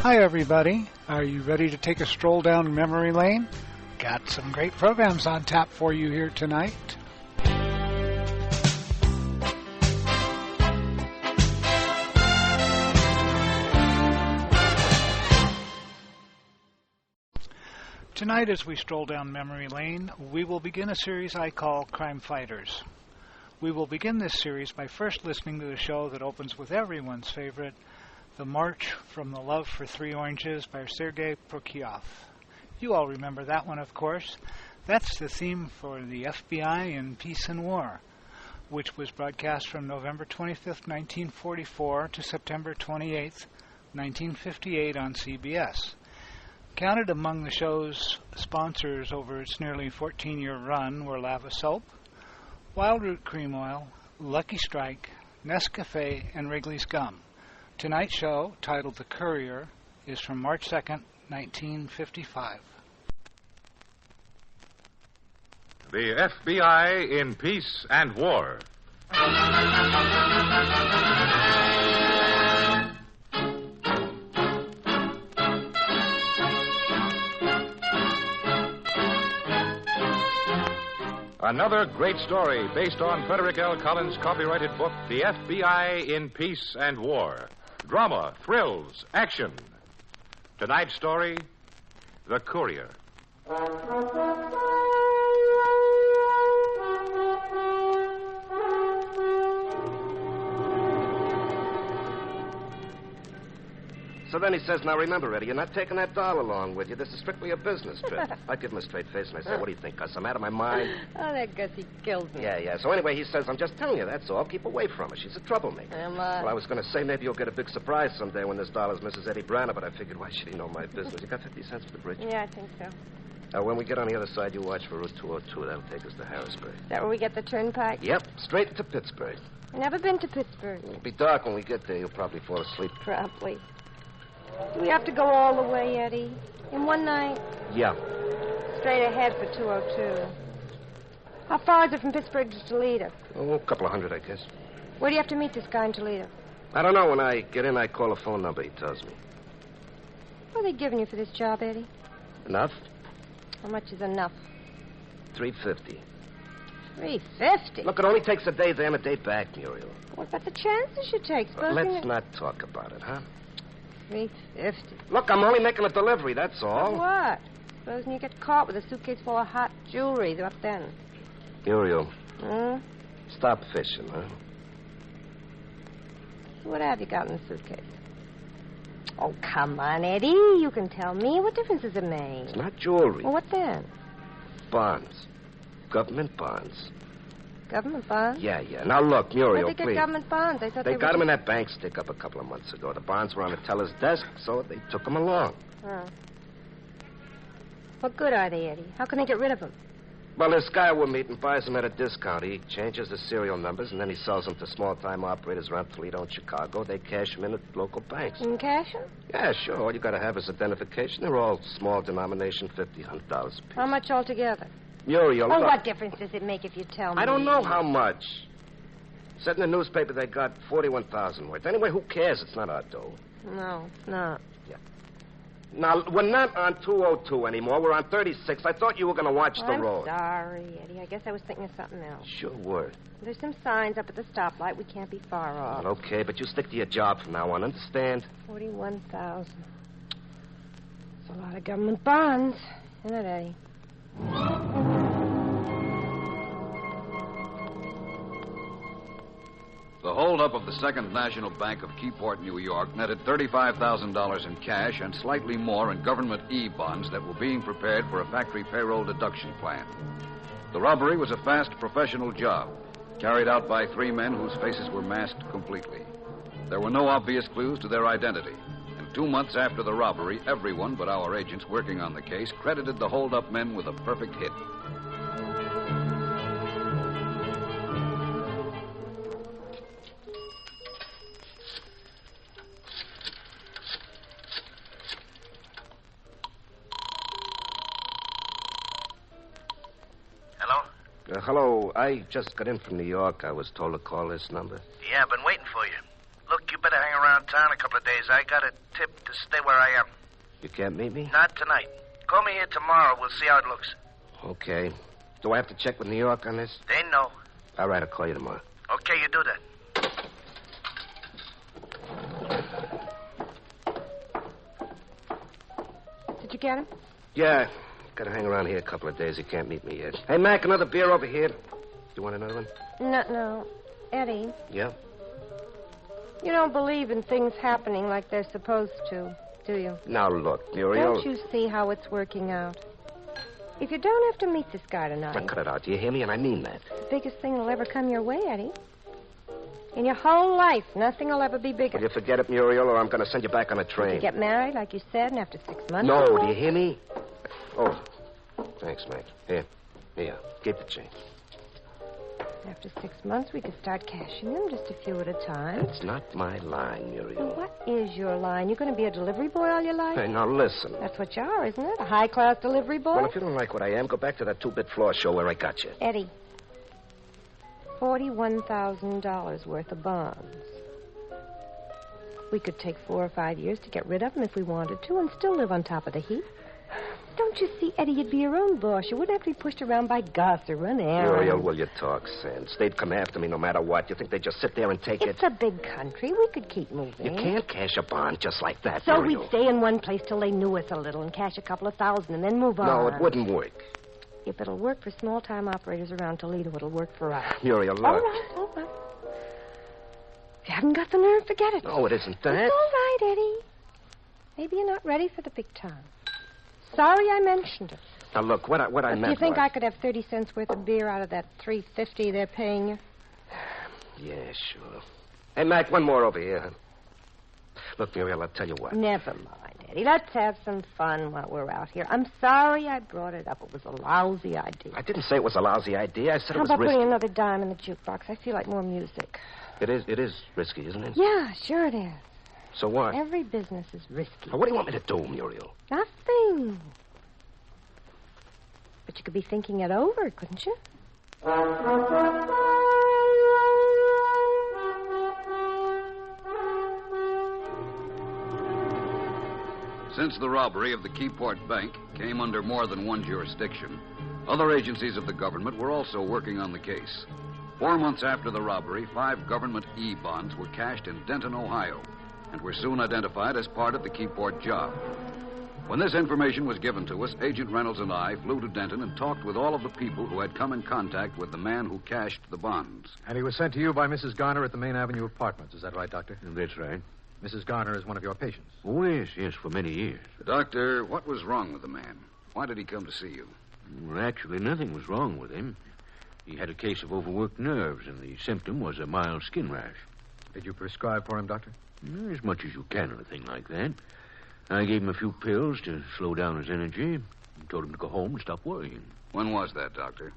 Hi, everybody. Are you ready to take a stroll down memory lane? Got some great programs on tap for you here tonight. Tonight, as we stroll down memory lane, we will begin a series I call Crime Fighters. We will begin this series by first listening to the show that opens with everyone's favorite, The March from the Love for Three Oranges by Sergei Prokofiev. You all remember that one, of course. That's the theme for the FBI in Peace and War, which was broadcast from November 25th, 1944 to September 28th, 1958 on CBS. Counted among the show's sponsors over its nearly 14-year run were Lava Soap, Wild Root Cream Oil, Lucky Strike, Nescafe, and Wrigley's Gum. Tonight's show, titled The Courier, is from March 2nd, 1955. The FBI in Peace and War. Another great story based on Frederick L. Collins' copyrighted book, The FBI in Peace and War. Drama, thrills, action. Tonight's story, The Courier. So then he says, now remember, Eddie, you're not taking that doll along with you. This is strictly a business trip. I give him a straight face, and I say, what do you think, Gus? I'm out of my mind. Oh, that Gussie kills me. Yeah. So anyway, he says, I'm just telling you, that's all. Keep away from her. She's a troublemaker. Am I? Well, I was going to say maybe you'll get a big surprise someday when this doll is Mrs. Eddie Branner, but I figured, why should he know my business? You got 50 cents for the bridge? Yeah, I think so. When we get on the other side, you watch for Route 202. That'll take us to Harrisburg. Is that where we get the turnpike? Yep, straight to Pittsburgh. I've never been to Pittsburgh. It'll be dark when we get there. You'll probably fall asleep. Probably. Do we have to go all the way, Eddie? In one night? Yeah. Straight ahead for 202. How far is it from Pittsburgh to Toledo? Oh, a couple of hundred, I guess. Where do you have to meet this guy in Toledo? I don't know. When I get in, I call a phone number. He tells me. What are they giving you for this job, Eddie? Enough? How much is enough? $3.50. $3.50? Look, it only takes a day there and a day back, Muriel. What about the chances you take? Let's not talk about it, huh? $3.50. Look, I'm only making a delivery, that's all. For what? Supposing you get caught with a suitcase full of hot jewelry, what then? Muriel. Hmm? Stop fishing, huh? What have you got in the suitcase? Oh, come on, Eddie. You can tell me. What difference does it make? It's not jewelry. Well, what then? Bonds. Government bonds. Government bonds? Yeah. Now, look, Muriel, Where'd they get please. government bonds? I thought They were got them in that bank stick-up a couple of months ago. The bonds were on the teller's desk, so they took them along. Huh. What good are they, Eddie? How can they get rid of them? Well, this guy we're meeting buys them at a discount. He changes the serial numbers, and then he sells them to small-time operators around Toledo and Chicago. They cash them in at local banks. In cash them? Yeah, sure. All you got to have is identification. They're all small denomination, $50, $100 a piece. How much altogether? Muriel, Oh, look. what difference does it make if you tell me? I don't know how much. Said in the newspaper they got $41,000 worth. Anyway, who cares? It's not our dough. No, it's not. Yeah. Now, we're not on 202 anymore. We're on 36. I thought you were going to watch the road. I'm sorry, Eddie. I guess I was thinking of something else. Sure were. There's some signs up at the stoplight. We can't be far off. Well, okay, but you stick to your job from now on. Understand? 41,000. It's a lot of government bonds, isn't it, Eddie? The holdup of the Second National Bank of Keyport, New York, netted $35,000 in cash and slightly more in government E-bonds that were being prepared for a factory payroll deduction plan. The robbery was a fast professional job, carried out by three men whose faces were masked completely. There were no obvious clues to their identity, and 2 months after the robbery, everyone but our agents working on the case credited the holdup men with a perfect hit. Hello. I just got in from New York. I was told to call this number. Yeah, I've been waiting for you. Look, you better hang around town a couple of days. I got a tip to stay where I am. You can't meet me? Not tonight. Call me here tomorrow. We'll see how it looks. Okay. Do I have to check with New York on this? They know. All right, I'll call you tomorrow. Okay, you do that. Did you get him? Yeah. Gotta hang around here a couple of days. He can't meet me yet. Hey, Mac, another beer over here. You want another one? No. Eddie, Yeah? you don't believe in things happening like they're supposed to, do you? Now, look, Muriel. Don't you see how it's working out? If you don't have to meet this guy tonight, Now, cut it out. Do you hear me? And I mean that. it's the biggest thing that'll ever come your way, Eddie. In your whole life, nothing will ever be bigger. Will you forget it, Muriel, or I'm going to send you back on a train? You get married, like you said, and after 6 months... No, do you hear me? Oh, thanks, Mac. Here, keep the change. After 6 months, we could start cashing them just a few at a time. It's not my line, Muriel. What is your line? You're going to be a delivery boy all your life? Hey, now listen. That's what you are, isn't it? A high-class delivery boy? Well, if you don't like what I am, go back to that two-bit floor show where I got you. Eddie, $41,000 worth of bonds. We could take 4 or 5 years to get rid of them if we wanted to and still live on top of the heap. Don't you see, Eddie, you'd be your own boss. You wouldn't have to be pushed around by Gus or run errands. Muriel, will you talk sense? They'd come after me no matter what. You think they'd just sit there and take It's a big country. We could keep moving. You can't cash a bond just like that, So Muriel. we'd stay in one place till they knew us a little and cash a couple of thousand and then move on. No, it wouldn't work. If it'll work for small-time operators around Toledo, it'll work for us. Muriel, look. All right. If you haven't got the nerve, forget it. No, it isn't that. It's all right, Eddie. Maybe you're not ready for the big time. Sorry I mentioned it. Now, look, what I meant Do you think was... I could have 30 cents worth of beer out of that $3.50 they're paying you? Yeah, sure. Hey, Mac, one more over here. Look, Muriel, I'll tell you what. Never mind, Eddie. Let's have some fun while we're out here. I'm sorry I brought it up. It was a lousy idea. I didn't say it was a lousy idea. I said How it was about risky. putting another dime in the jukebox? I feel like more music. It is risky, isn't it? Yeah, sure it is. So what? Every business is risky. Now, what do you want me to do, Muriel? Nothing. But you could be thinking it over, couldn't you? Since the robbery of the Keyport Bank came under more than one jurisdiction, other agencies of the government were also working on the case. 4 months after the robbery, 5 government E-bonds were cashed in Denton, Ohio, and were soon identified as part of the Keyport job. When this information was given to us, Agent Reynolds and I flew to Denton and talked with all of the people who had come in contact with the man who cashed the bonds. And he was sent to you by Mrs. Garner at the Main Avenue Apartments. Is that right, Doctor? That's right. Mrs. Garner is one of your patients. Oh, yes, for many years. Doctor, what was wrong with the man? Why did he come to see you? Well, actually, nothing was wrong with him. He had a case of overworked nerves, and the symptom was a mild skin rash. Did you prescribe for him, Doctor? As much as you can on a thing like that. I gave him a few pills to slow down his energy and told him to go home and stop worrying. When was that, Doctor?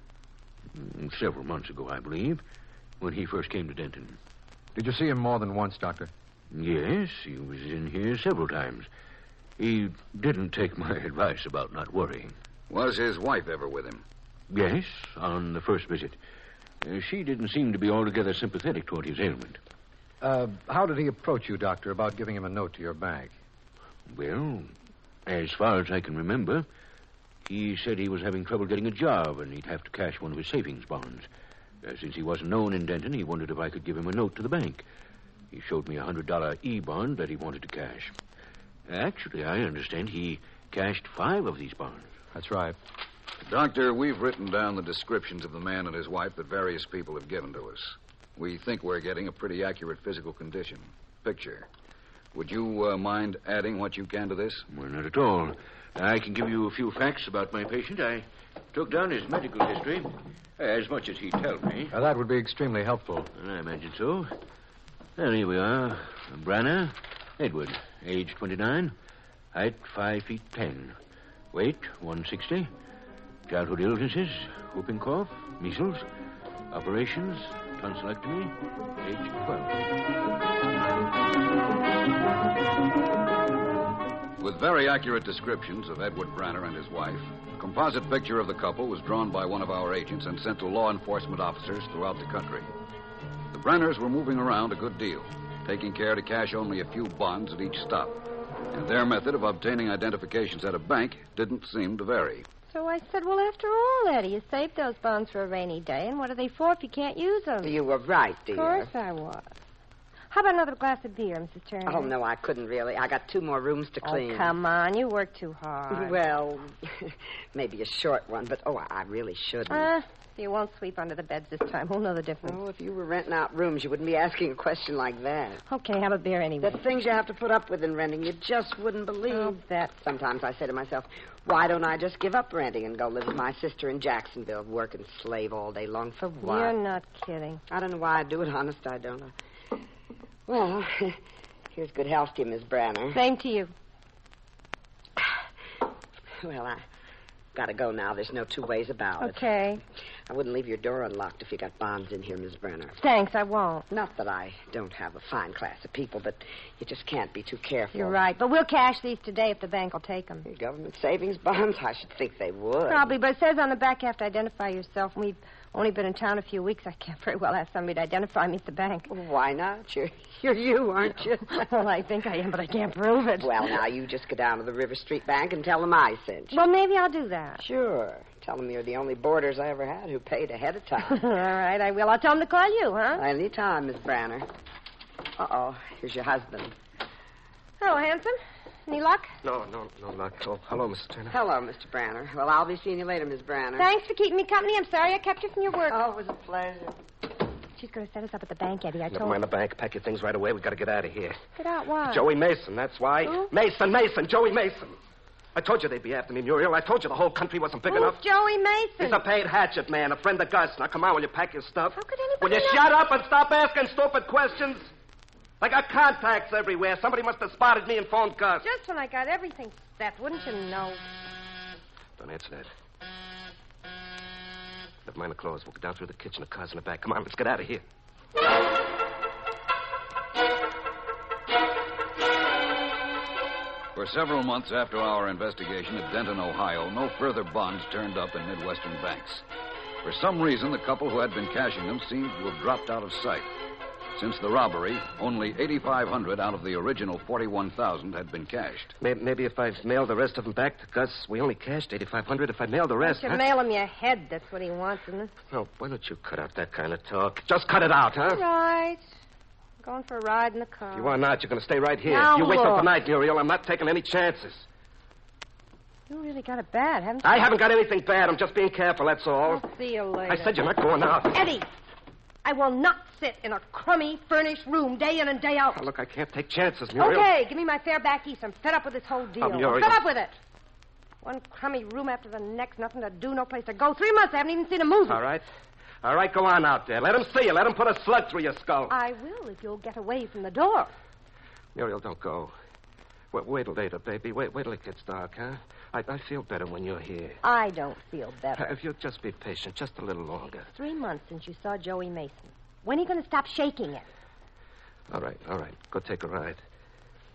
Several months ago, I believe, when he first came to Denton. Did you see him more than once, Doctor? Yes, he was in here several times. He didn't take my advice about not worrying. Was his wife ever with him? Yes, on the first visit. She didn't seem to be altogether sympathetic toward his ailment. How did he approach you, Doctor, about giving him a note to your bank? Well, as far as I can remember, he said he was having trouble getting a job and he'd have to cash one of his savings bonds. Since he wasn't known in Denton, he wondered if I could give him a note to the bank. He showed me a $100 E-bond that he wanted to cash. Actually, I understand he cashed 5 of these bonds. That's right. Doctor, we've written down the descriptions of the man and his wife that various people have given to us. We think we're getting a pretty accurate physical condition. Picture. Would you mind adding what you can to this? Well, not at all. I can give you a few facts about my patient. I took down his medical history, as much as he'd tell me. That would be extremely helpful. I imagine so. Well, here we are. Branner, Edward, age 29, height 5 feet 10, weight 160, childhood illnesses, whooping cough, measles, operations, tonsillectomy, age 12. With very accurate descriptions of Edward Branner and his wife, a composite picture of the couple was drawn by one of our agents and sent to law enforcement officers throughout the country. The Branners were moving around a good deal. taking care to cash only a few bonds at each stop. And their method of obtaining identifications at a bank didn't seem to vary. So I said, well, after all, Eddie, you saved those bonds for a rainy day, and what are they for if you can't use them? You were right, dear. Of course I was. How about another glass of beer, Mrs. Turner? Oh, no, I couldn't really. I got 2 more rooms to clean. Oh, come on. You work too hard. Well, maybe a short one, but, I really shouldn't. You won't sweep under the beds this time. We'll know the difference. Oh, if you were renting out rooms, you wouldn't be asking a question like that. Okay, have a beer anyway. The things you have to put up with in renting, you just wouldn't believe. Oh, that. Sometimes I say to myself, why don't I just give up renting and go live with my sister in Jacksonville, work and slave all day long? For what? You're not kidding. I don't know why I do it. Honest, I don't. Well, here's good health to you, Miss Branner. Same to you. Well, I gotta go now. There's no 2 ways about it. Okay. I wouldn't leave your door unlocked if you got bonds in here, Miss Brenner. Thanks, I won't. Not that I don't have a fine class of people, but you just can't be too careful. You're right, but we'll cash these today if the bank will take them. Government savings bonds? I should think they would. Probably, but it says on the back you have to identify yourself, and we've only been in town a few weeks. I can't very well ask somebody to identify me at the bank. Well, why not? You're you, aren't you? Well, I think I am, but I can't prove it. Well, now, you just go down to the River Street Bank and tell them I sent you. Well, maybe I'll do that. Sure. Tell them you're the only boarders I ever had who paid ahead of time. All right, I will. I'll tell them to call you, huh? Any time, Miss Branner. Uh-oh, here's your husband. Hello, handsome. Any luck? No luck. Oh, hello, Mrs. Turner. Hello, Mr. Branner. Well, I'll be seeing you later, Miss Branner. Thanks for keeping me company. I'm sorry I kept you from your work. Oh, it was a pleasure. She's going to set us up at the bank, Eddie. I Never told mind her. the bank. Pack your things right away. We got to get out of here. Get out, why? Joey Mason, that's why. Who? Mason, Joey Mason. I told you they'd be after me, Muriel. I told you the whole country wasn't big Who's enough. Joey Mason? He's a paid hatchet man, a friend of Gus. Now, come on, will you pack your stuff? How could anybody Will you know? shut up and stop asking stupid questions? I got contacts everywhere. Somebody must have spotted me and phoned Gus. Just when I got everything set, wouldn't you know? Don't answer that. Never mind the clothes. We'll go down through the kitchen. The car's in the back. Come on, let's get out of here. For several months after our investigation at Denton, Ohio, no further bonds turned up in Midwestern banks. For some reason, the couple who had been cashing them seemed to have dropped out of sight. Since the robbery, only $8,500 out of the original $41,000 had been cashed. Maybe if I mailed the rest of them back to Gus, we only cashed $8,500. If I mailed the rest, You should mail him your head. That's what he wants, isn't it? Oh, why don't you cut out that kind of talk? Just cut it out, huh? All right. Going for a ride in the car. If you are not, you're going to stay right here. Now You wait till look. tonight, Muriel. I'm not taking any chances. You really got it bad, haven't you? I haven't got anything bad. I'm just being careful, that's all. I'll see you later. I said you're not going out. Eddie, I will not sit in a crummy, furnished room day in and day out. Oh, look, I can't take chances, Muriel. Okay, give me my fare back east. I'm fed up with this whole deal. Muriel. I'm fed up with it. One crummy room after the next, nothing to do, no place to go. 3 months, I haven't even seen a movie. All right. All right, go on out there. Let him see you. Let him put a slug through your skull. I will if you'll get away from the door. Muriel, don't go. Wait till later, baby. Wait till it gets dark, huh? I feel better when you're here. I don't feel better. If you'll just be patient, just a little longer. 3 months since you saw Joey Mason. When are you going to stop shaking it? All right. Go take a ride.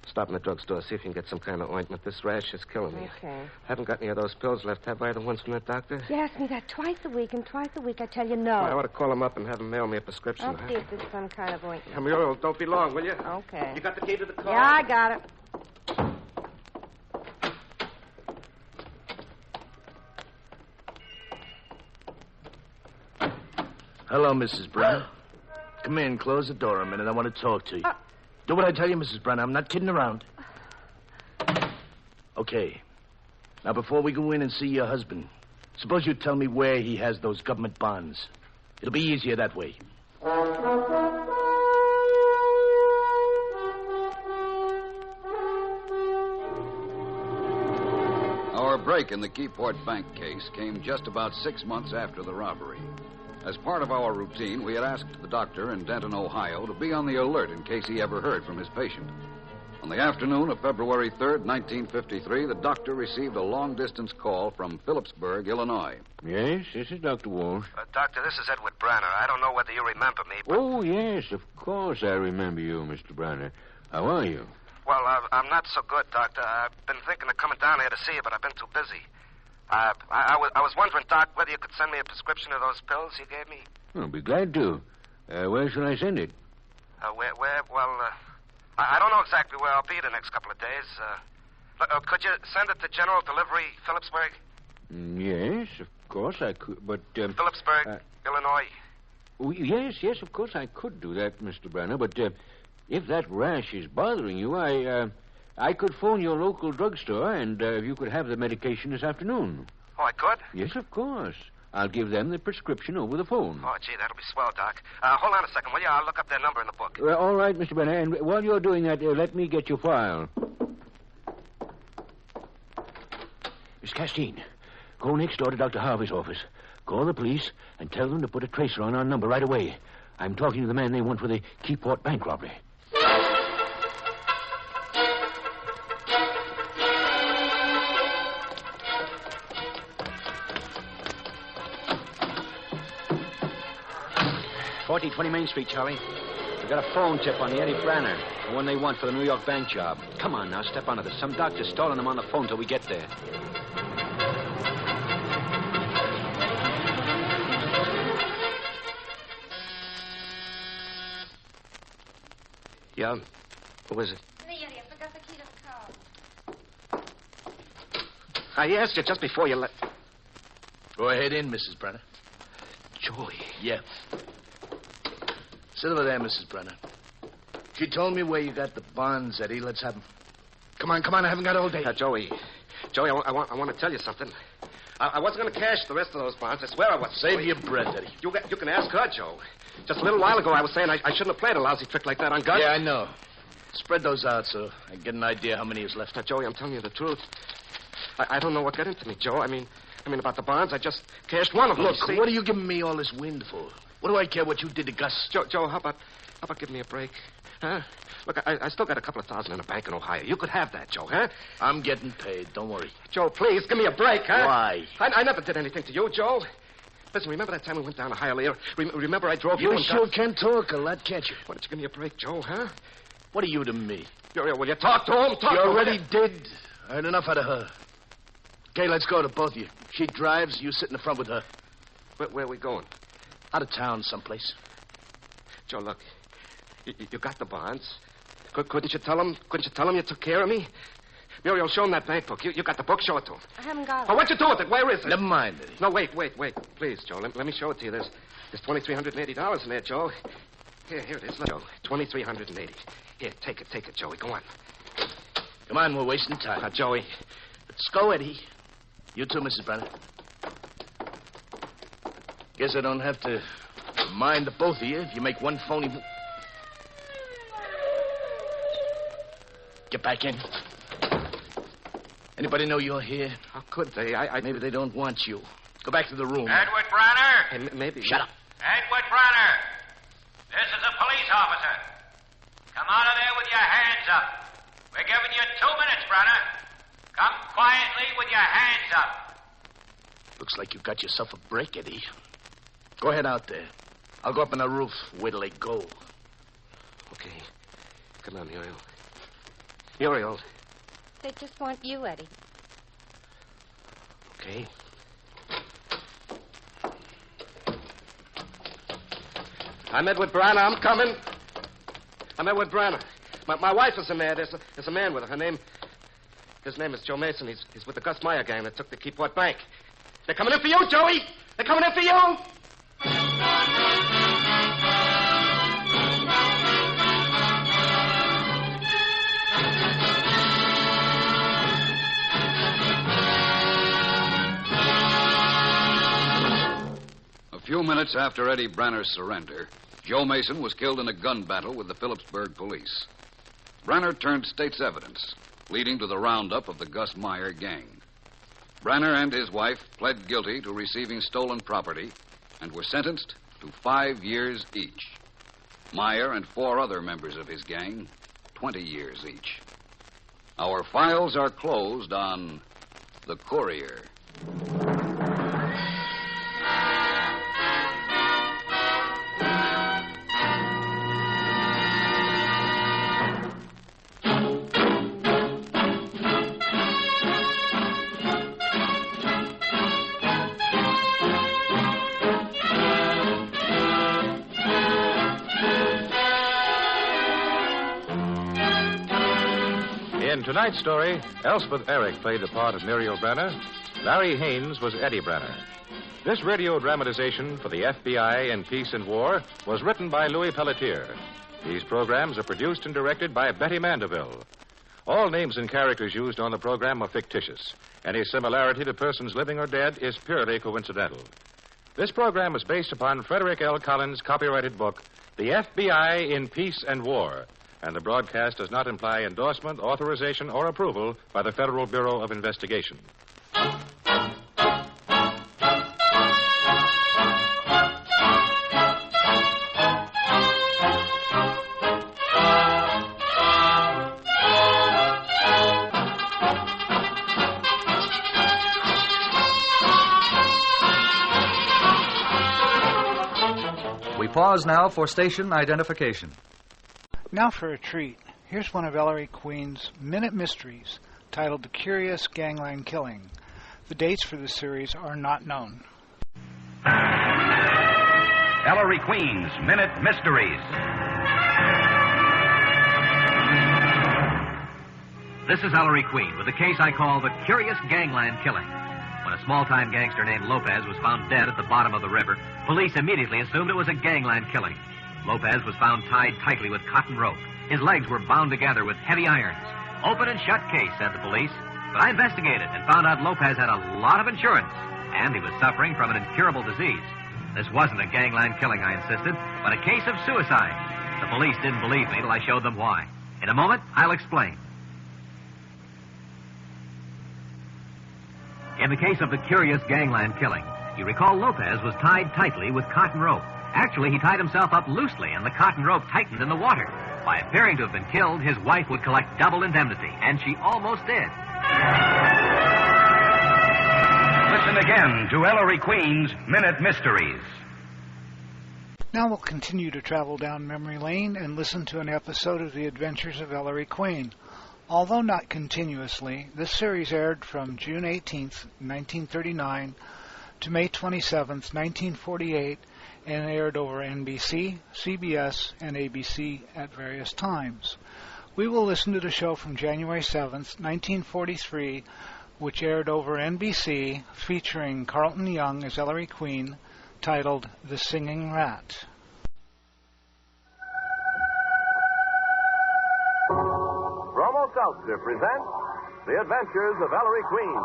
Stop in the drugstore, see if you can get some kind of ointment. This rash is killing me. Okay. Haven't got any of those pills left, have I? The ones from that doctor? You ask me that twice a week, and twice a week I tell you no. I ought to call him up and have him mail me a prescription. I'll see if there's some kind of ointment. Muriel, don't be long, will you? Okay. You got the key to the car? Yeah, I got it. Hello, Mrs. Brown. Come in, close the door a minute. I want to talk to you. Do what I tell you, Mrs. Brown. I'm not kidding around. Okay. Now, before we go in and see your husband, suppose you tell me where he has those government bonds. It'll be easier that way. Our break in the Keyport Bank case came just about 6 months after the robbery. As part of our routine, we had asked the doctor in Denton, Ohio, to be on the alert in case he ever heard from his patient. On the afternoon of February 3rd, 1953, the doctor received a long-distance call from Phillipsburg, Illinois. Yes, this is Dr. Walsh. Doctor, this is Edward Branner. I don't know whether you remember me, but... Oh, yes, of course I remember you, Mr. Branner. How are you? Well, I'm not so good, Doctor. I've been thinking of coming down here to see you, but I've been too busy. I was wondering, Doc, whether you could send me a prescription of those pills you gave me. I'll be glad to. Where shall I send it? I don't know exactly where I'll be the next couple of days. Could you send it to General Delivery, Phillipsburg? Yes, of course I could, but... Phillipsburg, Illinois. Yes, of course I could do that, Mr. Branner, but if that rash is bothering you, I could phone your local drugstore, and you could have the medication this afternoon. Oh, I could? Yes, of course. I'll give them the prescription over the phone. Oh, gee, that'll be swell, Doc. Hold on a second, will you? I'll look up their number in the book. All right, Mr. Branner, and while you're doing that, let me get your file. Miss Castine, go next door to Dr. Harvey's office. Call the police and tell them to put a tracer on our number right away. I'm talking to the man they want for the Keyport bank robbery. $40-20 Main Street, Charlie. We got a phone tip on the Eddie Branner, the one they want for the New York bank job. Come on now, step onto this. Some doctor's stalling them on the phone till we get there. Yeah? Who is it? Me, Eddie. I forgot the key to the car. I asked you just before you let... Go ahead in, Mrs. Brenner. Joey. Yeah. Sit over there, Mrs. Brenner. She told me where you got the bonds, Eddie. Let's have them. Come on. I haven't got all day. Joey, I want to tell you something. I wasn't going to cash the rest of those bonds. I swear I was. Save your breath, Eddie. You can ask her, Joe. Just a little while ago, I was saying I shouldn't have played a lousy trick like that on Gus. Yeah, I know. Spread those out so I can get an idea how many is left. Now, Joey, I'm telling you the truth. I don't know what got into me, Joe. I mean, about the bonds, I just cashed one of them. Look, what are you giving me all this wind for? What do I care what you did to Gus? Joe, how about giving me a break? Huh? Look, I still got a couple of $1,000 in a bank in Ohio. You could have that, Joe, huh? I'm getting paid. Don't worry. Joe, please, give me a break, huh? Why? I never did anything to you, Joe. Listen, remember that time we went down to Hialeah? Remember I drove you You and sure Gus? can talk a lot, can't you? Why don't you give me a break, Joe, huh? What are you to me? Will you talk to him? You already did. I heard enough out of her. Okay, let's go to both of you. She drives, you sit in the front with her. Where are we going? Out of town someplace. Joe, look, you got the bonds. Couldn't you tell him you took care of me? Muriel, show him that bank book. You got the book? Show it to him. I haven't got it. Oh, what'd you do with it? Where is it? Never mind, Eddie. No, wait. Please, Joe, let me show it to you. There's $2,380 in there, Joe. Here it is. Joe, $2,380. Here, take it, Joey. Go on. Come on, we're wasting time. Now, Joey. Let's go, Eddie. You too, Mrs. Brenner. Guess I don't have to mind the both of you if you make one phony... Get back in. Anybody know you're here? How could they? Maybe they don't want you. Go back to the room. Edward Branner? Hey, maybe... Shut up. Edward Branner. This is a police officer. Come out of there with your hands up. We're giving you 2 minutes, Branner. Come quietly with your hands up. Looks like you got yourself a break, Eddie. Go ahead out there. I'll go up on the roof. Wait till they go. Okay. Come on, Muriel. They just want you, Eddie. Okay. I'm Edward Branner. I'm coming. I'm Edward Branner. My wife is in there. There's a man with her. His name is Joe Mason. He's with the Gus Meyer gang that took the Keyport Bank. They're coming in for you, Joey. They're coming in for you. A few minutes after Eddie Branner's surrender, Joe Mason was killed in a gun battle with the Phillipsburg police. Branner turned state's evidence, leading to the roundup of the Gus Meyer gang. Branner and his wife pled guilty to receiving stolen property and were sentenced to 5 years each. Meyer and 4 other members of his gang, 20 years each. Our files are closed on the Courier. tonight's story, Elspeth Eric played the part of Muriel Brenner. Larry Haynes was Eddie Brenner. This radio dramatization for the FBI in Peace and War was written by Louis Pelletier. These programs are produced and directed by Betty Mandeville. All names and characters used on the program are fictitious. Any similarity to persons living or dead is purely coincidental. This program is based upon Frederick L. Collins' copyrighted book, The FBI in Peace and War, and the broadcast does not imply endorsement, authorization, or approval by the Federal Bureau of Investigation. We pause now for station identification. Now for a treat. Here's one of Ellery Queen's Minute Mysteries, titled The Curious Gangland Killing. The dates for this series are not known. Ellery Queen's Minute Mysteries. This is Ellery Queen with a case I call The Curious Gangland Killing. When a small-time gangster named Lopez was found dead at the bottom of the river, police immediately assumed it was a gangland killing. Lopez was found tied tightly with cotton rope. His legs were bound together with heavy irons. Open and shut case, said the police. But I investigated and found out Lopez had a lot of insurance, and he was suffering from an incurable disease. This wasn't a gangland killing, I insisted, but a case of suicide. The police didn't believe me till I showed them why. In a moment, I'll explain. In the case of the curious gangland killing, you recall Lopez was tied tightly with cotton rope. Actually, he tied himself up loosely, and the cotton rope tightened in the water. By appearing to have been killed, his wife would collect double indemnity, and she almost did. Listen again to Ellery Queen's Minute Mysteries. Now we'll continue to travel down memory lane and listen to an episode of The Adventures of Ellery Queen. Although not continuously, this series aired from June 18th, 1939 to May 27th, 1948, and aired over NBC, CBS, and ABC at various times. We will listen to the show from January 7th, 1943, which aired over NBC, featuring Carlton Young as Ellery Queen, titled The Singing Rat. Bromo Seltzer presents The Adventures of Ellery Queen.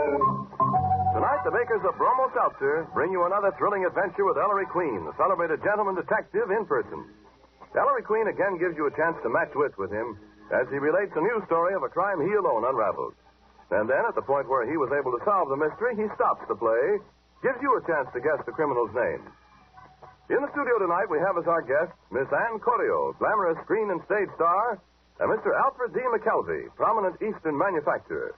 Tonight, the makers of Bromo Seltzer bring you another thrilling adventure with Ellery Queen, the celebrated gentleman detective in person. Ellery Queen again gives you a chance to match wits with him as he relates a new story of a crime he alone unraveled. And then, at the point where he was able to solve the mystery, he stops the play, gives you a chance to guess the criminal's name. In the studio tonight, we have as our guests Miss Ann Corio, glamorous screen and stage star, and Mr. Alfred D. McKelvey, prominent Eastern manufacturer.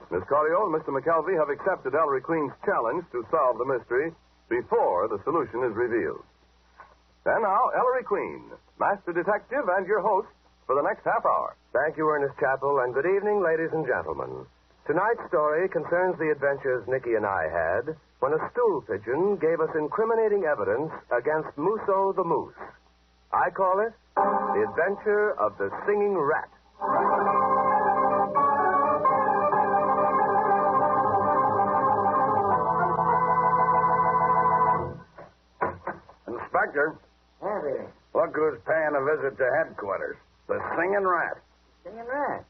Miss Corio and Mr. McKelvey have accepted Ellery Queen's challenge to solve the mystery before the solution is revealed. And now, Ellery Queen, master detective and your host for the next half hour. Thank you, Ernest Chappell, and good evening, ladies and gentlemen. Tonight's story concerns the adventures Nicky and I had when a stool pigeon gave us incriminating evidence against Musso the Moose. I call it The Adventure of the Singing Rat. Inspector. Heavy. Look who's paying a visit to headquarters. The Singing Rat. Singing rat.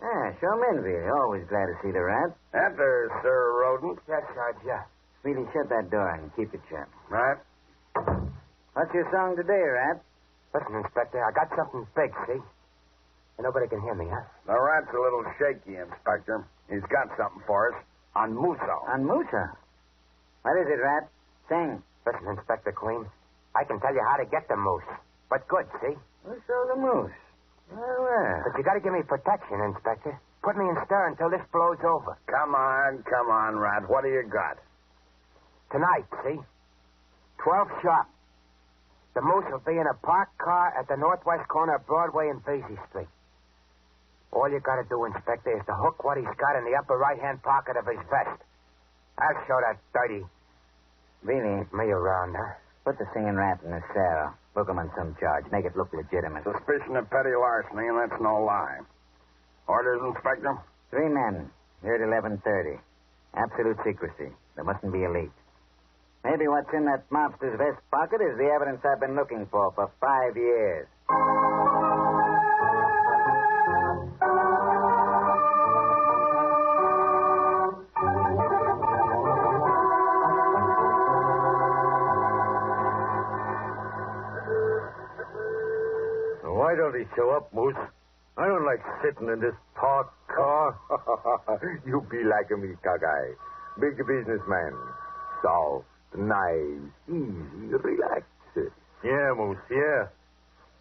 Ah, show him in, Veely. Always glad to see the rat. Enter, Sir Rodent. Yes, Sarge, yeah. Speedy, shut that door and keep it shut. Right. What's your song today, Rat? Listen, Inspector, I got something big, see? And nobody can hear me, huh? The rat's a little shaky, Inspector. He's got something for us on Musso. On Musso? What is it, Rat? Sing. Listen, Inspector Queen, I can tell you how to get the moose. But good, see? Musso the Moose. Well. But you got to give me protection, Inspector. Put me in stir until this blows over. Come on, Rat. What do you got? Tonight, see? 12 sharp. The moose will be in a parked car at the northwest corner of Broadway and Vesey Street. All you got to do, Inspector, is to hook what he's got in the upper right-hand pocket of his vest. I'll show that dirty. Really? Me around, huh? Put the singing rat in the cell. Book him on some charge. Make it look legitimate. Suspicion of petty larceny, and that's no lie. Orders, Inspector? 3 men. Here at 11:30. Absolute secrecy. There mustn't be a leak. Maybe what's in that mobster's vest pocket is the evidence I've been looking for 5 years. Why don't he show up, Moose? I don't like sitting in this parked car. You be like me, Cockeye. Big businessman. Soft, nice, easy, relaxed. Yeah, Moose, yeah.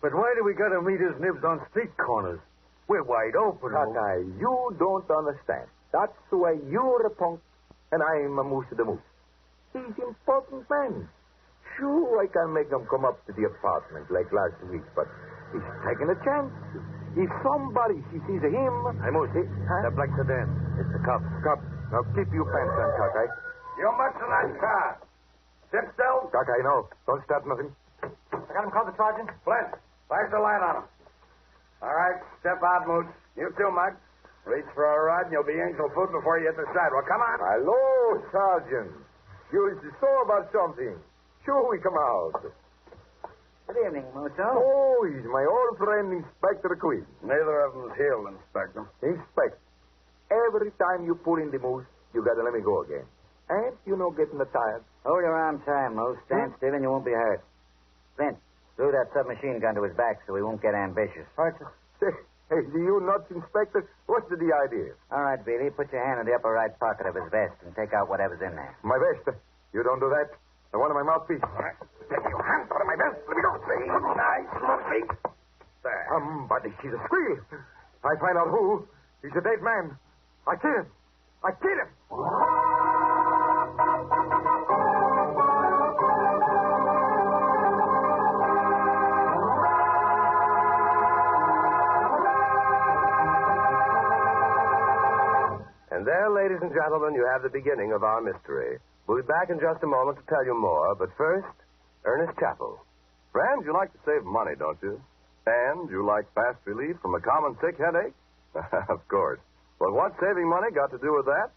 But why do we gotta meet his nibs on street corners? We're wide open, Cockeye, you don't understand. That's the way you're a punk, and I'm a Moose the Moose. He's important man. Sure, I can make him come up to the apartment like last week, but he's taking a chance. If somebody sees him... Hey, Moose, that black sedan. It's the cops. Cop, now keep your pants on, Cockeye. You much in that car. Sit still. Cockeye, no. Don't start nothing. I got him called the sergeant. Flint, flash the light on him. All right, step out, Moose. You too, Mug. Reach for a rod and you'll be angel food before you hit the sidewalk. Come on. Hello, Sergeant. You saw about something. Sure, we come out. Good evening, Musso. Oh, he's my old friend, Inspector Queen. Neither of them's healed, Inspector. Inspector, every time you pull in the moose, you gotta let me go again. And you know getting tired. Hold your arm tight, Moose. Stand still and you won't be hurt. Flint, throw that submachine gun to his back so he won't get ambitious. Hey, do you nuts, Inspector? What's the idea? All right, Billy, put your hand in the upper right pocket of his vest and take out whatever's in there. My vest? You don't do that. I want my mouthpiece. All right. Take your hands out of my vest. Let me go. See? Nice, Moosey. There. Somebody, she's a squeal. I find out who. He's a dead man. I kill him. I kill him. And there, ladies and gentlemen, you have the beginning of our mystery. We'll be back in just a moment to tell you more, but first, Ernest Chappell. Friends, you like to save money, don't you? And you like fast relief from a common sick headache? Of course. But what's saving money got to do with that?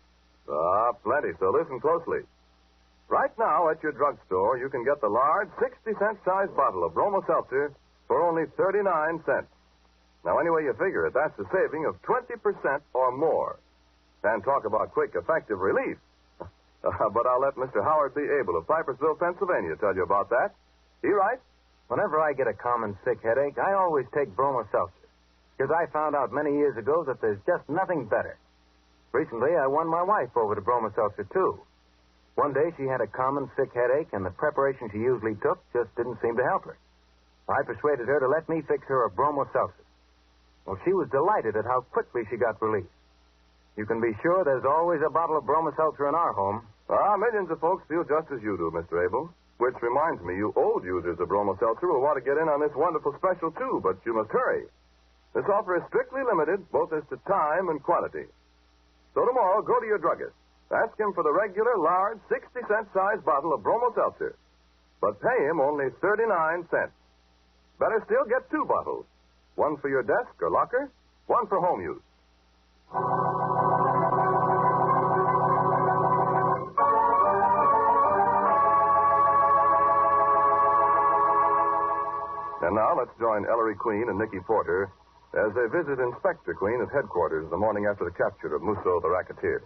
Plenty, so listen closely. Right now at your drugstore, you can get the large 60-cent size bottle of Bromo Seltzer for only 39 cents. Now, any way you figure it, that's a saving of 20% or more. And talk about quick, effective relief. But I'll let Mr. Howard B. Abel of Pipersville, Pennsylvania, tell you about that. He writes, Whenever I get a common sick headache, I always take Bromo Seltzer. Because I found out many years ago that there's just nothing better. Recently, I won my wife over to Bromo Seltzer, too. One day, she had a common sick headache, and the preparation she usually took just didn't seem to help her. I persuaded her to let me fix her a Bromo Seltzer. Well, she was delighted at how quickly she got relief. You can be sure there's always a bottle of Bromo Seltzer in our home. Millions of folks feel just as you do, Mr. Abel. Which reminds me, you old users of Bromo Seltzer will want to get in on this wonderful special, too, but you must hurry. This offer is strictly limited, both as to time and quantity. So tomorrow, go to your druggist. Ask him for the regular, large, 60-cent size bottle of Bromo Seltzer. But pay him only 39 cents. Better still, get 2 bottles. One for your desk or locker, one for home use. And now let's join Ellery Queen and Nicky Porter as they visit Inspector Queen at headquarters the morning after the capture of Musso the racketeer.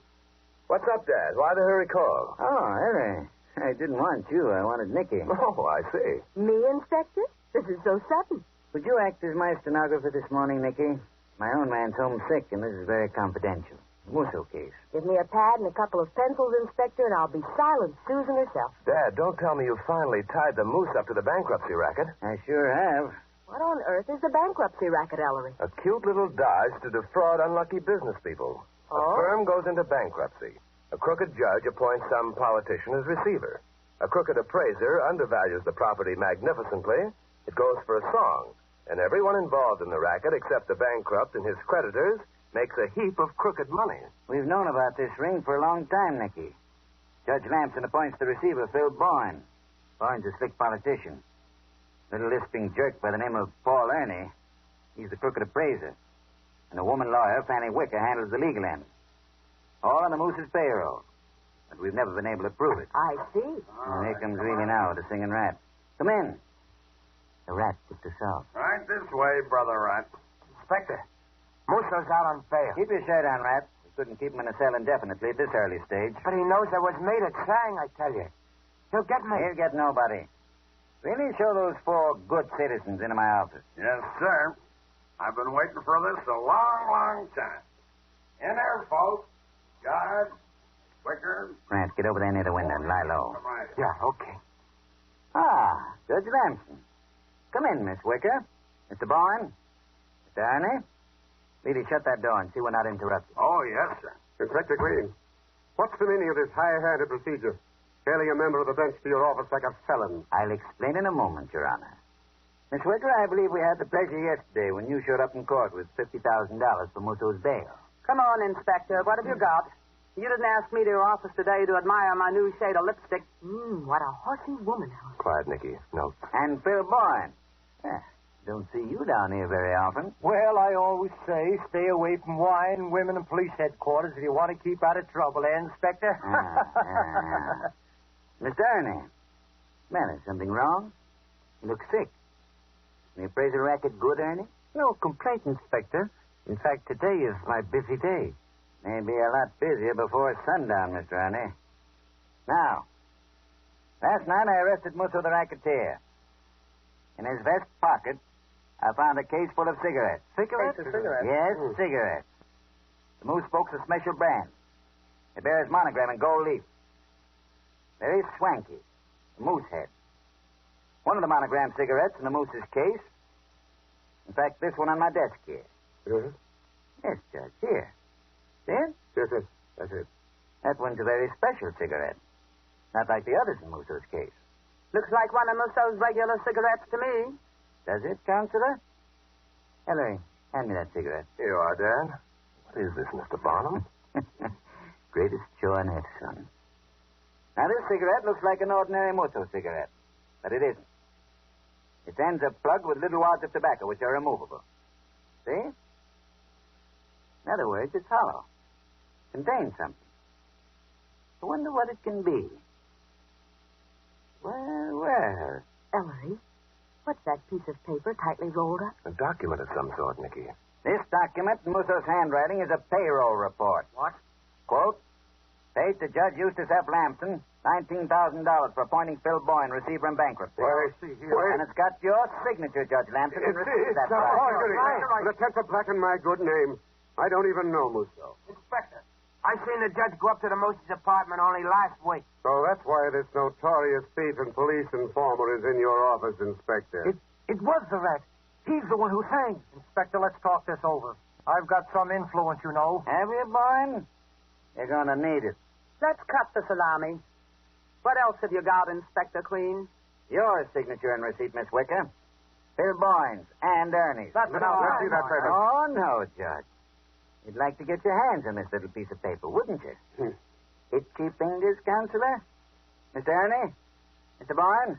What's up, Dad? Why the hurry call? Oh, Ellery. I didn't want you. I wanted Nicky. Oh, I see. Me, Inspector? This is so sudden. Would you act as my stenographer this morning, Nicky? My own man's homesick, and this is very confidential. Musso case. Give me a pad and a couple of pencils, Inspector, and I'll be silent Susan herself. Dad, don't tell me you finally tied the moose up to the bankruptcy racket. I sure have. What on earth is the bankruptcy racket, Ellery? A cute little dodge to defraud unlucky business people. Oh? A firm goes into bankruptcy. A crooked judge appoints some politician as receiver. A crooked appraiser undervalues the property magnificently. It goes for a song. And everyone involved in the racket, except the bankrupt and his creditors, makes a heap of crooked money. We've known about this ring for a long time, Nicky. Judge Lamson appoints the receiver, Phil Boyne. Boyne's a slick politician. Little lisping jerk by the name of Paul Ernie. He's the crooked appraiser. And a woman lawyer, Fanny Wicker, handles the legal end. All on the Moose's payroll. But we've never been able to prove it. I see. And here comes Reilly now, the singing rat. Come in. The rat put us out. Right this way, Brother Rat. Inspector, Musso's out on bail. Keep your shirt on, Rat. We couldn't keep him in a cell indefinitely at this early stage. But he knows I was made a sang, I tell you. He'll get me. He'll get nobody. Really show those 4 good citizens into my office. Yes, sir. I've been waiting for this a long, long time. In there, folks. Guard. Quicker. Grant, get over there near the window and lie low. Yeah, okay. Ah, Judge Lamson. Come in, Miss Wicker. Mr. Boyne. Mr. Ernie. Really shut that door and see we're not interrupted. Oh, yes, sir. Inspector Queen, what's the meaning of this high-handed procedure? Hailing a member of the bench to your office like a felon. I'll explain in a moment, Your Honor. Miss Wicker, I believe we had the pleasure yesterday when you showed up in court with $50,000 for Musso's bail. Come on, Inspector. What have you got? You didn't ask me to your office today to admire my new shade of lipstick. What a horsey woman. Quiet, Nicky. No. And Phil Boyne. Don't see you down here very often. Well, I always say stay away from wine, women, and police headquarters if you want to keep out of trouble, Inspector? Mr. Ernie. Man, is something wrong? You look sick. The appraisal racket good, Ernie? No complaint, Inspector. In fact, today is my busy day. Maybe a lot busier before sundown, Mr. Ernie. Now, last night I arrested Musso the racketeer. In his vest pocket, I found a case full of cigarettes. Cigarettes? Yes, cigarettes. The Moose Folks a special brand. It bears monogram in gold leaf. Very swanky. The Moose head. One of the monogram cigarettes in the Moose's case. In fact, this one on my desk here. Yes? Yes, Judge, here. See it? Yes, yes. That's it. That one's a very special cigarette. Not like the others in Musso's case. Looks like one of Musso's regular cigarettes to me. Does it, Counselor? Ellery, hand me that cigarette. Here you are, Dan. What is this, Mr. Barnum? Greatest show on earth, son. Now, this cigarette looks like an ordinary Musso cigarette, but it isn't. Its ends are plugged with little wads of tobacco, which are removable. See? In other words, it's hollow. Contains something. I wonder what it can be. Well. Ellery, what's that piece of paper tightly rolled up? A document of some sort, Nicky. This document in Musso's handwriting is a payroll report. What? Quote, paid to Judge Eustace F. Lamson $19,000 for appointing Phil Boyne, receiver in bankruptcy. Why, see here. And it's got your signature, Judge Lamson. It's a forgery. An attempt to blacken my good name. I don't even know Musso. Inspector, I seen the judge go up to the Moose's apartment only last week. So that's why this notorious thief and police informer is in your office, Inspector. It was the rat. He's the one who sang. Inspector, let's talk this over. I've got some influence, you know. Have you, Boyne? You're going to need it. Let's cut the salami. What else have you got, Inspector Queen? Your signature and receipt, Miss Wicker. Phil Boyne's and Ernie's. Let's see that paper. Oh, no, Judge. You'd like to get your hands on this little piece of paper, wouldn't you? Itchy fingers, Counselor? Mr. Ernie? Mr. Boyne?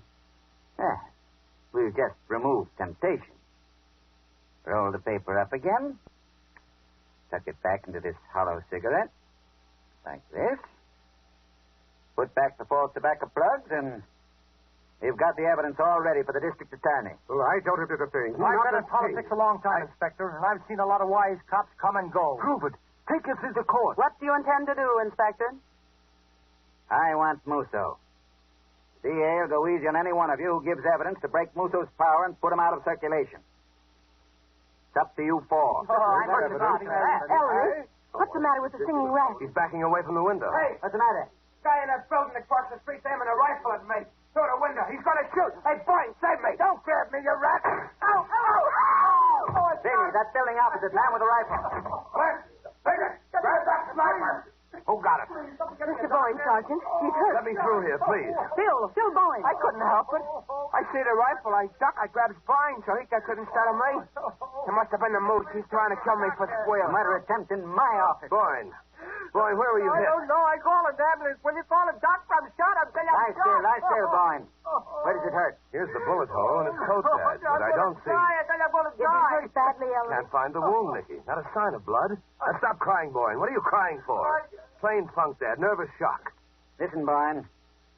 We've just removed temptation. Roll the paper up again. Tuck it back into this hollow cigarette. Like this. Put back the false tobacco plugs, and we've got the evidence all ready for the district attorney. Well, I don't do the thing. I've been in politics a long time, Inspector, and I've seen a lot of wise cops come and go. Prove it. Take us into court. What do you intend to do, Inspector? I want Musso. DA will go easy on any one of you who gives evidence to break Musso's power and put him out of circulation. It's up to you 4. Ellery, what's the matter with the singing rat? He's backing away from the window. Hey, what's the matter? Guy in that building across the street aiming a rifle at me. Through the window. He's going to shoot. Hey, Boyne, save me. Don't grab me, you rat. Ow, ow, ow. Billy, that building opposite, man with a rifle. What? Take it. Grab that sniper. Who got it? Mr. Boyne, Sergeant. He's hurt. Let me through here, please. Phil Boyne. I couldn't help it. I see the rifle. I duck. I grabs Boyne, so he couldn't start me. It must have been the Moose. He's trying to kill me for squeal. Murder attempt in my office. Boyne, Boy, where were you I hit? don't know. I call an ambulance. When you call a doctor, I'm shot. I'm telling you, I'm shot. Lie still, Boyne. Where does it hurt? Here's the bullet hole in his coat badge, but I don't see. I tell you, I'm going to Is die. it hurt badly, Ellery? Can't find the wound, Nicky. Not a sign of blood. Now, stop crying, Boyne. What are you crying for? Plain funk, Dad. Nervous shock. Listen, Boyne.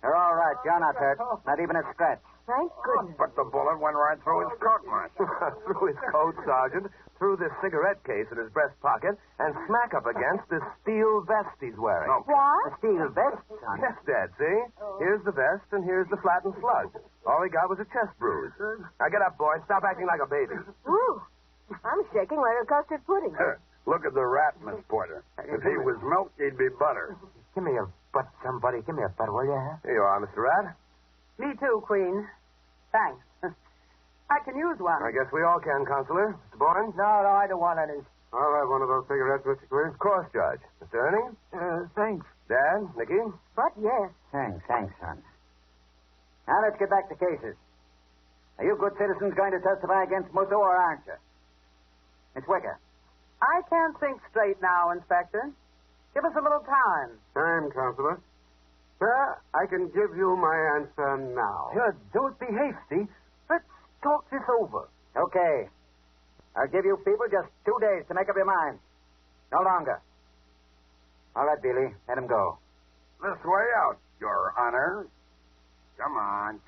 You're all right. You're not hurt. Not even a scratch. Thank goodness. But the bullet went right through his coat, Marsh. Through his coat, Sergeant, through this cigarette case in his breast pocket, and smack up against this steel vest he's wearing. A steel vest, son? Yes, Dad, see? Here's the vest, and here's the flattened slug. All he got was a chest bruise. Now get up, boy. Stop acting like a baby. Ooh, I'm shaking like a custard pudding. Look at the rat, Miss Porter. If he was milk, he'd be butter. Give me a butt, somebody. Give me a butt, will you? Here you are, Mr. Rat. Me too, Queen. Thanks. I can use one. I guess we all can, Consular. Mr. Bourne? No, I don't want any. I'll have one of those cigarettes, Mr. Queen. Of course, Judge. Mr. Ernie? Thanks. Dad? Nicky? But yes. Thanks, son. Now let's get back to cases. Are you good citizens going to testify against Musso, or aren't you? Miss Wicker. I can't think straight now, Inspector. Give us a little time. Time, Counselor. Sir, I can give you my answer now. Don't be hasty. Let's talk this over. Okay. I'll give you people just 2 days to make up your mind. No longer. All right, Billy. Let him go. This way out, Your Honor. Come on.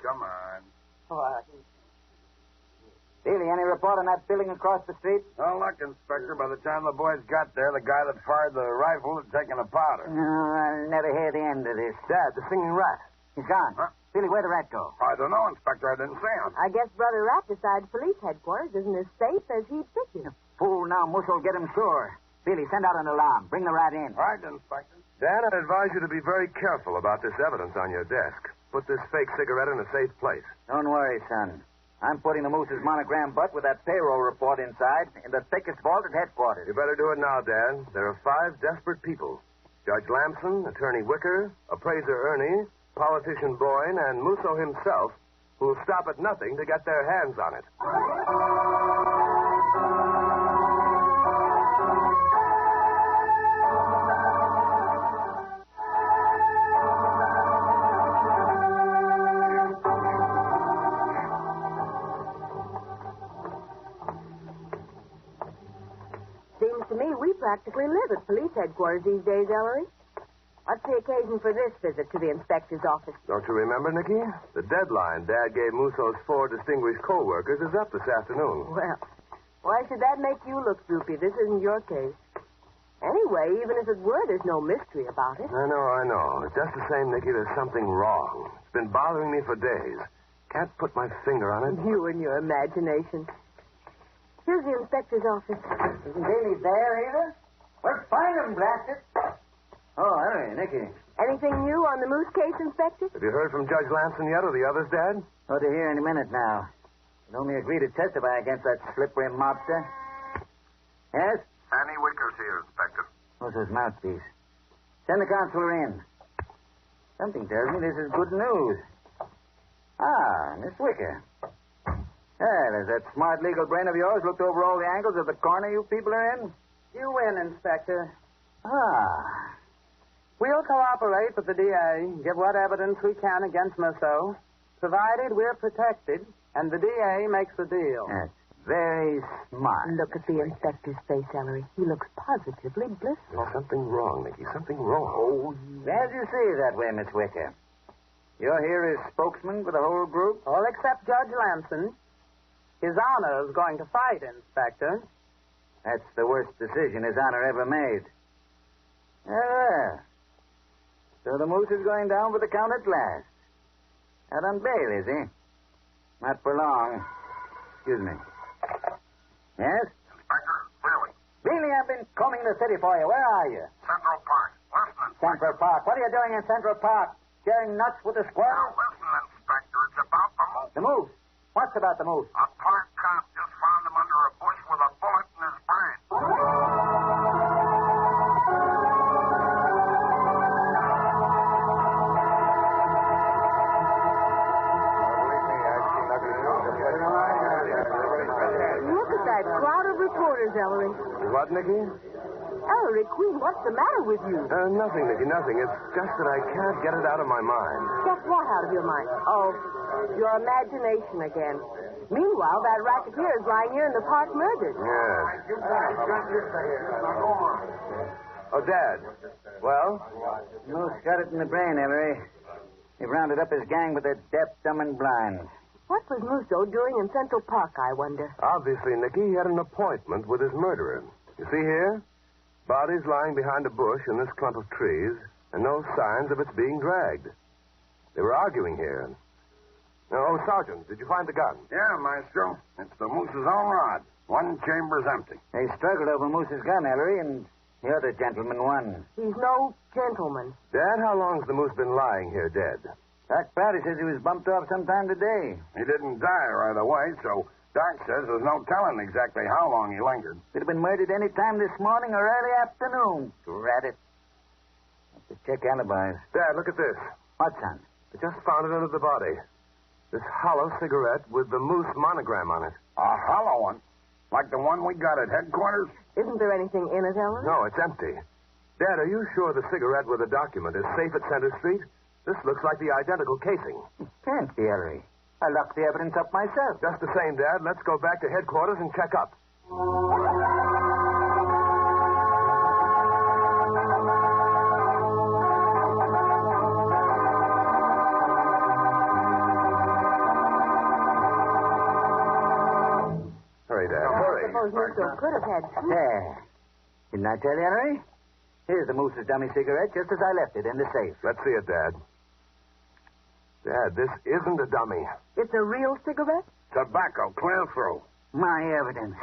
Billy, any report on that building across the street? No luck, Inspector. By the time the boys got there, the guy that fired the rifle had taken a powder. No, I'll never hear the end of this. Dad, the singing rat. He's gone. Huh? Billy, where'd the rat go? I don't know, Inspector. I didn't see him. I guess Brother Rat decides police headquarters isn't as safe as he'd pictured. Fool, now Musso will get him sure. Billy, send out an alarm. Bring the rat in. Right, Inspector. Dad, I'd advise you to be very careful about this evidence on your desk. Put this fake cigarette in a safe place. Don't worry, son. I'm putting the Moose's monogram butt with that payroll report inside in the thickest vault at headquarters. You better do it now, Dad. There are 5 desperate people. Judge Lamson, Attorney Wicker, Appraiser Ernie, Politician Boyne, and Musso himself, who'll stop at nothing to get their hands on it. Seems to me we practically live at police headquarters these days, Ellery. What's the occasion for this visit to the inspector's office? Don't you remember, Nicky? The deadline Dad gave Musso's 4 distinguished co-workers is up this afternoon. Well, why should that make you look droopy? This isn't your case. Anyway, even if it were, there's no mystery about it. I know. Just the same, Nicky, there's something wrong. It's been bothering me for days. Can't put my finger on it. You and your imagination. Here's the inspector's office. Isn't Billy there either? Well, find him, blast it. Oh, hey, Nicky. Anything new on the Moose case, Inspector? Have you heard from Judge Lamson yet or the others, Dad? Ought to hear any minute now. He'll only agree to testify against that slippery mobster. Yes? Annie Wicker's here, Inspector. What's his mouthpiece? Send the consular in. Something tells me this is good news. Ah, Miss Wicker. Well, has that smart legal brain of yours looked over all the angles of the corner you people are in? You win, Inspector. Ah. We'll cooperate with the DA, give what evidence we can against Musso, provided we're protected and the DA makes the deal. That's very smart. Look at the inspector's face, Ellery. He looks positively blissful. There's something wrong, Nicky. Something wrong. Oh, glad you see it that way, Miss Wicker. You're here as spokesman for the whole group? All except Judge Lamson. His Honor is going to fight, Inspector. That's the worst decision His Honor ever made. Well. So the Moose is going down for the count at last. Out on bail, is he? Not for long. Excuse me. Yes? Inspector, really? Really, I've been combing the city for you. Where are you? Central Park. Listen, Central Park. What are you doing in Central Park? Sharing nuts with the squirrels? Now, listen, Inspector. It's about the Moose. The Moose? What's about the Moose? A park cop just found him under a bush with a bullet in his brain. Look at that crowd of reporters, Ellery. What, Nicky? Ellery Queen, what's the matter with you? Nothing, Nicky, nothing. It's just that I can't get it out of my mind. Get what out of your mind? Oh, your imagination again. Meanwhile, that racketeer is lying here in the park murdered. Yes. Oh, Dad. Well? Moose got it in the brain, Ellery. He rounded up his gang with the deaf, dumb, and blind. What was Musso doing in Central Park, I wonder? Obviously, Nicky, he had an appointment with his murderer. You see here? Body's lying behind a bush in this clump of trees, and no signs of its being dragged. They were arguing here. Oh, Sergeant, did you find the gun? Yeah, Maestro. It's the Moose's own rod. One chamber's empty. They struggled over Moose's gun, Ellery, and the other gentleman won. He's no gentleman. Dad, how long's the Moose been lying here dead? Doc Prouty says he was bumped off sometime today. He didn't die right away, so Doc says there's no telling exactly how long he lingered. Could have been murdered any time this morning or early afternoon. Drat it. Have to check alibis. Dad, look at this. What, son? I just found it under the body. This hollow cigarette with the Moose monogram on it. A hollow one? Like the one we got at headquarters? Isn't there anything in it, Ellen? No, it's empty. Dad, are you sure the cigarette with the document is safe at Center Street? This looks like the identical casing. It can't be, Ellery. I locked the evidence up myself. Just the same, Dad. Let's go back to headquarters and check up. Hurry, Dad. Hurry. I suppose Musso could have had two. There. Didn't I tell you, Ellery? Here's the Moose's dummy cigarette, just as I left it in the safe. Let's see it, Dad. Dad, this isn't a dummy. It's a real cigarette? Tobacco, clear through. My evidence.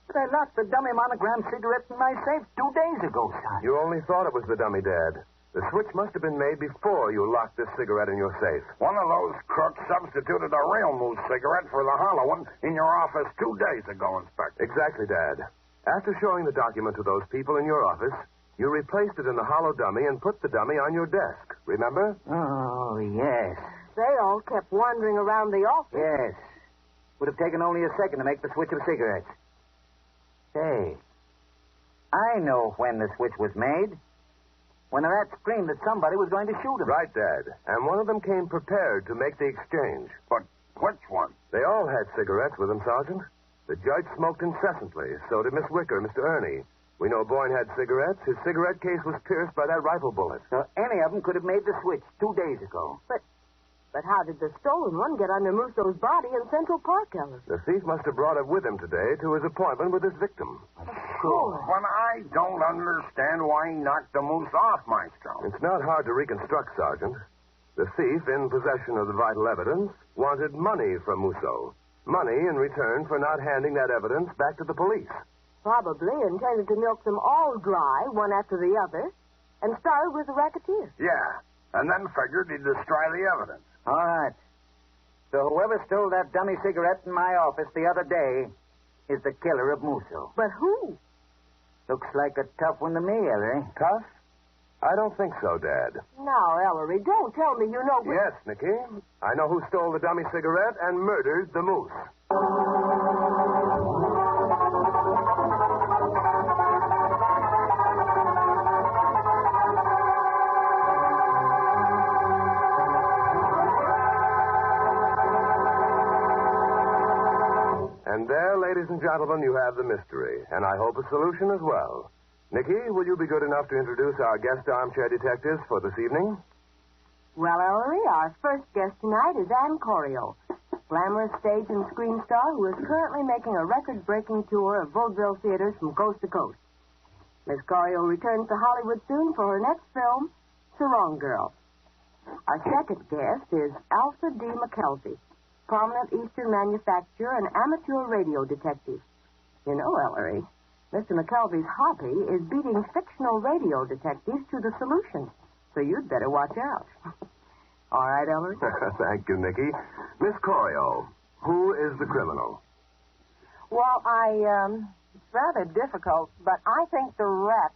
But I locked the dummy monogram cigarette in my safe 2 days ago, son. You only thought it was the dummy, Dad. The switch must have been made before you locked this cigarette in your safe. One of those crooks substituted a real Moose cigarette for the hollow one in your office 2 days ago, Inspector. Exactly, Dad. After showing the document to those people in your office, you replaced it in the hollow dummy and put the dummy on your desk. Remember? Oh, yes. They all kept wandering around the office. Yes. Would have taken only a second to make the switch of cigarettes. Say, I know when the switch was made. When the rat screamed that somebody was going to shoot him. Right, Dad. And one of them came prepared to make the exchange. But which one? They all had cigarettes with them, Sergeant. The judge smoked incessantly. So did Miss Wicker, Mr. Ernie. We know Boyne had cigarettes. His cigarette case was pierced by that rifle bullet. So any of them could have made the switch 2 days ago. But how did the stolen one get under Musso's body in Central Park, Ellen? The thief must have brought it with him today to his appointment with his victim. Sure. But I don't understand why he knocked the Moose off, Maestro. It's not hard to reconstruct, Sergeant. The thief, in possession of the vital evidence, wanted money from Musso. Money in return for not handing that evidence back to the police. Probably intended to milk them all dry, one after the other, and started with the racketeer. Yeah, and then figured he'd destroy the evidence. All right. So whoever stole that dummy cigarette in my office the other day is the killer of Musso. But who? Looks like a tough one to me, Ellery. Tough? I don't think so, Dad. Now, Ellery, don't tell me you know... Yes, Nicky. I know who stole the dummy cigarette and murdered the Moose. And there, ladies and gentlemen, you have the mystery, and I hope a solution as well. Nicky, will you be good enough to introduce our guest armchair detectives for this evening? Well, Ellery, our first guest tonight is Ann Corio, glamorous stage and screen star who is currently making a record-breaking tour of vaudeville theaters from coast to coast. Miss Corio returns to Hollywood soon for her next film, Sarong Girl. Our second guest is Alfred D. McKelvey, prominent Eastern manufacturer and amateur radio detective. You know, Ellery, Mr. McKelvey's hobby is beating fictional radio detectives to the solution. So you'd better watch out. All right, Ellery? Thank you, Nicky. Miss Corio, who is the criminal? Well, it's rather difficult, but I think the rat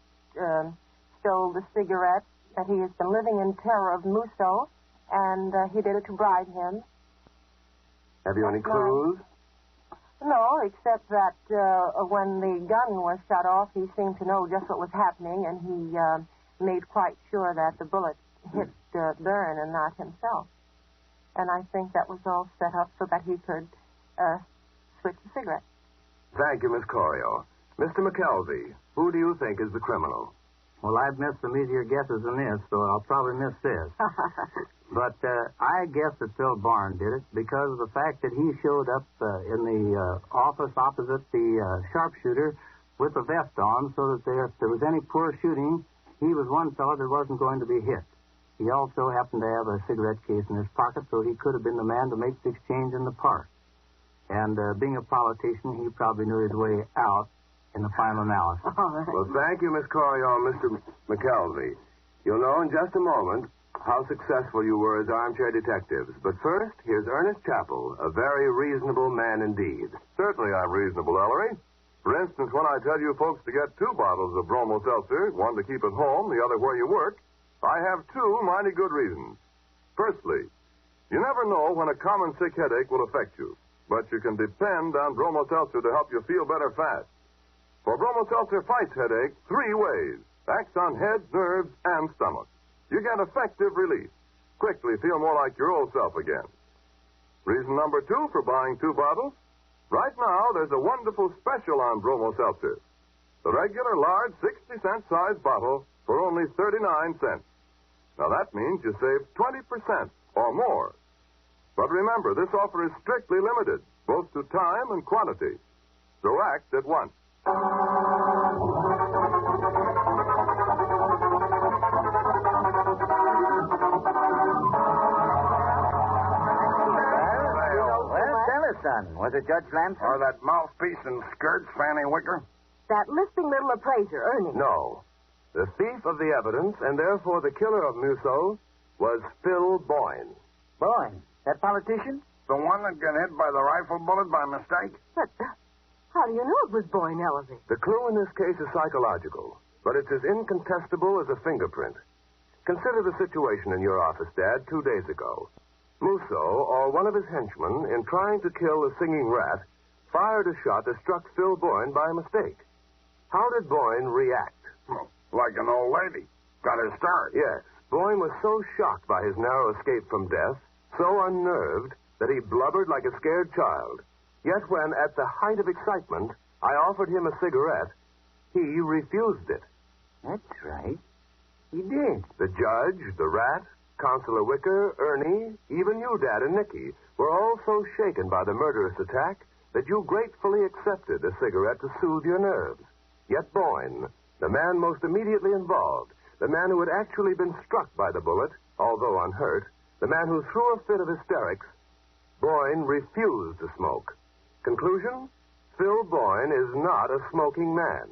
stole the cigarette, that he has been living in terror of Musso, and he did it to bribe him. Have you any clues? No, except that when the gun was shut off, he seemed to know just what was happening, and he made quite sure that the bullet hit Byrne and not himself. And I think that was all set up so that he could switch the cigarette. Thank you, Miss Corio. Mr. McKelvey, who do you think is the criminal? Well, I've missed some easier guesses than this, so I'll probably miss this. But I guess that Phil Barn did it because of the fact that he showed up in the office opposite the sharpshooter with a vest on so that if there was any poor shooting, he was one fellow that wasn't going to be hit. He also happened to have a cigarette case in his pocket, so he could have been the man to make the exchange in the park. And being a politician, he probably knew his way out in the final analysis. Well, thank you, Miss Corio and Mr. McKelvey. You'll know in just a moment how successful you were as armchair detectives. But first, here's Ernest Chappell, a very reasonable man indeed. Certainly I'm reasonable, Ellery. For instance, when I tell you folks to get 2 bottles of Bromo Seltzer, one to keep at home, the other where you work, I have 2 mighty good reasons. Firstly, you never know when a common sick headache will affect you, but you can depend on Bromo Seltzer to help you feel better fast. For Bromo Seltzer fights headache 3 ways. Acts on head, nerves, and stomach. You get effective relief. Quickly feel more like your old self again. Reason number 2 for buying 2 bottles. Right now, there's a wonderful special on Bromo Seltzer. The regular large 60-cent size bottle for only 39 cents. Now that means you save 20% or more. But remember, this offer is strictly limited, both to time and quantity. So act at once. Son, was it Judge Lamson? Or that mouthpiece in skirts, Fanny Wicker? That lisping little appraiser, Ernie. No. The thief of the evidence, and therefore the killer of Musso, was Phil Boyne. Boyne? That politician? The one that got hit by the rifle bullet by mistake? But how do you know it was Boyne, Ellery? The clue in this case is psychological, but it's as incontestable as a fingerprint. Consider the situation in your office, Dad, 2 days ago. Musso, or one of his henchmen, in trying to kill the singing rat, fired a shot that struck Phil Boyne by mistake. How did Boyne react? Like an old lady. Got his start. Yes. Boyne was so shocked by his narrow escape from death, so unnerved, that he blubbered like a scared child. Yet when, at the height of excitement, I offered him a cigarette, he refused it. That's right. He did. The judge, the rat, Consular Wicker, Ernie, even you, Dad, and Nicky, were all so shaken by the murderous attack that you gratefully accepted a cigarette to soothe your nerves. Yet Boyne, the man most immediately involved, the man who had actually been struck by the bullet, although unhurt, the man who threw a fit of hysterics, Boyne refused to smoke. Conclusion? Phil Boyne is not a smoking man.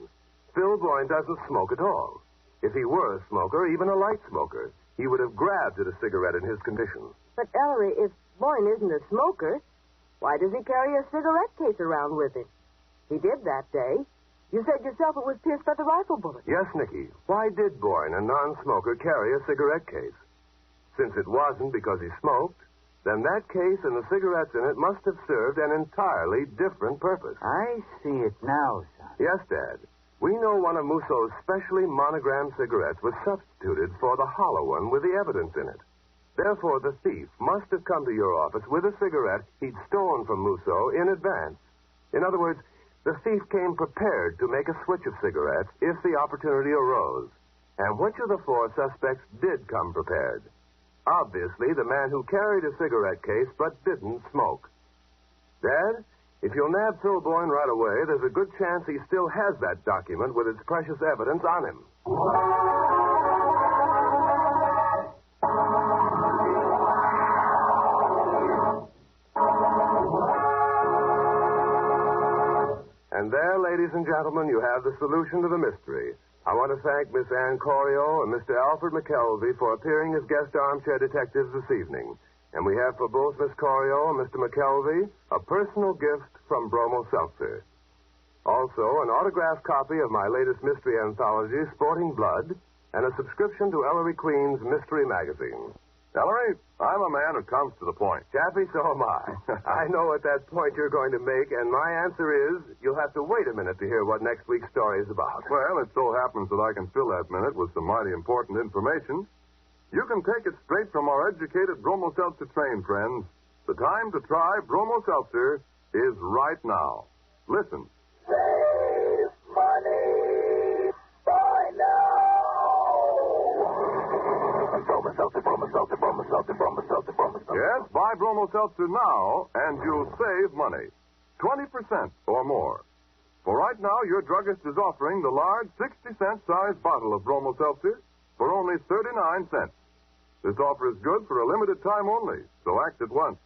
Phil Boyne doesn't smoke at all. If he were a smoker, even a light smoker, he would have grabbed at a cigarette in his condition. But, Ellery, if Boyne isn't a smoker, why does he carry a cigarette case around with him? He did that day. You said yourself it was pierced by the rifle bullet. Yes, Nicky. Why did Boyne, a non-smoker, carry a cigarette case? Since it wasn't because he smoked, then that case and the cigarettes in it must have served an entirely different purpose. I see it now, son. Yes, Dad. We know one of Musso's specially monogrammed cigarettes was substituted for the hollow one with the evidence in it. Therefore, the thief must have come to your office with a cigarette he'd stolen from Musso in advance. In other words, the thief came prepared to make a switch of cigarettes if the opportunity arose. And which of the 4 suspects did come prepared? Obviously, the man who carried a cigarette case but didn't smoke. Dad, if you'll nab Phil Boyne right away, there's a good chance he still has that document with its precious evidence on him. And there, ladies and gentlemen, you have the solution to the mystery. I want to thank Miss Ann Corio and Mr. Alfred McKelvey for appearing as guest armchair detectives this evening. And we have for both Miss Corio and Mr. McKelvey a personal gift from Bromo Seltzer. Also, an autographed copy of my latest mystery anthology, Sporting Blood, and a subscription to Ellery Queen's Mystery Magazine. Ellery, I'm a man who comes to the point. Chappie, so am I. I know at that point you're going to make, and my answer is you'll have to wait a minute to hear what next week's story is about. Well, it so happens that I can fill that minute with some mighty important information. You can take it straight from our educated Bromo Seltzer trained friends. The time to try Bromo Seltzer is right now. Listen. Save money. Buy now. Bromo Seltzer, Bromo Seltzer, Bromo Seltzer, Bromo Seltzer, Bromo Seltzer. Yes, buy Bromo Seltzer now, and you'll save money. 20% or more. For right now, your druggist is offering the large 60-cent size bottle of Bromo Seltzer for only 39 cents. This offer is good for a limited time only, so act at once.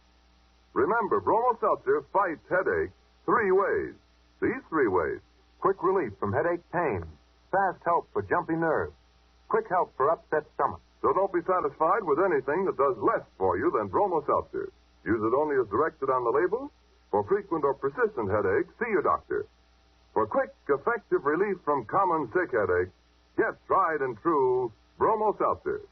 Remember, Bromo Seltzer fights headache 3 ways. These 3 ways. Quick relief from headache pain. Fast help for jumpy nerves. Quick help for upset stomach. So don't be satisfied with anything that does less for you than Bromo Seltzer. Use it only as directed on the label. For frequent or persistent headache, see your doctor. For quick, effective relief from common sick headache, get tried and true Bromo Seltzer.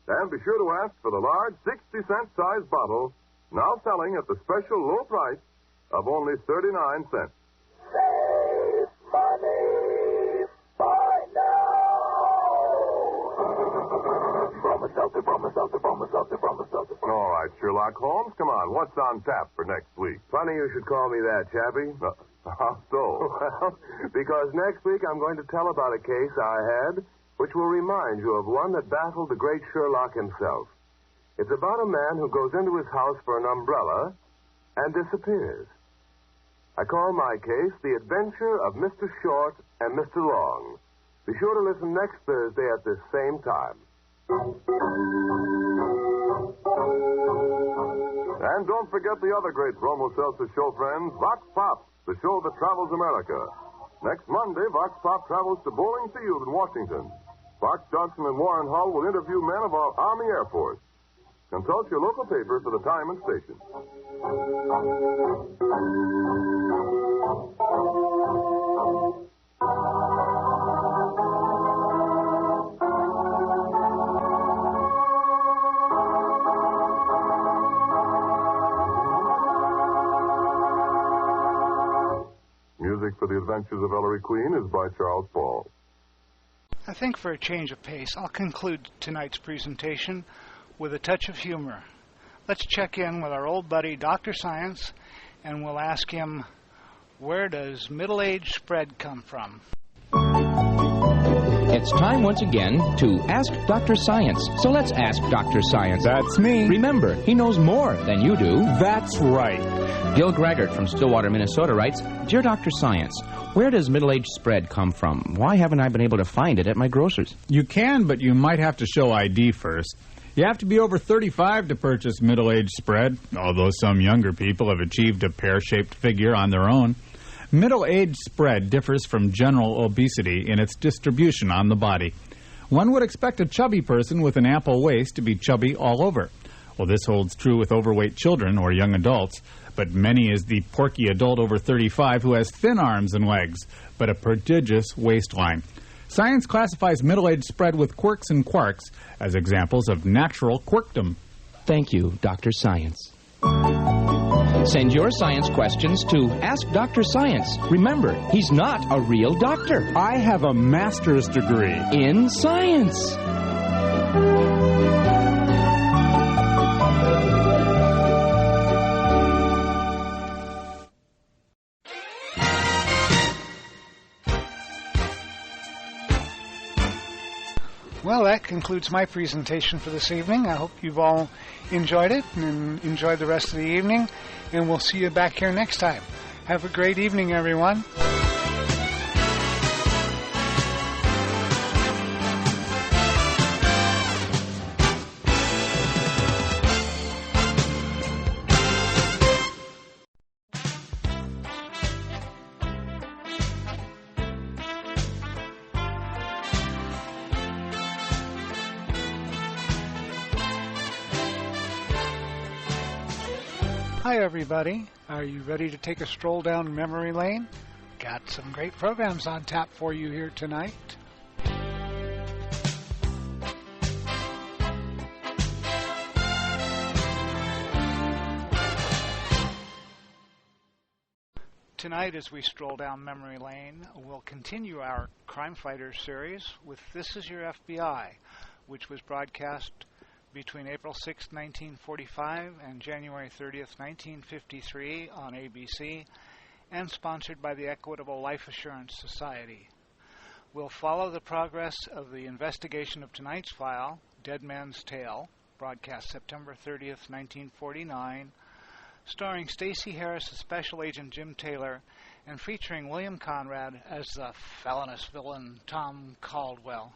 And be sure to ask for the large 60-cent size bottle, now selling at the special low price of only 39 cents. Save money. Buy now. Bromo Seltzer, Bromo Seltzer, Bromo Seltzer, Bromo Seltzer. All right, Sherlock Holmes, come on. What's on tap for next week? Funny you should call me that, Chappie. How so? Well, because next week I'm going to tell about a case I had which will remind you of one that baffled the great Sherlock himself. It's about a man who goes into his house for an umbrella and disappears. I call my case The Adventure of Mr. Short and Mr. Long. Be sure to listen next Thursday at this same time. And don't forget the other great Bromo Seltzer show friends, Vox Pop, the show that travels America. Next Monday, Vox Pop travels to Bowling Field in Washington. Fox Johnson and Warren Hull will interview men of our Army Air Force. Consult your local paper for the time and station. Music for The Adventures of Ellery Queen is by Charles Paul. I think for a change of pace, I'll conclude tonight's presentation with a touch of humor. Let's check in with our old buddy, Dr. Science, and we'll ask him, where does middle-aged spread come from? It's time once again to Ask Dr. Science. So let's ask Dr. Science. That's me. Remember, he knows more than you do. That's right. Gil Greggert from Stillwater, Minnesota writes, Dear Dr. Science, where does middle-aged spread come from? Why haven't I been able to find it at my grocer's? You can, but you might have to show ID first. You have to be over 35 to purchase middle-aged spread, although some younger people have achieved a pear-shaped figure on their own. Middle-aged spread differs from general obesity in its distribution on the body. One would expect a chubby person with an ample waist to be chubby all over. Well, this holds true with overweight children or young adults, but many is the porky adult over 35 who has thin arms and legs, but a prodigious waistline. Science classifies middle-aged spread with quirks and quarks as examples of natural quirkdom. Thank you, Dr. Science. Send your science questions to Ask Dr. Science. Remember, he's not a real doctor. I have a master's degree in science. Well, that concludes my presentation for this evening. I hope you've all enjoyed it and enjoyed the rest of the evening, and we'll see you back here next time. Have a great evening, everyone. Hi, everybody. Are you ready to take a stroll down memory lane? Got some great programs on tap for you here tonight. Tonight, as we stroll down memory lane, we'll continue our Crime Fighters series with This Is Your FBI, which was broadcast between April 6, 1945 and January 30th, 1953 on ABC, and sponsored by the Equitable Life Assurance Society. We'll follow the progress of the investigation of tonight's file, Dead Man's Tale, broadcast September 30th, 1949, starring Stacey Harris as Special Agent Jim Taylor and featuring William Conrad as the felonious villain Tom Caldwell.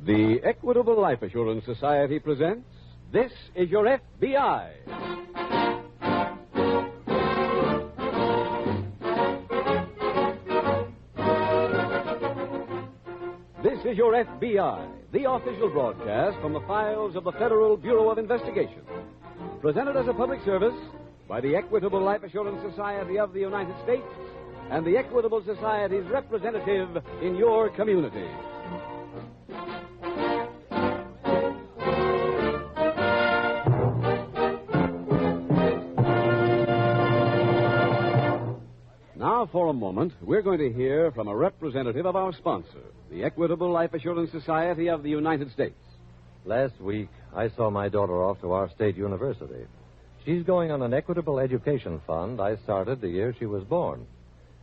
The Equitable Life Assurance Society presents This Is Your FBI. This is Your FBI, the official broadcast from the files of the Federal Bureau of Investigation. Presented as a public service by the Equitable Life Assurance Society of the United States and the Equitable Society's representative in your community. Now, for a moment, we're going to hear from a representative of our sponsor, the Equitable Life Assurance Society of the United States. Last week, I saw my daughter off to our state university. She's going on an Equitable Education Fund I started the year she was born.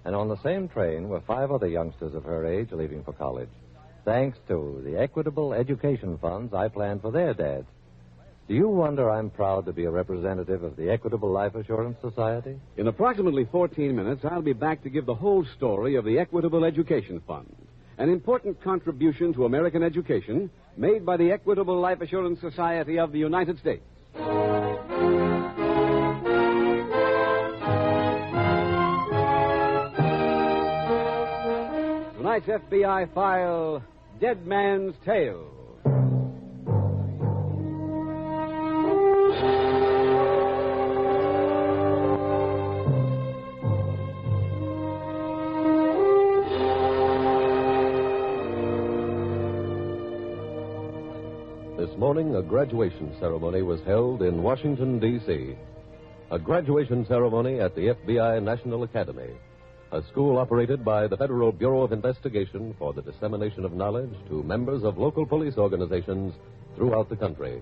And on the same train were 5 other youngsters of her age leaving for college. Thanks to the Equitable Education Funds I planned for their dads. Do you wonder I'm proud to be a representative of the Equitable Life Assurance Society? In approximately 14 minutes, I'll be back to give the whole story of the Equitable Education Fund, an important contribution to American education made by the Equitable Life Assurance Society of the United States. Tonight's FBI file, Dead Man's Tale. This morning, a graduation ceremony was held in Washington, D.C. A graduation ceremony at the FBI National Academy, a school operated by the Federal Bureau of Investigation for the dissemination of knowledge to members of local police organizations throughout the country.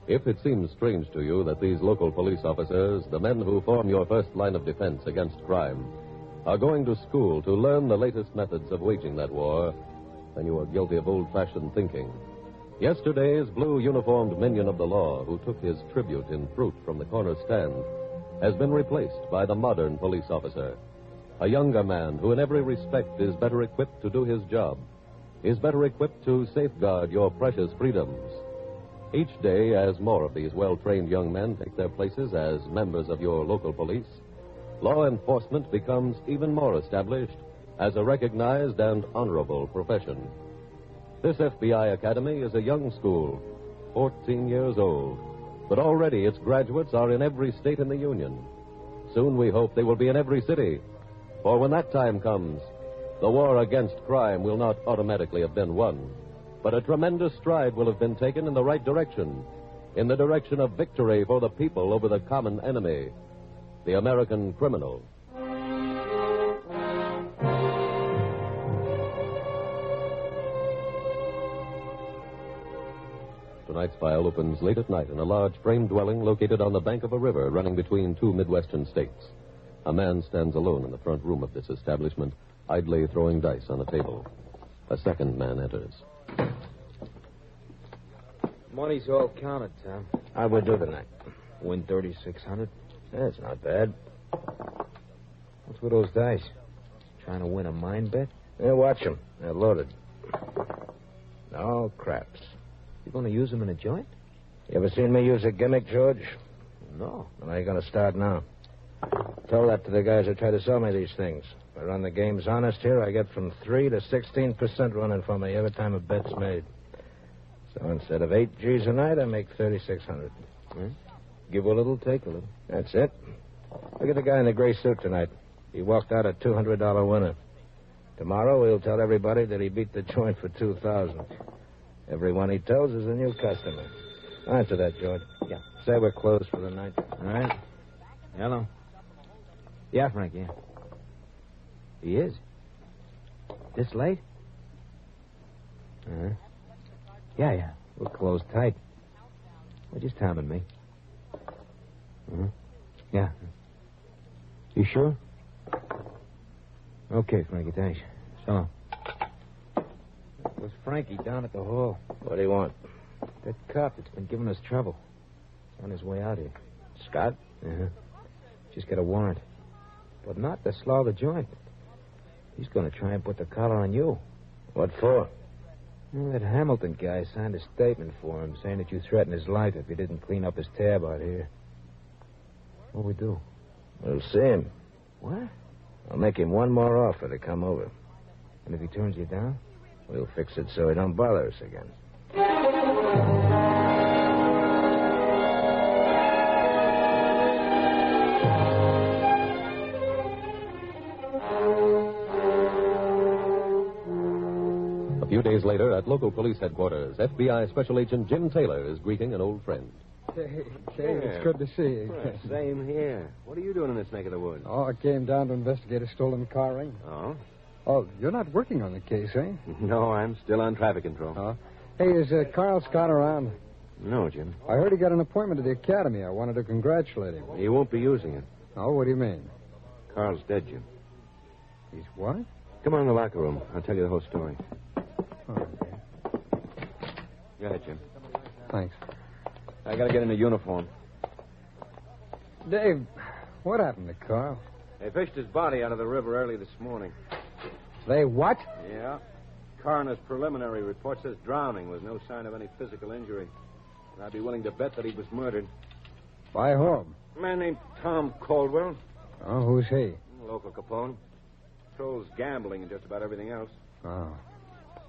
If it seems strange to you that these local police officers, the men who form your first line of defense against crime, are going to school to learn the latest methods of waging that war, then you are guilty of old-fashioned thinking. Yesterday's blue-uniformed minion of the law who took his tribute in fruit from the corner stand has been replaced by the modern police officer, a younger man who in every respect is better equipped to do his job, is better equipped to safeguard your precious freedoms. Each day, as more of these well-trained young men take their places as members of your local police, law enforcement becomes even more established as a recognized and honorable profession. This FBI Academy is a young school, 14 years old, but already its graduates are in every state in the Union. Soon we hope they will be in every city, for when that time comes, the war against crime will not automatically have been won, but a tremendous stride will have been taken in the right direction, in the direction of victory for the people over the common enemy, the American criminal. Tonight's file opens late at night in a large frame dwelling located on the bank of a river running between 2 Midwestern states. A man stands alone in the front room of this establishment, idly throwing dice on a table. A second man enters. Money's all counted, Tom. How'd we do tonight? Win 3,600. That's not bad. What's with those dice? Trying to win a mine bet? Yeah, watch them. They're loaded. No craps. You going to use them in a joint? You ever seen me use a gimmick, George? No. Well, you're going to start now. Tell that to the guys who try to sell me these things. If I run the games honest here, I get from 3 to 16% running for me every time a bet's made. So instead of 8 G's a night, I make 3,600. Give a little, take a little. That's it. Look at the guy in the gray suit tonight. He walked out a $200 winner. Tomorrow, he'll tell everybody that he beat the joint for $2,000. Everyone he tells is a new customer. Answer that, George. Yeah. Say we're closed for the night. All right. Hello. Yeah, Frank, yeah. He is? This late? Yeah. We'll close tight. Well, just Tom and me. Yeah. You sure? Okay, Frankie, thanks. So. Where's Frankie down at the hall? What do you want? That cop that's been giving us trouble. He's on his way out here. Scott? Just got a warrant. But not to slow the joint. He's going to try and put the collar on you. What for? Well, that Hamilton guy signed a statement for him saying that you threatened his life if he didn't clean up his tab out here. What we do? We'll see him. What? I'll make him one more offer to come over. And if he turns you down? We'll fix it so he don't bother us again. A few days later, at local police headquarters, FBI Special Agent Jim Taylor is greeting an old friend. Hey, it's good to see you. Well, same here. What are you doing in this neck of the woods? Oh, I came down to investigate a stolen car ring. Oh? Oh, you're not working on the case, eh? No, I'm still on traffic control. Oh. Hey, is Carl Scott around? No, Jim. I heard he got an appointment at the academy. I wanted to congratulate him. He won't be using it. Oh, what do you mean? Carl's dead, Jim. He's what? Come on in the locker room. I'll tell you the whole story. Oh, okay. Go ahead, Jim. Thanks. I gotta get in a uniform. Dave, what happened to Carl? They fished his body out of the river early this morning. They what? Yeah. Coroner's preliminary report says drowning with no sign of any physical injury. And I'd be willing to bet that he was murdered. By whom? A man named Tom Caldwell. Oh, who's he? Local Capone. Controls gambling and just about everything else. Oh.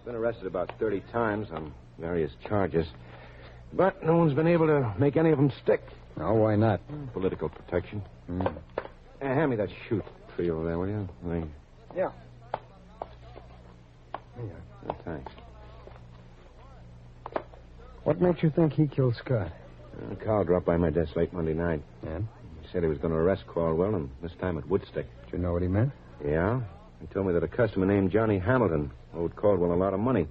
Been arrested about 30 times on various charges. But no one's been able to make any of them stick. Oh, why not? Political protection. Mm. Hand me that chute tree over there, will you? Yeah. Thanks. What makes you think he killed Scott? Carl dropped by my desk late Monday night. And? He said he was going to arrest Caldwell, and this time at Woodstick. Did you know what he meant? Yeah. He told me that a customer named Johnny Hamilton owed Caldwell a lot of money.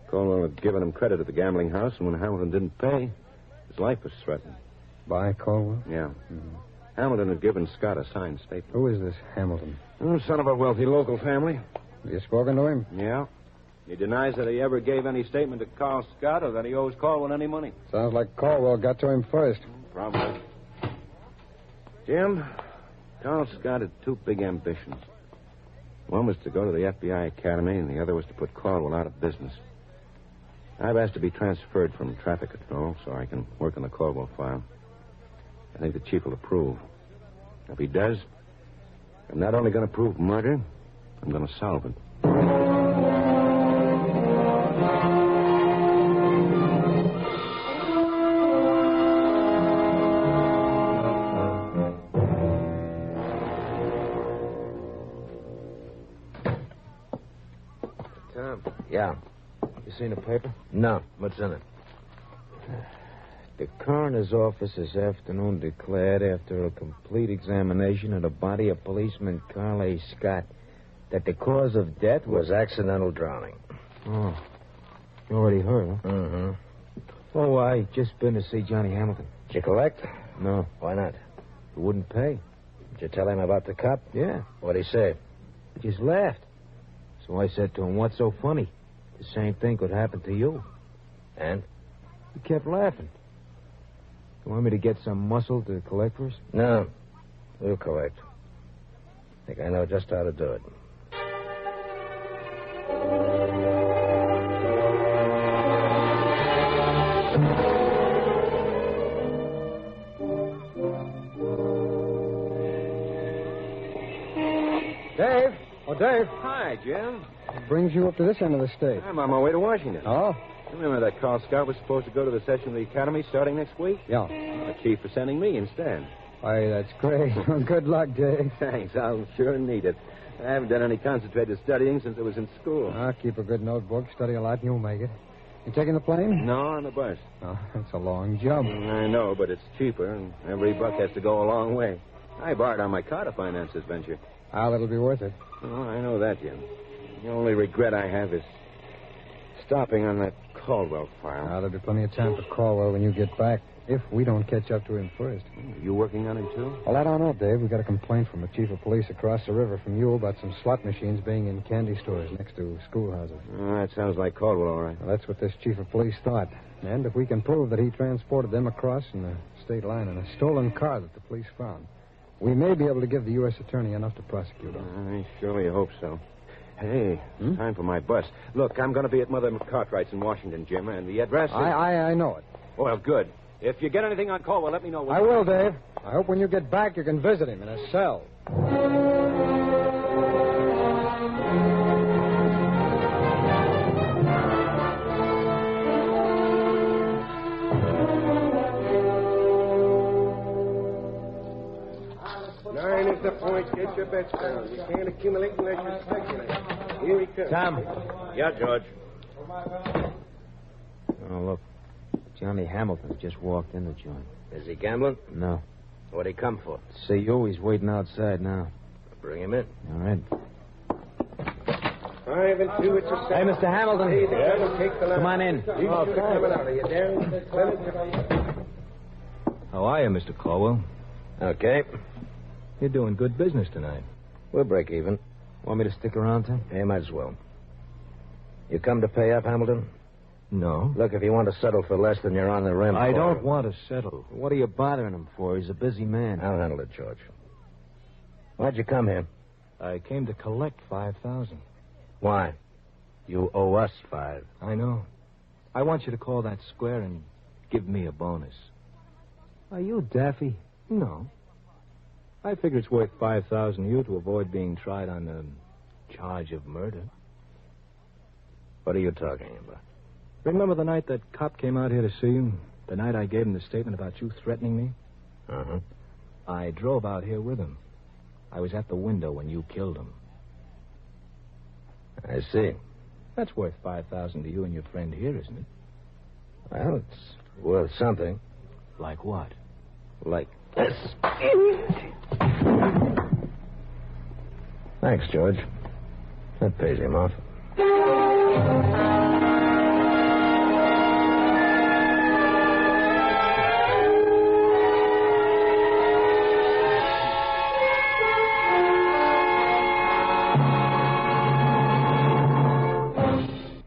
Caldwell had given him credit at the gambling house, and when Hamilton didn't pay, his life was threatened. By Caldwell? Yeah. Mm-hmm. Hamilton had given Scott a signed statement. Who is this Hamilton? Son of a wealthy local family. Have you spoken to him? Yeah. He denies that he ever gave any statement to Carl Scott or that he owes Caldwell any money. Sounds like Caldwell got to him first. Probably. Jim, Carl Scott had two big ambitions. One was to go to the FBI Academy, and the other was to put Caldwell out of business. I've asked to be transferred from traffic control so I can work on the Caldwell file. I think the chief will approve. If he does, I'm not only going to prove murder, I'm going to solve it. Tom. Yeah. You seen the paper? No. What's in it? The coroner's office this afternoon declared, after a complete examination of the body of policeman Carl A. Scott, that the cause of death was accidental drowning. Oh. You already heard, huh? Mm-hmm. Oh, I just been to see Johnny Hamilton. Did you collect? No. Why not? He wouldn't pay. Did you tell him about the cop? Yeah. What'd he say? He just laughed. So I said to him, what's so funny? The same thing could happen to you. And? He kept laughing. You want me to get some muscle to collect for us? No. We'll collect. I think I know just how to do it. Dave? Oh, Dave. Hi, Jim. What brings you up to this end of the state? I'm on my way to Washington. Oh? Remember that Carl Scott was supposed to go to the session of the Academy starting next week? Yeah. The chief for sending me instead. Why, that's great. Good luck, Dave. Thanks. I'll sure need it. I haven't done any concentrated studying since I was in school. I'll keep a good notebook, study a lot, and you'll make it. You taking the plane? No, on the bus. Oh, it's a long jump. I know, but it's cheaper, and every buck has to go a long way. I borrowed on my car to finance this venture. Well, it'll be worth it. Oh, I know that, Jim. The only regret I have is stopping on that Caldwell file. There'll be plenty of time for Caldwell when you get back, if we don't catch up to him first. Are you working on him, too? Well, I don't know, Dave. We got a complaint from the chief of police across the river from you about some slot machines being in candy stores next to schoolhouses. Oh, that sounds like Caldwell, all right. Well, that's what this chief of police thought. And if we can prove that he transported them across in the state line in a stolen car that the police found, we may be able to give the U.S. attorney enough to prosecute him. I surely hope so. Hey, it's time for my bus. Look, I'm going to be at Mother McCartwright's in Washington, Jim, and the address is... I know it. Well, good. If you get anything on Caldwell, let me know. I will, Dave. I hope when you get back, you can visit him in a cell. 9 is the point. Get your bets down. You can't accumulate unless you speculate. Here he comes. Tom. Yeah, George. Oh, look. Johnny Hamilton just walked in the joint. Is he gambling? No. What'd he come for? See you. He's waiting outside now. Bring him in. All right. 5 and 2, it's a 7. Hey, Mr. Hamilton. Hey, the devil take the line. Come on in. You should have coming out of you, Darren. How are you, Mr. Caldwell? Okay. You're doing good business tonight. We'll break even. Want me to stick around, Tim? Yeah, might as well. You come to pay up, Hamilton? No. Look, if you want to settle for less than you're on the rim I for... don't want to settle. What are you bothering him for? He's a busy man. I'll handle it, George. Why'd you come here? I came to collect $5,000. Why? You owe us 5. I know. I want you to call that square and give me a bonus. Are you daffy? No. I figure it's worth $5,000 to you to avoid being tried on a charge of murder. What are you talking about? Remember the night that cop came out here to see you? The night I gave him the statement about you threatening me? Uh-huh. I drove out here with him. I was at the window when you killed him. I see. That's worth $5,000 to you and your friend here, isn't it? Well, it's worth something. Like what? Like this. Thanks, George. That pays him off.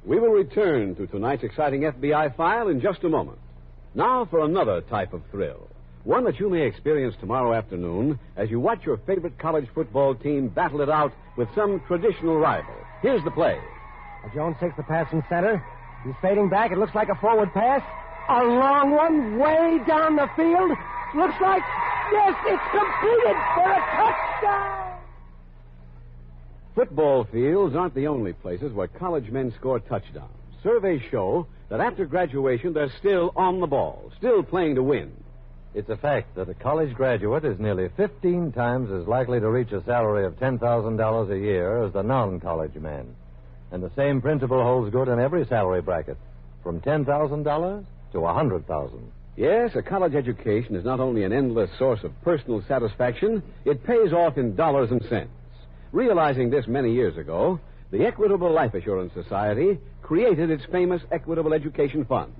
We will return to tonight's exciting FBI file in just a moment. Now for another type of thrill. One that you may experience tomorrow afternoon as you watch your favorite college football team battle it out with some traditional rival. Here's the play. Jones takes the pass from center. He's fading back. It looks like a forward pass. A long one way down the field. Looks like, yes, it's completed for a touchdown. Football fields aren't the only places where college men score touchdowns. Surveys show that after graduation, they're still on the ball, still playing to win. It's a fact that a college graduate is nearly 15 times as likely to reach a salary of $10,000 a year as the non-college man. And the same principle holds good in every salary bracket, from $10,000 to $100,000. Yes, a college education is not only an endless source of personal satisfaction, it pays off in dollars and cents. Realizing this many years ago, the Equitable Life Assurance Society created its famous Equitable Education Fund.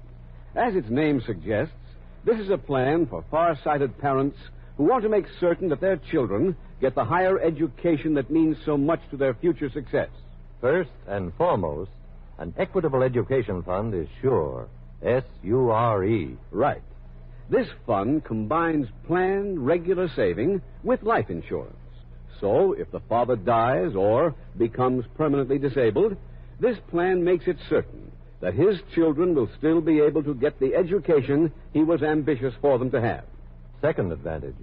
As its name suggests, this is a plan for far-sighted parents who want to make certain that their children get the higher education that means so much to their future success. First and foremost, an Equitable Education Fund is SURE. S-U-R-E. Right. This fund combines planned, regular saving with life insurance. So, if the father dies or becomes permanently disabled, this plan makes it certain that his children will still be able to get the education he was ambitious for them to have. Second advantage,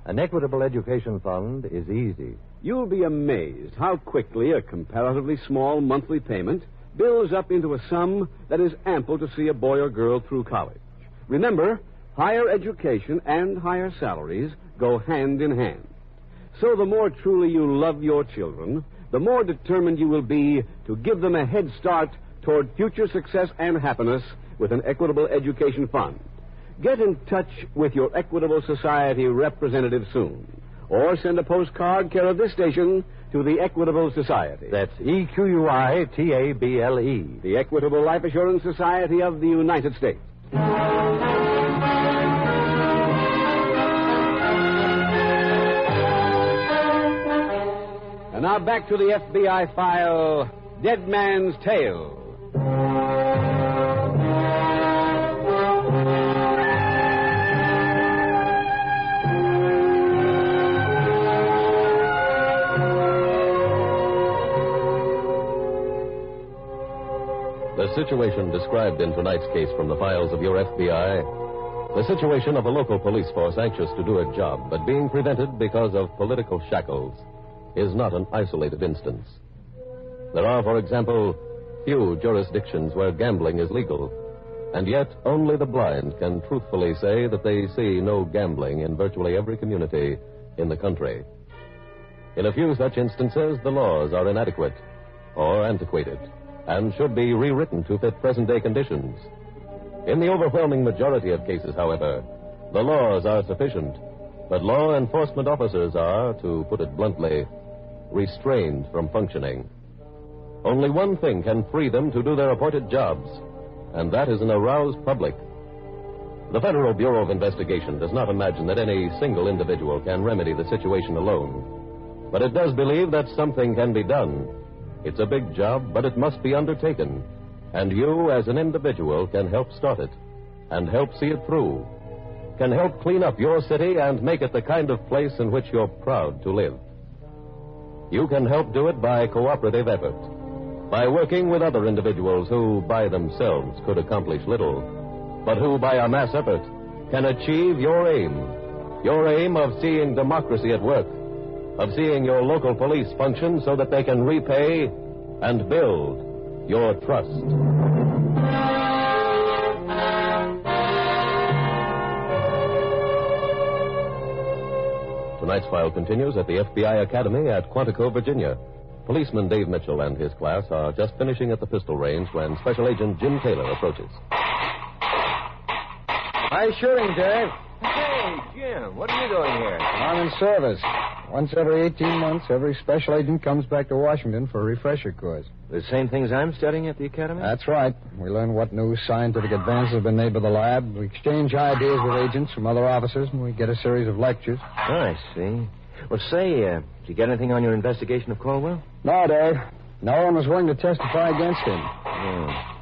an Equitable Education Fund is easy. You'll be amazed how quickly a comparatively small monthly payment builds up into a sum that is ample to see a boy or girl through college. Remember, higher education and higher salaries go hand in hand. So the more truly you love your children, the more determined you will be to give them a head start toward future success and happiness with an Equitable Education Fund. Get in touch with your Equitable Society representative soon. or send a postcard care of this station to the Equitable Society. That's EQUITABLE. The Equitable Life Assurance Society of the United States. And now back to the FBI file, Dead Man's Tale. The situation described in tonight's case from the files of your FBI, the situation of a local police force anxious to do a job, but being prevented because of political shackles, is not an isolated instance. There are, for example, few jurisdictions where gambling is legal, and yet only the blind can truthfully say that they see no gambling in virtually every community in the country. In a few such instances, the laws are inadequate or antiquated and should be rewritten to fit present-day conditions. In the overwhelming majority of cases, however, the laws are sufficient, but law enforcement officers are, to put it bluntly, restrained from functioning. Only one thing can free them to do their appointed jobs, and that is an aroused public. The Federal Bureau of Investigation does not imagine that any single individual can remedy the situation alone, but it does believe that something can be done. It's a big job, but it must be undertaken, and you, as an individual, can help start it and help see it through, can help clean up your city and make it the kind of place in which you're proud to live. You can help do it by cooperative effort, by working with other individuals who, by themselves, could accomplish little, but who, by a mass effort, can achieve your aim of seeing democracy at work, of seeing your local police function so that they can repay and build your trust. Tonight's file continues at the FBI Academy at Quantico, Virginia. Policeman Dave Mitchell and his class are just finishing at the pistol range when Special Agent Jim Taylor approaches. Nice shooting, Dave. Hey, Jim, what are you doing here? I'm in service. Once every 18 months, every special agent comes back to Washington for a refresher course. The same things I'm studying at the academy? That's right. We learn what new scientific advances have been made by the lab. We exchange ideas with agents from other offices, and we get a series of lectures. I see. Well, say, did you get anything on your investigation of Caldwell? No, Dave. No one was willing to testify against him.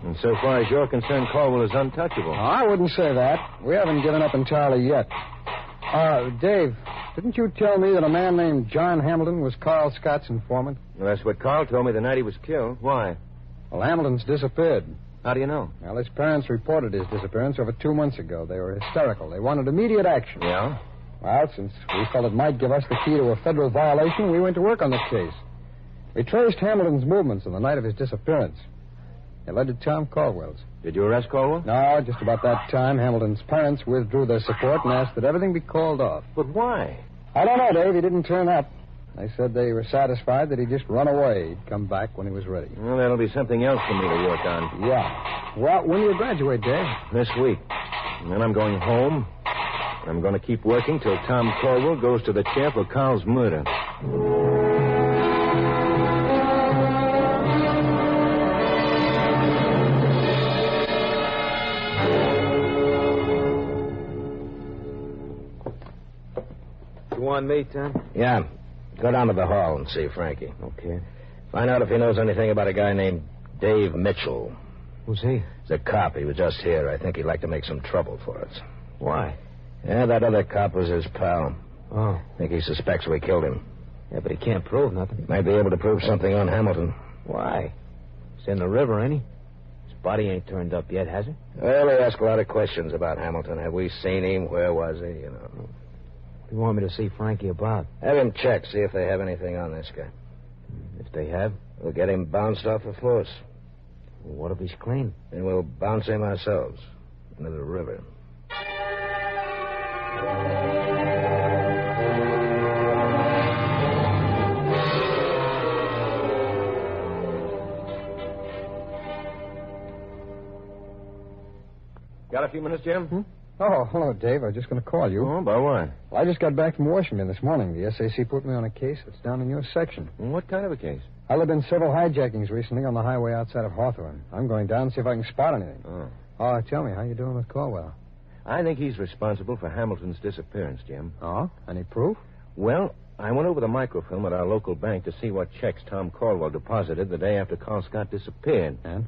And so far as you're concerned, Caldwell is untouchable. No, I wouldn't say that. We haven't given up entirely yet. Dave, didn't you tell me that a man named John Hamilton was Carl Scott's informant? Well, that's what Carl told me the night he was killed. Why? Well, Hamilton's disappeared. How do you know? Well, his parents reported his disappearance over 2 months ago. They were hysterical. They wanted immediate action. Yeah? Well, since we felt it might give us the key to a federal violation, we went to work on the case. We traced Hamilton's movements on the night of his disappearance. It led to Tom Caldwell's. Did you arrest Caldwell? No, just about that time, Hamilton's parents withdrew their support and asked that everything be called off. But why? I don't know, Dave. He didn't turn up. They said they were satisfied that he'd just run away. He'd come back when he was ready. Well, that'll be something else for me to work on. Yeah. Well, when do you graduate, Dave? This week. And then I'm going home. I'm going to keep working till Tom Caldwell goes to the chair for Carl's murder. You want me, Tom? Yeah. Go down to the hall and see Frankie. Okay. Find out if he knows anything about a guy named Dave Mitchell. Who's he? He's a cop. He was just here. I think he'd like to make some trouble for us. Why? Yeah, that other cop was his pal. Oh. I think he suspects we killed him. Yeah, but he can't prove nothing. Might be able to prove something on Hamilton. Why? He's in the river, ain't he? His body ain't turned up yet, has it? Well, they ask a lot of questions about Hamilton. Have we seen him? Where was he? You know. You want me to see Frankie about? Have him check, see if they have anything on this guy. If they have? We'll get him bounced off the force. Well, what if he's clean? Then we'll bounce him ourselves into the river. Got a few minutes, Jim? Oh, hello, Dave. I was just going to call you. Oh, about what? Well, I just got back from Washington this morning. The SAC put me on a case that's down in your section. What kind of a case? There have been several hijackings recently on the highway outside of Hawthorne. I'm going down to see if I can spot anything. Oh, tell me, how you doing with Caldwell? I think he's responsible for Hamilton's disappearance, Jim. Oh? Any proof? Well, I went over the microfilm at our local bank to see what checks Tom Caldwell deposited the day after Carl Scott disappeared. And?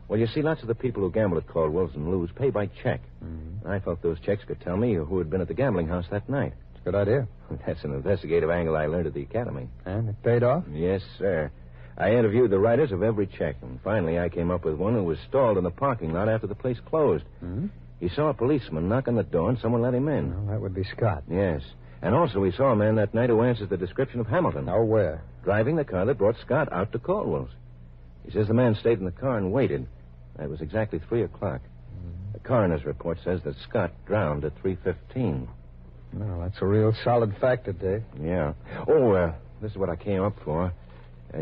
Well, you see, lots of the people who gamble at Caldwell's and lose pay by check. Mm-hmm. I thought those checks could tell me who had been at the gambling house that night. It's a good idea. That's an investigative angle I learned at the academy. And it paid off? Yes, sir. I interviewed the writers of every check, and finally I came up with one who was stalled in the parking lot after the place closed. Mm-hmm. He saw a policeman knock on the door, and someone let him in. Well, that would be Scott. Yes. And also he saw a man that night who answers the description of Hamilton. Now, where? Driving the car that brought Scott out to Caldwell's. He says the man stayed in the car and waited. It was exactly 3 o'clock. The coroner's report says that Scott drowned at 3:15. Well, that's a real solid factor, Dave. Yeah. Oh, this is what I came up for.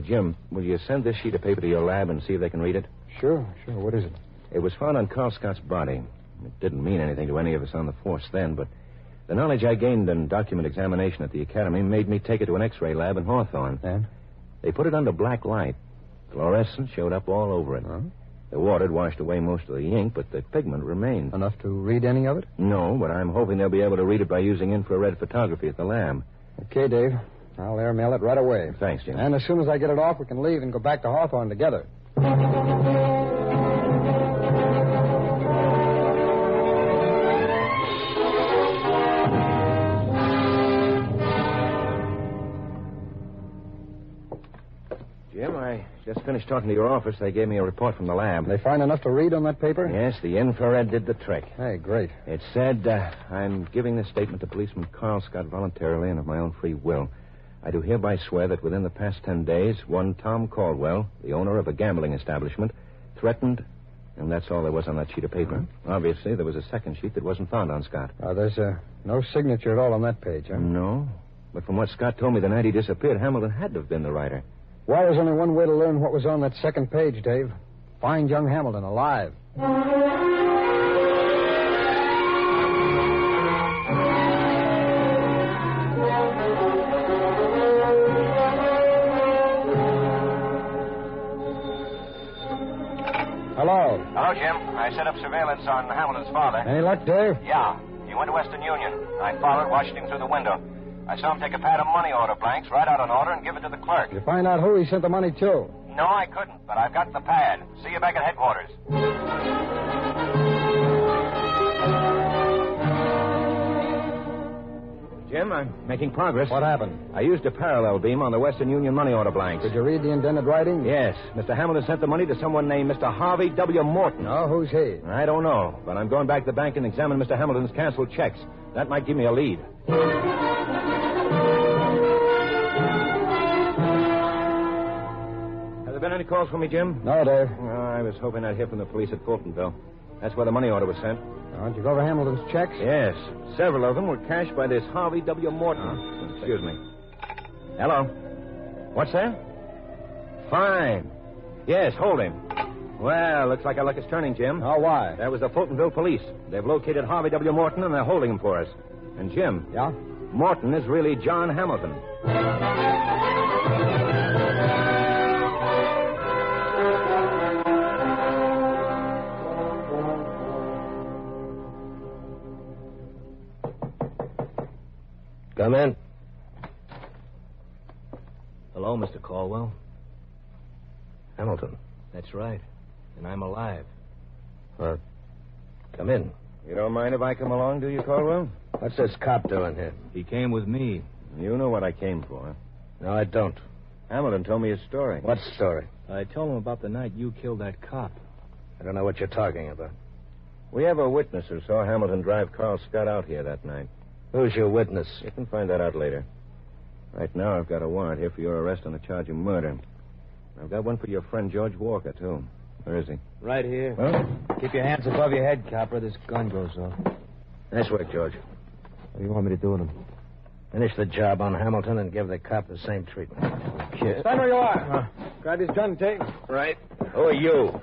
Jim, will you send this sheet of paper to your lab and see if they can read it? Sure. What is it? It was found on Carl Scott's body. It didn't mean anything to any of us on the force then, but the knowledge I gained in document examination at the academy made me take it to an X-ray lab in Hawthorne. And? They put it under black light. Fluorescence showed up all over it. Huh? The water had washed away most of the ink, but the pigment remained. Enough to read any of it? No, but I'm hoping they'll be able to read it by using infrared photography at the lab. Okay, Dave. I'll airmail it right away. Thanks, Jim. And as soon as I get it off, we can leave and go back to Hawthorne together. Jim, I just finished talking to your office. They gave me a report from the lab. They find enough to read on that paper? Yes, the infrared did the trick. Hey, great. It said, I'm giving this statement to policeman Carl Scott voluntarily and of my own free will. I do hereby swear that within the past 10 days, one Tom Caldwell, the owner of a gambling establishment, threatened... And that's all there was on that sheet of paper. Mm-hmm. Obviously, there was a second sheet that wasn't found on Scott. There's no signature at all on that page, huh? No. But from what Scott told me the night he disappeared, Hamilton had to have been the writer. Well, there's only one way to learn what was on that second page, Dave. Find young Hamilton alive. Hello. Hello, Jim. I set up surveillance on Hamilton's father. Any luck, Dave? Yeah. He went to Western Union. I followed, watched him through the window. I saw him take a pad of money order blanks, write out an order, and give it to the clerk. Did you find out who he sent the money to? No, I couldn't, but I've got the pad. See you back at headquarters. Jim, I'm making progress. What happened? I used a parallel beam on the Western Union money order blanks. Did you read the indented writing? Yes. Mr. Hamilton sent the money to someone named Mr. Harvey W. Morton. Oh, who's he? I don't know, but I'm going back to the bank and examine Mr. Hamilton's canceled checks. That might give me a lead. Have there been any calls for me, Jim? No, Dave. I was hoping I'd hear from the police at Fultonville. That's where the money order was sent. Did you go over Hamilton's checks? Yes. Several of them were cashed by this Harvey W. Morton. Excuse me. Hello. What's that? Fine. Yes, hold him. Well, looks like our luck is turning, Jim. Oh, why? That was the Fultonville police. They've located Harvey W. Morton, and they're holding him for us. And, Jim. Yeah? Morton is really John Hamilton. Come in. Hello, Mr. Caldwell. Hamilton. That's right. And I'm alive. Come in. You don't mind if I come along, do you, Caldwell? What's this cop doing here? He came with me. You know what I came for. No, I don't. Hamilton told me his story. What story? I told him about the night you killed that cop. I don't know what you're talking about. We have a witness who saw Hamilton drive Carl Scott out here that night. Who's your witness? You can find that out later. Right now, I've got a warrant here for your arrest on the charge of murder. I've got one for your friend George Walker, too. Where is he? Right here. Huh? Keep your hands above your head, copper. This gun goes off. Nice work, George. What do you want me to do with him? Finish the job on Hamilton and give the cop the same treatment. Stand where you are. Grab his gun, Tate. Right. Who are you?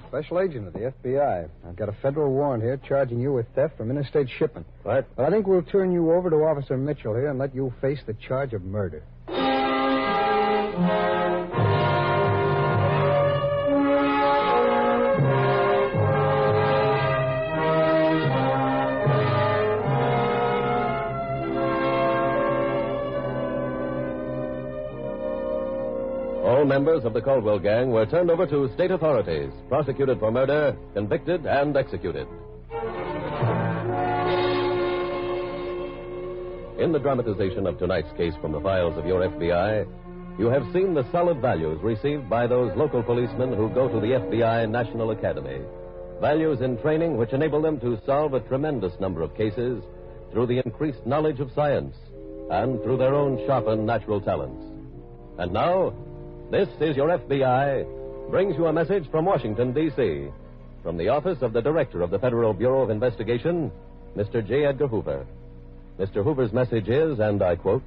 Special agent of the FBI. I've got a federal warrant here charging you with theft from interstate shipment. Right. But I think we'll turn you over to Officer Mitchell here and let you face the charge of murder. All members of the Caldwell gang were turned over to state authorities, prosecuted for murder, convicted, and executed. In the dramatization of tonight's case from the files of your FBI, you have seen the solid values received by those local policemen who go to the FBI National Academy. Values in training which enable them to solve a tremendous number of cases through the increased knowledge of science and through their own sharpened natural talents. And now, This Is Your FBI brings you a message from Washington, D.C., from the office of the Director of the Federal Bureau of Investigation, Mr. J. Edgar Hoover. Mr. Hoover's message is, and I quote,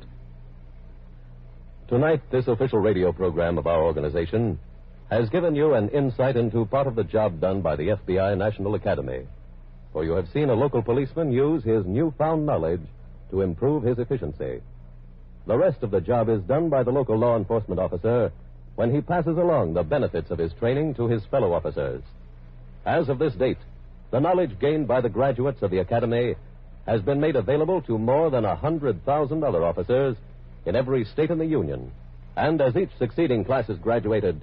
"Tonight, this official radio program of our organization has given you an insight into part of the job done by the FBI National Academy, for you have seen a local policeman use his newfound knowledge to improve his efficiency. The rest of the job is done by the local law enforcement officer when he passes along the benefits of his training to his fellow officers. As of this date, the knowledge gained by the graduates of the Academy has been made available to more than 100,000 other officers in every state in the Union. And as each succeeding class is graduated,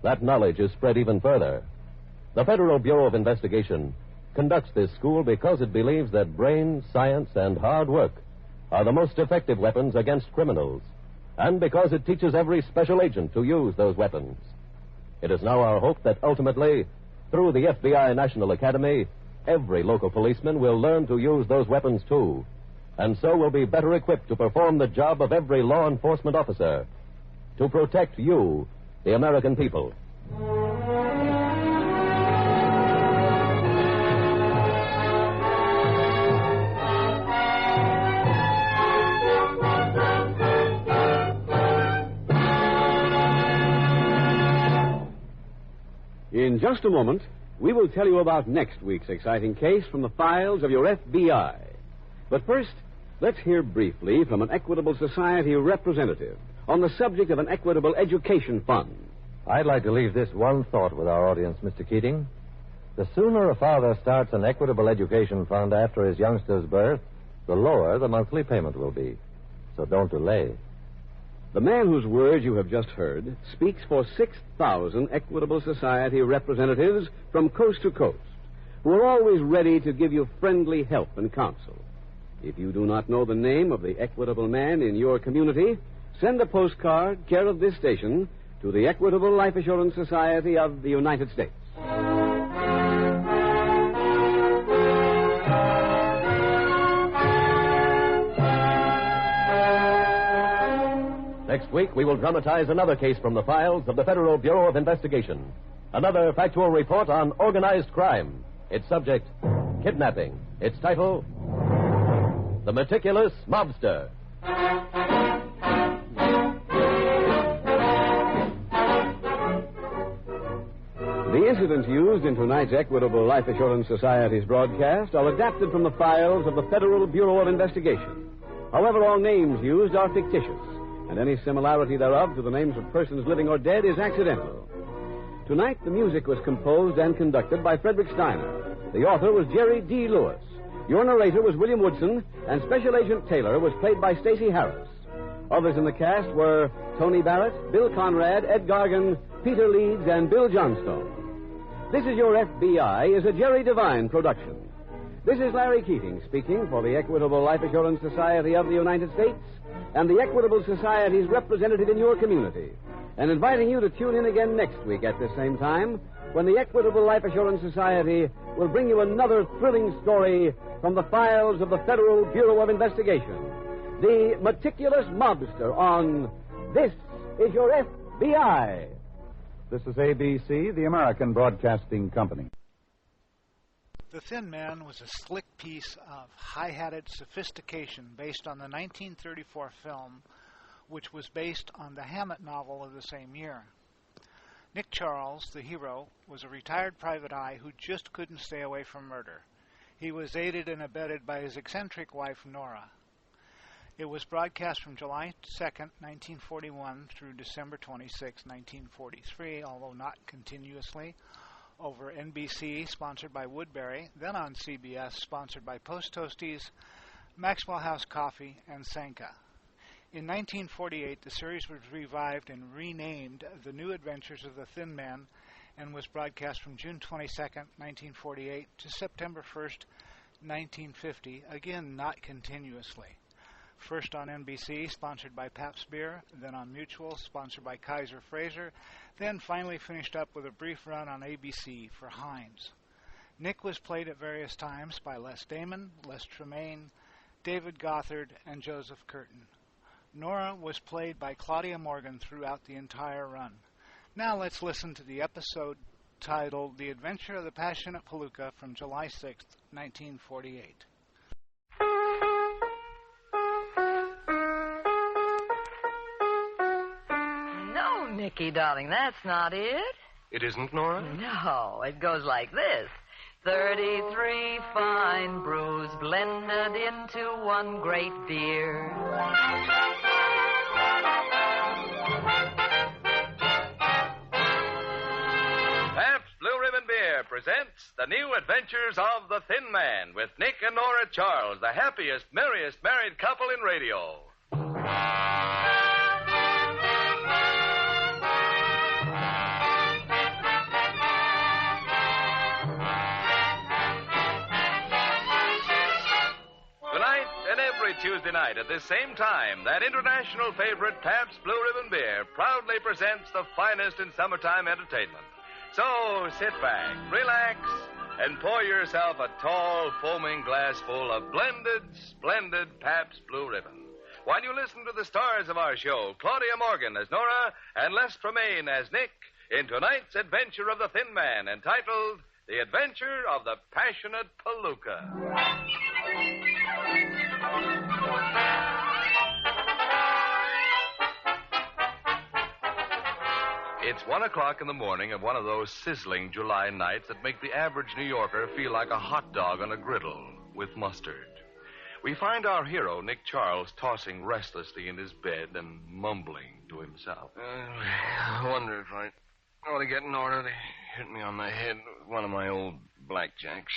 that knowledge is spread even further. The Federal Bureau of Investigation conducts this school because it believes that brain, science, and hard work are the most effective weapons against criminals, and because it teaches every special agent to use those weapons. It is now our hope that ultimately, through the FBI National Academy, every local policeman will learn to use those weapons too, and so will be better equipped to perform the job of every law enforcement officer, to protect you, the American people." In just a moment, we will tell you about next week's exciting case from the files of your FBI. But first, let's hear briefly from an Equitable Society representative on the subject of an Equitable Education Fund. I'd like to leave this one thought with our audience, Mr. Keating. The sooner a father starts an Equitable Education Fund after his youngster's birth, the lower the monthly payment will be. So don't delay. The man whose words you have just heard speaks for 6,000 Equitable Society representatives from coast to coast, who are always ready to give you friendly help and counsel. If you do not know the name of the Equitable man in your community, send a postcard, care of this station, to the Equitable Life Assurance Society of the United States. Next week, we will dramatize another case from the files of the Federal Bureau of Investigation. Another factual report on organized crime. Its subject, kidnapping. Its title, The Meticulous Mobster. The incidents used in tonight's Equitable Life Assurance Society's broadcast are adapted from the files of the Federal Bureau of Investigation. However, all names used are fictitious, and any similarity thereof to the names of persons living or dead is accidental. Tonight, the music was composed and conducted by Frederick Steiner. The author was Jerry D. Lewis. Your narrator was William Woodson, and Special Agent Taylor was played by Stacey Harris. Others in the cast were Tony Barrett, Bill Conrad, Ed Gargan, Peter Leeds, and Bill Johnstone. This Is Your FBI is a Jerry Devine production. This is Larry Keating speaking for the Equitable Life Assurance Society of the United States and the Equitable Society's representative in your community, and inviting you to tune in again next week at the same time when the Equitable Life Assurance Society will bring you another thrilling story from the files of the Federal Bureau of Investigation, The Meticulous Mobster, on This Is Your FBI. This is ABC, the American Broadcasting Company. The Thin Man was a slick piece of high-hatted sophistication based on the 1934 film, which was based on the Hammett novel of the same year. Nick Charles, the hero, was a retired private eye who just couldn't stay away from murder. He was aided and abetted by his eccentric wife, Nora. It was broadcast from July 2nd, 1941 through December 26, 1943, although not continuously, over NBC, sponsored by Woodbury, then on CBS, sponsored by Post Toasties, Maxwell House Coffee, and Sanka. In 1948, the series was revived and renamed The New Adventures of the Thin Man and was broadcast from June 22, 1948 to September 1st, 1950, again not continuously. First on NBC, sponsored by Pabst Beer, then on Mutual, sponsored by Kaiser Fraser, then finally finished up with a brief run on ABC for Heinz. Nick was played at various times by Les Damon, Les Tremaine, David Gothard, and Joseph Curtin. Nora was played by Claudia Morgan throughout the entire run. Now let's listen to the episode titled The Adventure of the Passionate Palooka from July 6, 1948. No, Nicky, darling, that's not it. It isn't, Nora? No, it goes like this. 33 fine brews blended into one great beer. Pabst Blue Ribbon Beer presents The New Adventures of the Thin Man with Nick and Nora Charles, the happiest, merriest married couple in radio. Tuesday night at this same time, that international favorite Pabst Blue Ribbon Beer proudly presents the finest in summertime entertainment. So sit back, relax, and pour yourself a tall, foaming glass full of blended, splendid Pabst Blue Ribbon. While you listen to the stars of our show, Claudia Morgan as Nora and Les Tremaine as Nick, in tonight's adventure of the Thin Man, entitled The Adventure of the Passionate Palooka. It's 1 o'clock in the morning of one of those sizzling July nights that make the average New Yorker feel like a hot dog on a griddle with mustard. We find our hero, Nick Charles, tossing restlessly in his bed and mumbling to himself. I wonder if I ought to get Nora to hit me on the head with one of my old blackjacks.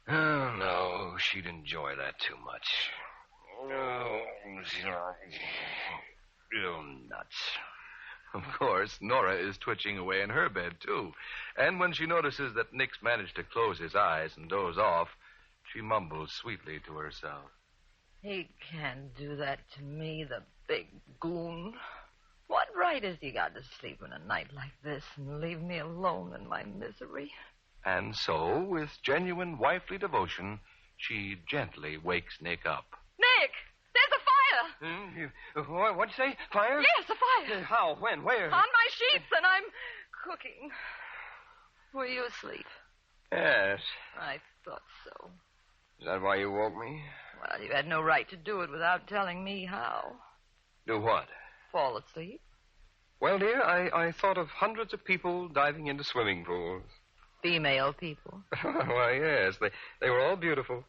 Oh, no, she'd enjoy that too much. Oh, nuts. Of course, Nora is twitching away in her bed, too. And when she notices that Nick's managed to close his eyes and doze off, she mumbles sweetly to herself. He can't do that to me, the big goon. What right has he got to sleep in a night like this and leave me alone in my misery? And so, with genuine wifely devotion, she gently wakes Nick up. Nick! There's a fire! What'd you say? Fire? Yes, a fire. How? When? Where? On my sheets, and I'm cooking. Were you asleep? Yes. I thought so. Is that why you woke me? Well, you had no right to do it without telling me how. Do what? Fall asleep? Well, dear, I thought of hundreds of people diving into swimming pools. Female people? Why, yes. They were all beautiful.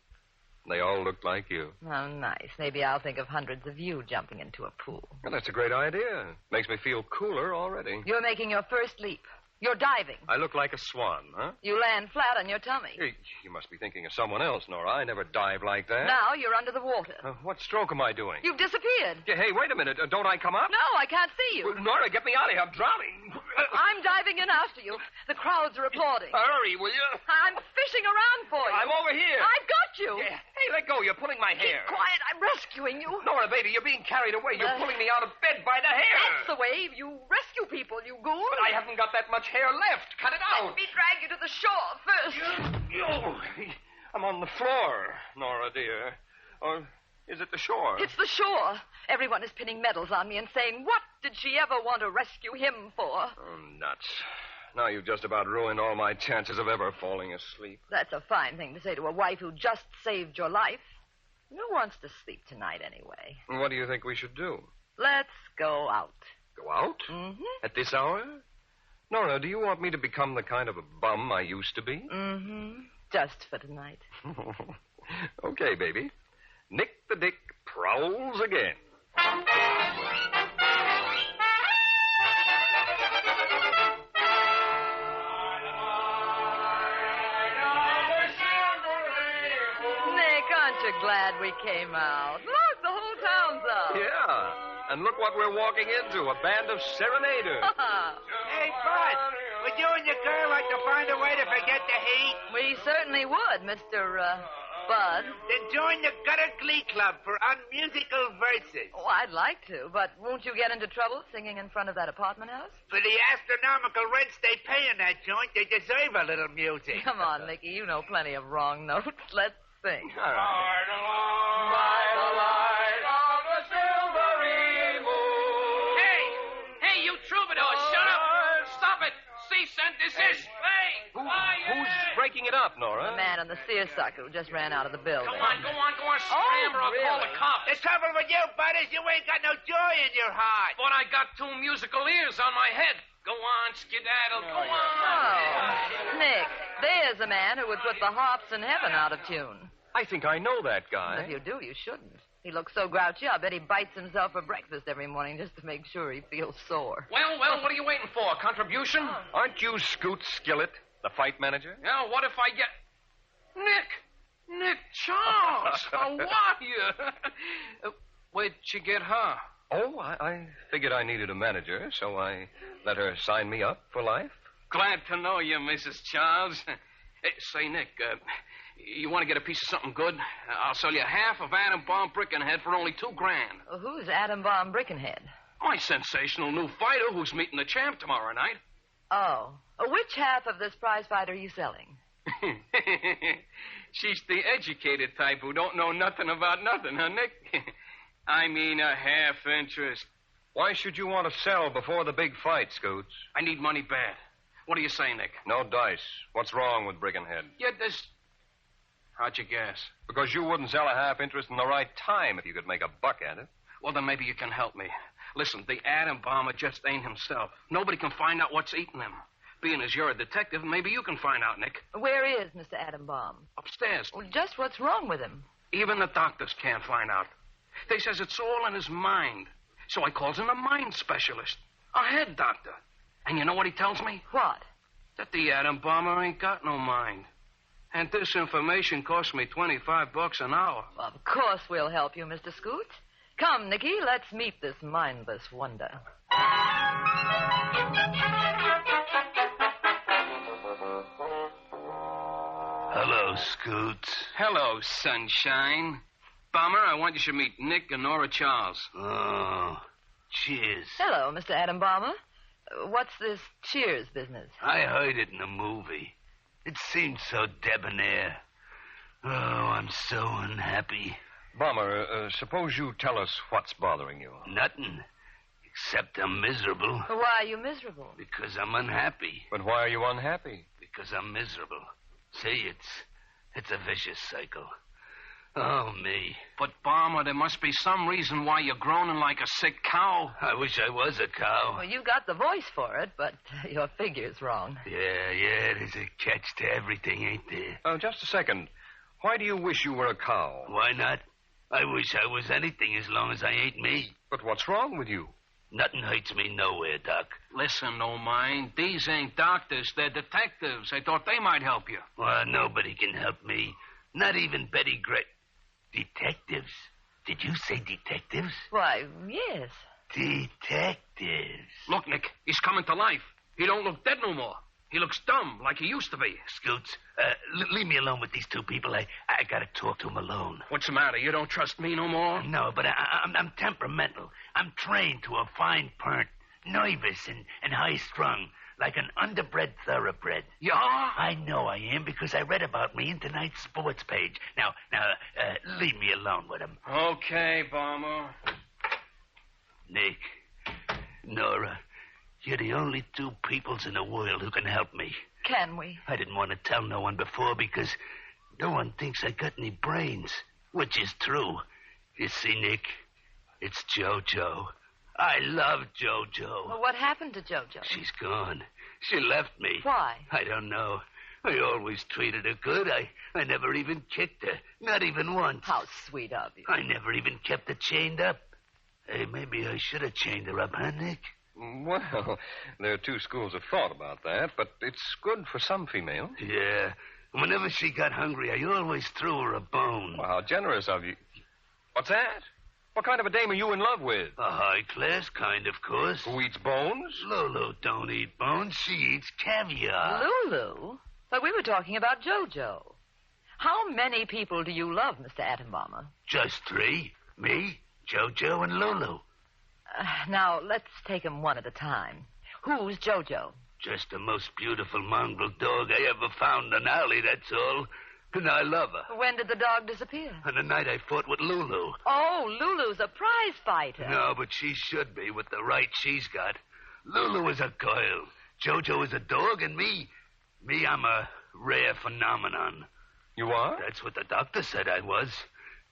They all looked like you. Oh, nice. Maybe I'll think of hundreds of you jumping into a pool. Well, that's a great idea. Makes me feel cooler already. You're making your first leap. You're diving. I look like a swan, huh? You land flat on your tummy. You must be thinking of someone else, Nora. I never dive like that. Now you're under the water. What stroke am I doing? You've disappeared. Hey, wait a minute. Don't I come up? No, I can't see you. Nora, get me out of here. I'm drowning. I'm diving in after you. The crowds are applauding. Hurry, will you? I'm fishing around for you. I'm over here. I've got you. Yeah. Hey, let go. You're pulling my hair. Keep quiet. I'm rescuing you. Nora, baby, you're being carried away. You're pulling me out of bed by the hair. That's the way you rescue people, you goon. But I haven't got that much hair left. Cut it out. Let me drag you to the shore first. I'm on the floor, Nora, dear. Or is it the shore? It's the shore. Everyone is pinning medals on me and saying, what did she ever want to rescue him for? Oh, nuts. Now you've just about ruined all my chances of ever falling asleep. That's a fine thing to say to a wife who just saved your life. Who wants to sleep tonight anyway? What do you think we should do? Let's go out. Go out? Mm-hmm. At this hour? Nora, do you want me to become the kind of a bum I used to be? Mm-hmm. Just for tonight. Okay, baby. Nick the Dick prowls again. Nick, aren't you glad we came out? Look, the whole town's up. Yeah. And look what we're walking into, a band of serenaders. Hey, Bud, would you and your girl like to find a way to forget the heat? We certainly would, Mr. Bud. Then join the Gutter Glee Club for unmusical verses. Oh, I'd like to, but won't you get into trouble singing in front of that apartment house? For the astronomical rents they pay in that joint, they deserve a little music. Come on, Nicky, you know plenty of wrong notes. Let's sing. All right. By the light of the silvery moon. Hey, you troubadour, shut up! Stop it! Cease and desist! Hey! Who's breaking it up, Nora? The man on the seersucker who just ran out of the building. Go on, scram or I'll call the cops. The trouble with you, Bud, is you ain't got no joy in your heart. But I got 2 musical ears on my head. Go on, skedaddle, go on. Oh, Nick, there's a man who would put the harps in heaven out of tune. I think I know that guy. If you do, you shouldn't. He looks so grouchy, I bet he bites himself for breakfast every morning just to make sure he feels sore. Well, what are you waiting for? Contribution? Aren't you Scoot Skillet, the fight manager? Yeah, what if I get... Nick Charles, how are you? Where'd you get her? Oh, I figured I needed a manager, so I let her sign me up for life. Glad to know you, Mrs. Charles. Hey, say, Nick, you want to get a piece of something good? I'll sell you half of Atom Bomb Brickenhead for only $2,000. Well, who's Atom Bomb Brickenhead? My sensational new fighter who's meeting the champ tomorrow night. Oh. Which half of this prize fight are you selling? She's the educated type who don't know nothing about nothing, huh, Nick? I mean a half interest. Why should you want to sell before the big fight, Scoots? I need money bad. What do you say, Nick? No dice. What's wrong with Brickenhead? Yeah, this... How'd you guess? Because you wouldn't sell a half interest in the right time if you could make a buck at it. Well, then maybe you can help me. Listen, the atom bomber just ain't himself. Nobody can find out what's eating him. Being as you're a detective, maybe you can find out, Nick. Where is Mr. Atom Bomb? Upstairs. Well, just what's wrong with him? Even the doctors can't find out. They says it's all in his mind. So I calls in a mind specialist, a head doctor. And you know what he tells me? What? That the atom bomber ain't got no mind. And this information cost me $25 an hour. Well, of course we'll help you, Mr. Scoot. Come, Nicky, let's meet this mindless wonder. Hello, Scoot. Hello, sunshine. Bomber, I want you to meet Nick and Nora Charles. Oh, cheers. Hello, Mr. Atom Bomber. What's this cheers business? I heard it in a movie. It seemed so debonair. Oh, I'm so unhappy. Bomber, suppose you tell us what's bothering you. Nothing. Except I'm miserable. Why are you miserable? Because I'm unhappy. But why are you unhappy? Because I'm miserable. See, it's a vicious cycle. Oh, me. But, Bomber, there must be some reason why you're groaning like a sick cow. I wish I was a cow. Well, you got the voice for it, but your figure's wrong. Yeah, there's a catch to everything, ain't there? Just a second. Why do you wish you were a cow? Why not? I wish I was anything as long as I ain't me. But what's wrong with you? Nothing hurts me nowhere, Doc. Listen, no mind. These ain't doctors. They're detectives. I thought they might help you. Well, nobody can help me. Not even Betty Gray. Detectives? Did you say detectives? Why, yes. Detectives. Look, Nick, he's coming to life. He don't look dead no more. He looks dumb, like he used to be. Scoots, leave me alone with these two people. I gotta talk to them alone. What's the matter? You don't trust me no more? No, but I'm temperamental. I'm trained to a fine point. Nervous and high-strung, like an underbred thoroughbred. You are? I know I am because I read about me in tonight's sports page. Now, leave me alone with him. Okay, Bomber. Nick, Nora, you're the only two peoples in the world who can help me. Can we? I didn't want to tell no one before because no one thinks I got any brains, which is true. You see, Nick, it's JoJo. I love JoJo. Well, what happened to JoJo? She's gone. She left me. Why? I don't know. I always treated her good. I never even kicked her. Not even once. How sweet of you. I never even kept her chained up. Hey, maybe I should have chained her up, huh, Nick? Well, there are two schools of thought about that, but it's good for some females. Yeah. Whenever she got hungry, I always threw her a bone. Well, how generous of you. What's that? What kind of a dame are you in love with? A high-class kind, of course. Who eats bones? Lulu don't eat bones. She eats caviar. Lulu? But we were talking about JoJo. How many people do you love, Mr. Attenbomber? Just 3. Me, JoJo, and Lulu. Now, let's take them one at a time. Who's JoJo? Just the most beautiful mongrel dog I ever found in an alley, that's all. And I love her. When did the dog disappear? On the night I fought with Lulu. Oh, Lulu's a prize fighter. No, but she should be with the right she's got. Lulu is a girl. JoJo is a dog, and me, I'm a rare phenomenon. You are? That's what the doctor said I was.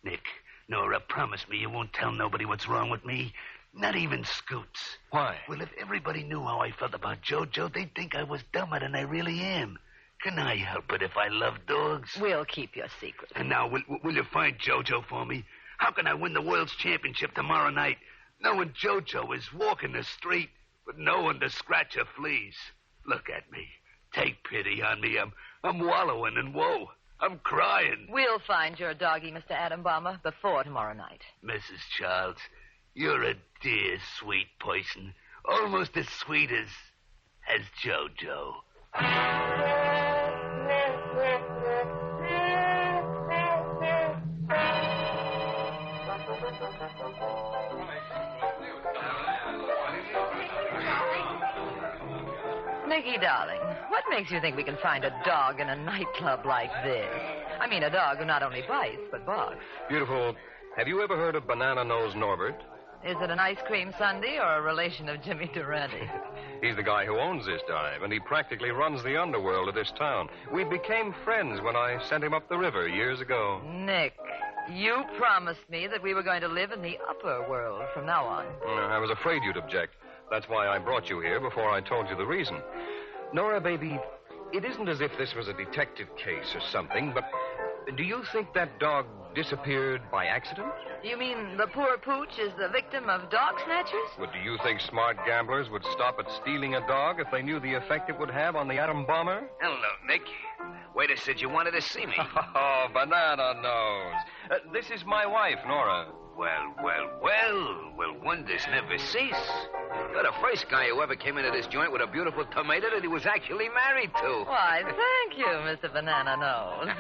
Nick, Nora, promise me you won't tell nobody what's wrong with me. Not even Scoots. Why? Well, if everybody knew how I felt about JoJo, they'd think I was dumber than I really am. Can I help it if I love dogs? We'll keep your secret. And now, will you find JoJo for me? How can I win the World's Championship tomorrow night, knowing JoJo is walking the street with no one to scratch her fleas? Look at me. Take pity on me. I'm wallowing in woe. I'm crying. We'll find your doggie, Mr. Attenbomber, before tomorrow night. Mrs. Childs, you're a dear, sweet person. Almost as sweet as JoJo. Nicky, darling, what makes you think we can find a dog in a nightclub like this? I mean, a dog who not only bites, but barks. Beautiful. Have you ever heard of Banana Nose Norbert? Is it an ice cream sundae or a relation of Jimmy Durante? He's the guy who owns this dive, and he practically runs the underworld of this town. We became friends when I sent him up the river years ago. Nick, you promised me that we were going to live in the upper world from now on. I was afraid you'd object. That's why I brought you here before I told you the reason. Nora, baby, it isn't as if this was a detective case or something, but do you think that dog disappeared by accident? You mean the poor pooch is the victim of dog snatchers? Well, do you think smart gamblers would stop at stealing a dog if they knew the effect it would have on the atom bomber? Hello, Nick. Waiter said you wanted to see me. Oh, Banana Nose. This is my wife, Nora. Well, wonders never cease. You're the first guy who ever came into this joint with a beautiful tomato that he was actually married to. Why, thank you, Mr. Banana Nose.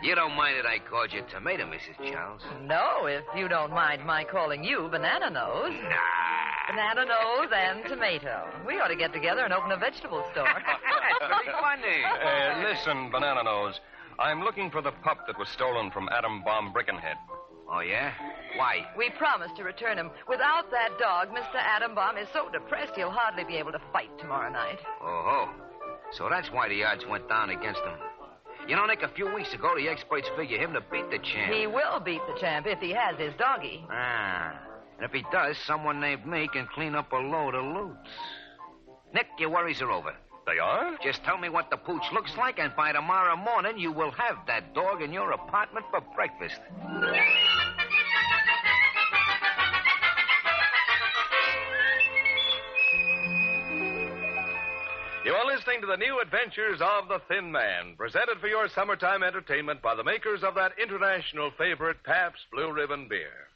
You don't mind that I called you tomato, Mrs. Charles? No, if you don't mind my calling you Banana Nose. Nah. Banana Nose and tomato. We ought to get together and open a vegetable store. That's very funny. Listen, Banana Nose. I'm looking for the pup that was stolen from Atom Bomb Brickenhead. Oh, yeah? Why? We promised to return him. Without that dog, Mr. Attenbomb is so depressed he'll hardly be able to fight tomorrow night. Oh. So that's why the odds went down against him. You know, Nick, a few weeks ago, the experts figure him to beat the champ. He will beat the champ if he has his doggie. And if he does, someone named me can clean up a load of loot. Nick, your worries are over. They are? Just tell me what the pooch looks like, and by tomorrow morning, you will have that dog in your apartment for breakfast. You are listening to the new adventures of the Thin Man, presented for your summertime entertainment by the makers of that international favorite, Pabst Blue Ribbon Beer.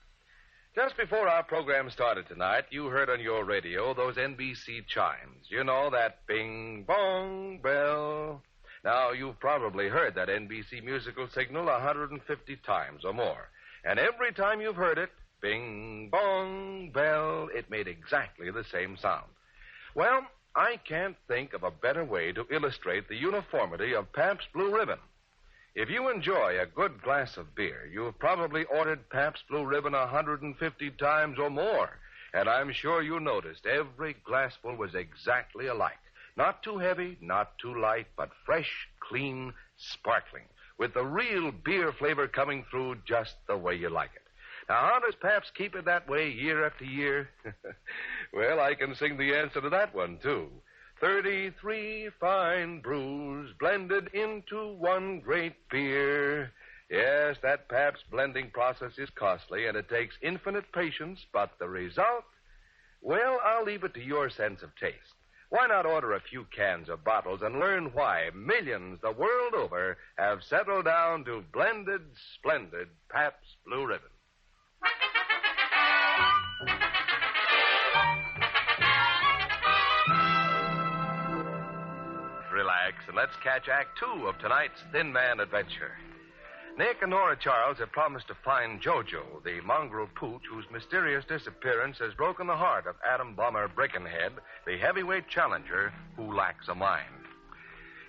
Just before our program started tonight, you heard on your radio those NBC chimes. You know, that bing, bong, bell. Now, you've probably heard that NBC musical signal 150 times or more. And every time you've heard it, bing, bong, bell, it made exactly the same sound. Well, I can't think of a better way to illustrate the uniformity of Pabst Blue Ribbon. If you enjoy a good glass of beer, you've probably ordered Pabst Blue Ribbon 150 times or more. And I'm sure you noticed every glassful was exactly alike. Not too heavy, not too light, but fresh, clean, sparkling, with the real beer flavor coming through just the way you like it. Now, how does Pabst keep it that way year after year? Well, I can sing the answer to that one, too. 33 fine brews blended into one great beer. Yes, that Pabst blending process is costly, and it takes infinite patience, but the result? Well, I'll leave it to your sense of taste. Why not order a few cans or bottles and learn why millions the world over have settled down to blended, splendid Pabst Blue Ribbon? Relax, and let's catch Act 2 of tonight's Thin Man adventure. Nick and Nora Charles have promised to find Jojo, the mongrel pooch whose mysterious disappearance has broken the heart of Atom Bomber Brickenhead, the heavyweight challenger who lacks a mind.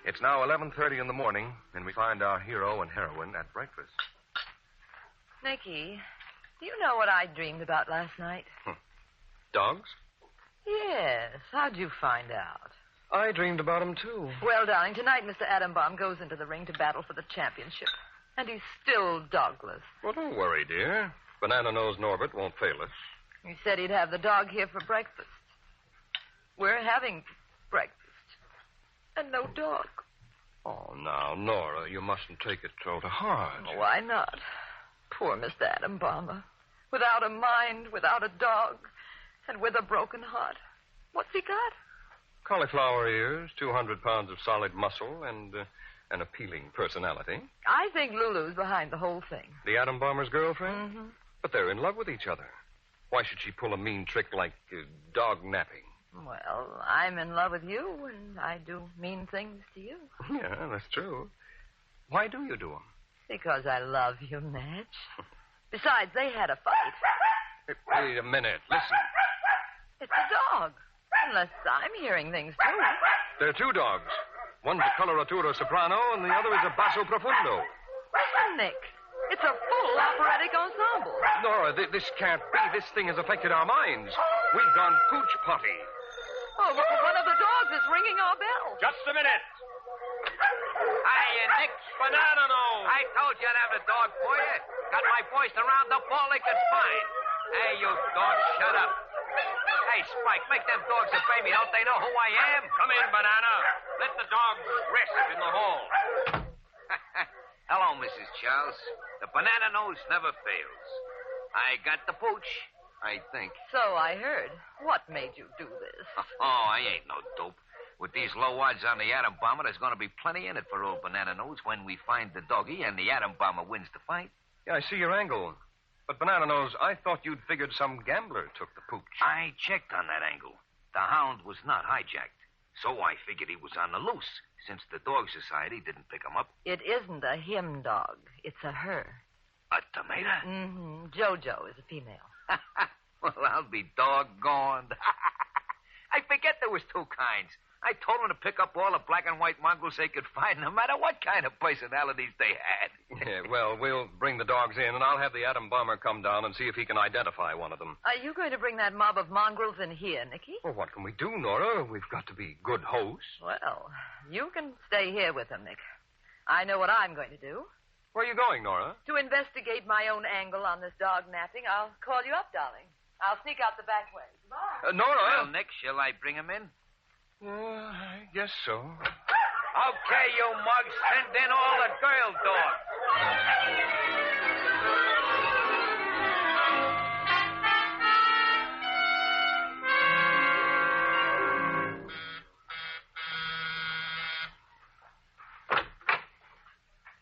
It's now 11:30 in the morning, and we find our hero and heroine at breakfast. Nicky, do you know what I dreamed about last night? Dogs? Yes. How'd you find out? I dreamed about them, too. Well, darling, tonight Mr. Atom Bomb goes into the ring to battle for the championship. And he's still dogless. Well, don't worry, dear. Banana Nose Norbert won't fail us. He said he'd have the dog here for breakfast. We're having breakfast. And no dog. Oh, now, Nora, you mustn't take it so to heart. Why not? Poor Mr. Atom Bomber. Without a mind, without a dog, and with a broken heart. What's he got? Cauliflower ears, 200 pounds of solid muscle, and an appealing personality. I think Lulu's behind the whole thing. The Atom Bomber's girlfriend? Mm-hmm. But they're in love with each other. Why should she pull a mean trick like dog napping? Well, I'm in love with you, and I do mean things to you. Yeah, that's true. Why do you do them? Because I love you, Natch. Besides, they had a fight. Wait a minute. Listen. It's a dog. Unless I'm hearing things, too. There are two dogs. One's a coloratura soprano, and the other is a basso profundo. Listen, Nick. It's a full operatic ensemble. Nora, this can't be. This thing has affected our minds. We've gone pooch potty. Oh, look, one of the dogs is ringing our bell. Just a minute. Hiya, Nick. Banana Nose. I told you I'd have the dog for you. Got my boys to round up all they could find. Hey, you dog, shut up. Hey, Spike, make them dogs obey me. Don't they know who I am? Come in, Banana. Let the dogs rest in the hall. Hello, Mrs. Charles. The Banana Nose never fails. I got the pooch, I think. So I heard. What made you do this? Oh, I ain't no dope. With these low odds on the Atom Bomber, there's going to be plenty in it for old Banana Nose when we find the doggy and the Atom Bomber wins the fight. Yeah, I see your angle. But, Banana Nose, I thought you'd figured some gambler took the pooch. I checked on that angle. The hound was not hijacked. So I figured he was on the loose, since the Dog Society didn't pick him up. It isn't a him dog. It's a her. A tomato? Mm-hmm. Jojo is a female. Well, I'll be doggone. I forget there was two kinds. I told them to pick up all the black and white mongrels they could find, no matter what kind of personalities they had. Yeah, well, we'll bring the dogs in, and I'll have the Atom Bomber come down and see if he can identify one of them. Are you going to bring that mob of mongrels in here, Nicky? Well, what can we do, Nora? We've got to be good hosts. Well, you can stay here with them, Nick. I know what I'm going to do. Where are you going, Nora? To investigate my own angle on this dog napping, I'll call you up, darling. I'll sneak out the back way. Goodbye. Nora! Well, Nick, shall I bring him in? I guess so. Okay, you mugs, send in all the girl dogs.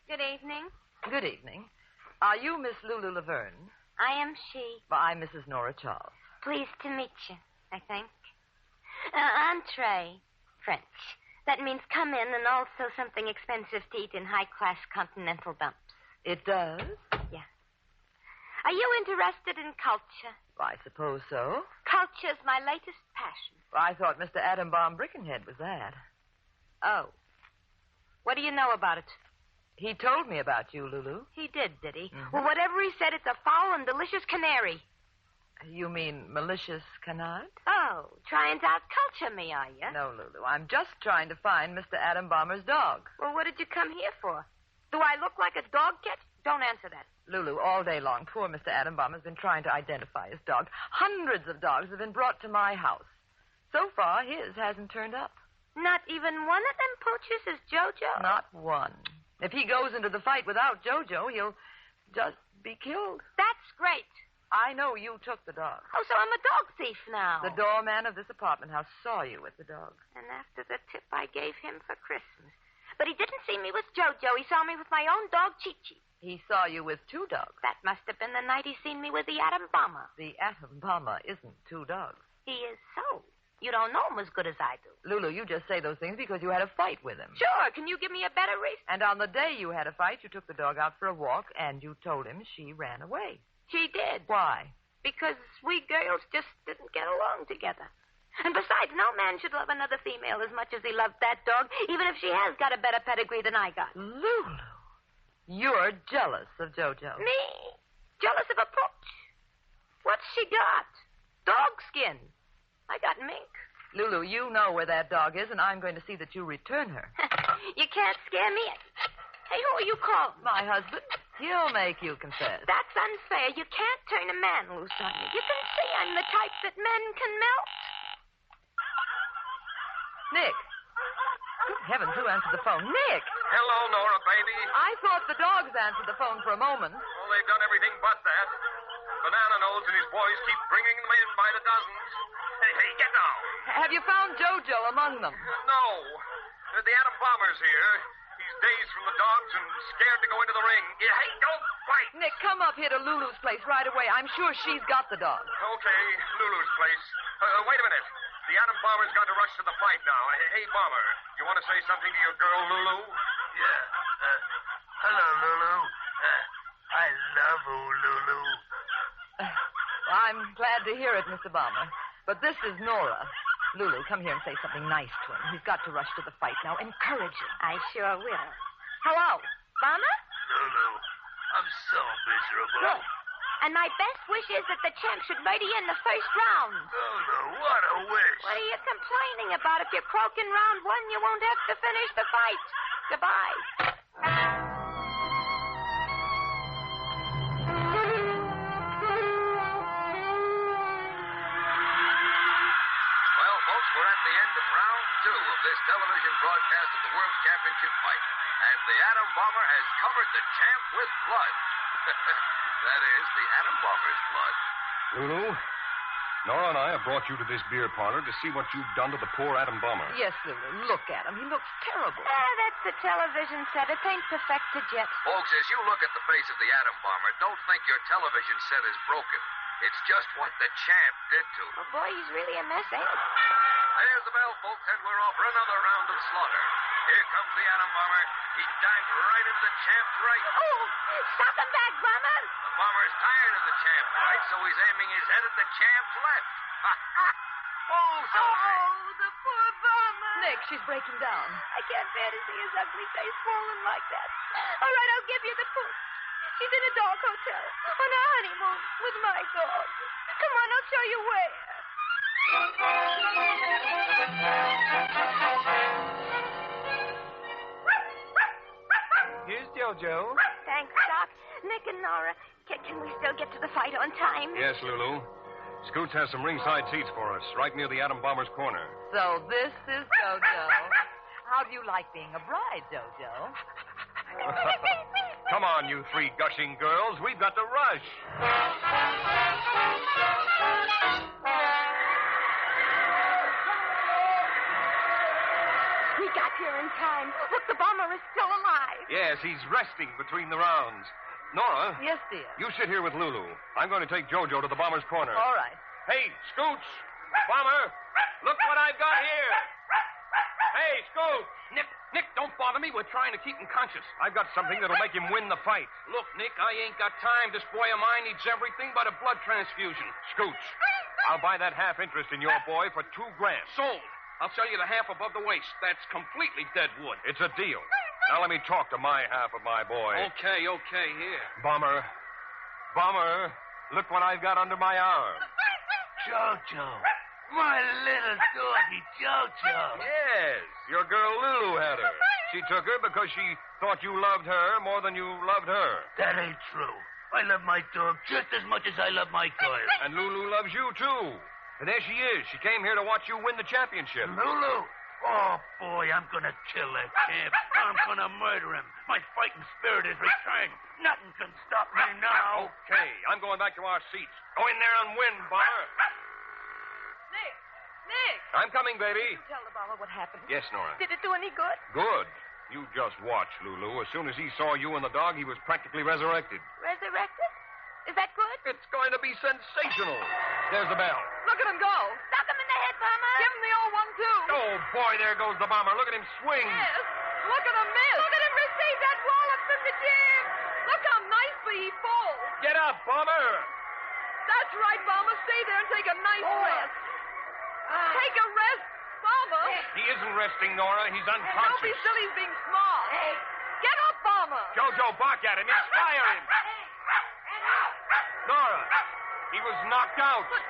Good evening. Good evening. Are you Miss Lulu Laverne? I am she. Well, I'm Mrs. Nora Charles. Pleased to meet you, I think. Entree. French. That means come in and also something expensive to eat in high-class continental dumps. It does? Yeah. Are you interested in culture? I suppose so. Culture's my latest passion. Well, I thought Mr. Atom Bomb Brickenhead was that. Oh. What do you know about it? He told me about you, Lulu. He did he? Mm-hmm. Well, whatever he said, it's a foul and delicious canary. You mean malicious canard? Oh, trying to out-culture me, are you? No, Lulu. I'm just trying to find Mr. Atom Bomber's dog. Well, what did you come here for? Do I look like a dog catch? Don't answer that. Lulu, all day long, poor Mr. Atom Bomber's been trying to identify his dog. Hundreds of dogs have been brought to my house. So far, his hasn't turned up. Not even one of them pooches is Jojo? Not one. If he goes into the fight without Jojo, he'll just be killed. That's great. I know you took the dog. Oh, so I'm a dog thief now. The doorman of this apartment house saw you with the dog. And after the tip I gave him for Christmas. But he didn't see me with Jojo. He saw me with my own dog, Chi-Chi. He saw you with two dogs. That must have been the night he seen me with the atom bomber. The atom bomber isn't two dogs. He is so. You don't know him as good as I do. Lulu, you just say those things because you had a fight with him. Sure. Can you give me a better reason? And on the day you had a fight, you took the dog out for a walk, and you told him she ran away. She did. Why? Because we girls just didn't get along together. And besides, no man should love another female as much as he loved that dog, even if she has got a better pedigree than I got. Lulu, you're jealous of Jojo. Me? Jealous of a pooch? What's she got? Dog skin. I got mink. Lulu, you know where that dog is, and I'm going to see that you return her. You can't scare me. Hey, who are you calling? My husband. He'll make you confess. That's unfair. You can't turn a man loose on me. You can see I'm the type that men can melt. Nick. Good heavens, who answered the phone? Nick! Hello, Nora, baby. I thought the dogs answered the phone for a moment. Well, they've done everything but that. Banana Nose and his boys keep bringing them in by the dozens. Hey, get down. Have you found Jojo among them? No. The atom bomber's here. He's dazed from the dogs and scared to go into the ring. Hey, don't fight. Nick, come up here to Lulu's place right away. I'm sure she's got the dog. Okay, Lulu's place. Wait a minute. The atom bomber's got to rush to the fight now. Hey, Bomber, you want to say something to your girl, Lulu? Yeah. Hello, Lulu. I love you, Lulu. I'm glad to hear it, Mr. Bomber. But this is Nora. Lulu, come here and say something nice to him. He's got to rush to the fight now. Encourage him. I sure will. Hello. Bomber? Lulu, I'm so miserable. Good. And my best wish is that the champ should mighty in the first round. Lulu, what a wish. What are you complaining about? If you're croaking round one, you won't have to finish the fight. Goodbye. Well, folks, we're at the end of round 2 of this television broadcast of the World Championship fight. And the atom bomber has covered the champ with blood. That is, the atom bomber's blood. Lulu, Nora and I have brought you to this beer parlor to see what you've done to the poor atom bomber. Yes, Lulu. Look at him. He looks terrible. That's the television set. It ain't perfected yet. Folks, as you look at the face of the atom bomber, don't think your television set is broken. It's just what the champ did to him. Oh, boy, he's really a mess, ain't he? There's the bell, folks, and we're off for another round of slaughter. Here comes the atom bomber. He dived right into the champ's right. Oh, stop him back, Bomber. The bomber's tired of the champ's right, so he's aiming his head at the champ's left. Oh, the poor Bomber. Nick, she's breaking down. I can't bear to see his ugly face falling like that. All right, I'll give you the proof. She's in a dog hotel on a honeymoon with my dog. Come on, I'll show you where. Here's Jojo. Thanks, Doc. Nick and Nora, can we still get to the fight on time? Yes, Lulu. Scoots has some ringside seats for us, right near the atom bomber's corner. So this is Jojo. How do you like being a bride, Jojo? Come on, you 3 gushing girls. We've got to rush. We got here in time. Look, the bomber is still alive. Yes, he's resting between the rounds. Nora. Yes, dear. You sit here with Lulu. I'm going to take Jojo to the bomber's corner. All right. Hey, Scoots. Bomber, look what I've got here. Hey, Scoots. Nick, don't bother me. We're trying to keep him conscious. I've got something that'll make him win the fight. Look, Nick, I ain't got time. This boy of mine needs everything but a blood transfusion. Scoots, I'll buy that half interest in your boy for $2,000. Sold. I'll sell you the half above the waist. That's completely dead wood. It's a deal. Now let me talk to my half of my boy. Okay, here. Bomber, look what I've got under my arm. Jojo. My little doggy Jojo. Yes, your girl Lulu had her. She took her because she thought you loved her more than you loved her. That ain't true. I love my dog just as much as I love my girl. And Lulu loves you, too. And there she is. She came here to watch you win the championship. Lulu, Oh, boy, I'm going to kill that champ. I'm going to murder him. My fighting spirit is returned. Nothing can stop me now. Okay, I'm going back to our seats. Go in there and win, Bomber. Nick! I'm coming, baby. Did you tell the bomber what happened? Yes, Nora. Did it do any good? Good. You just watch, Lulu. As soon as he saw you and the dog, he was practically resurrected. Resurrected? Is that good? It's going to be sensational. There's the bell. Look at him go. Knock him in the head, Bomber. Give him the old one, too. Oh, boy, there goes the bomber. Look at him swing. Yes. Look at him miss. Look at him receive that wallop from the jib. Look how nicely he falls. Get up, bomber. That's right, Bomber. Stay there and take a nice rest. Take a rest, Bomber. He isn't resting, Nora. He's Don't unconscious. be silly. He's being smart. Get up, Bomber. Jojo, bark at him. Inspire him. Nora, he was knocked out. But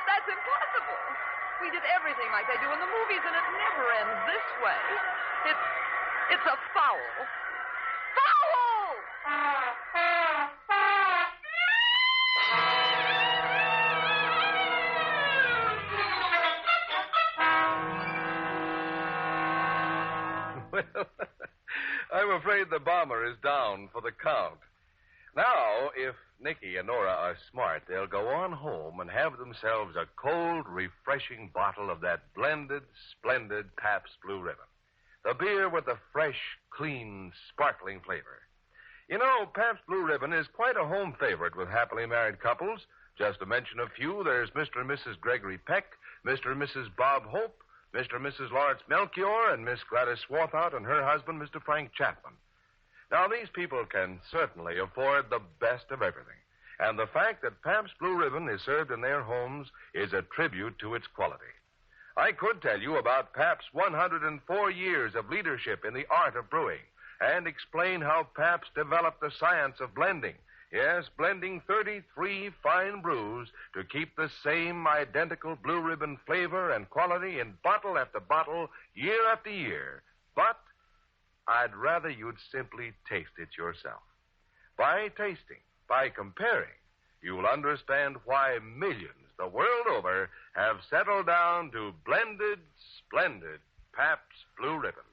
that's impossible. We did everything like they do in the movies, and it never ends this way. It's a foul. Foul! Well, I'm afraid the bomber is down for the count. Now, if Nicky and Nora are smart, they'll go on home and have themselves a cold, refreshing bottle of that blended, splendid Pabst Blue Ribbon. The beer with the fresh, clean, sparkling flavor. You know, Pabst Blue Ribbon is quite a home favorite with happily married couples. Just to mention a few, there's Mr. and Mrs. Gregory Peck, Mr. and Mrs. Bob Hope, Mr. and Mrs. Lawrence Melchior, and Miss Gladys Swarthout and her husband, Mr. Frank Chapman. Now, these people can certainly afford the best of everything. And the fact that Pabst Blue Ribbon is served in their homes is a tribute to its quality. I could tell you about Pabst's 104 years of leadership in the art of brewing and explain how Pabst developed the science of blending. Yes, blending 33 fine brews to keep the same identical Blue Ribbon flavor and quality in bottle after bottle, year after year. But I'd rather you'd simply taste it yourself. By tasting, by comparing, you'll understand why millions the world over have settled down to blended, splendid Pabst Blue Ribbon.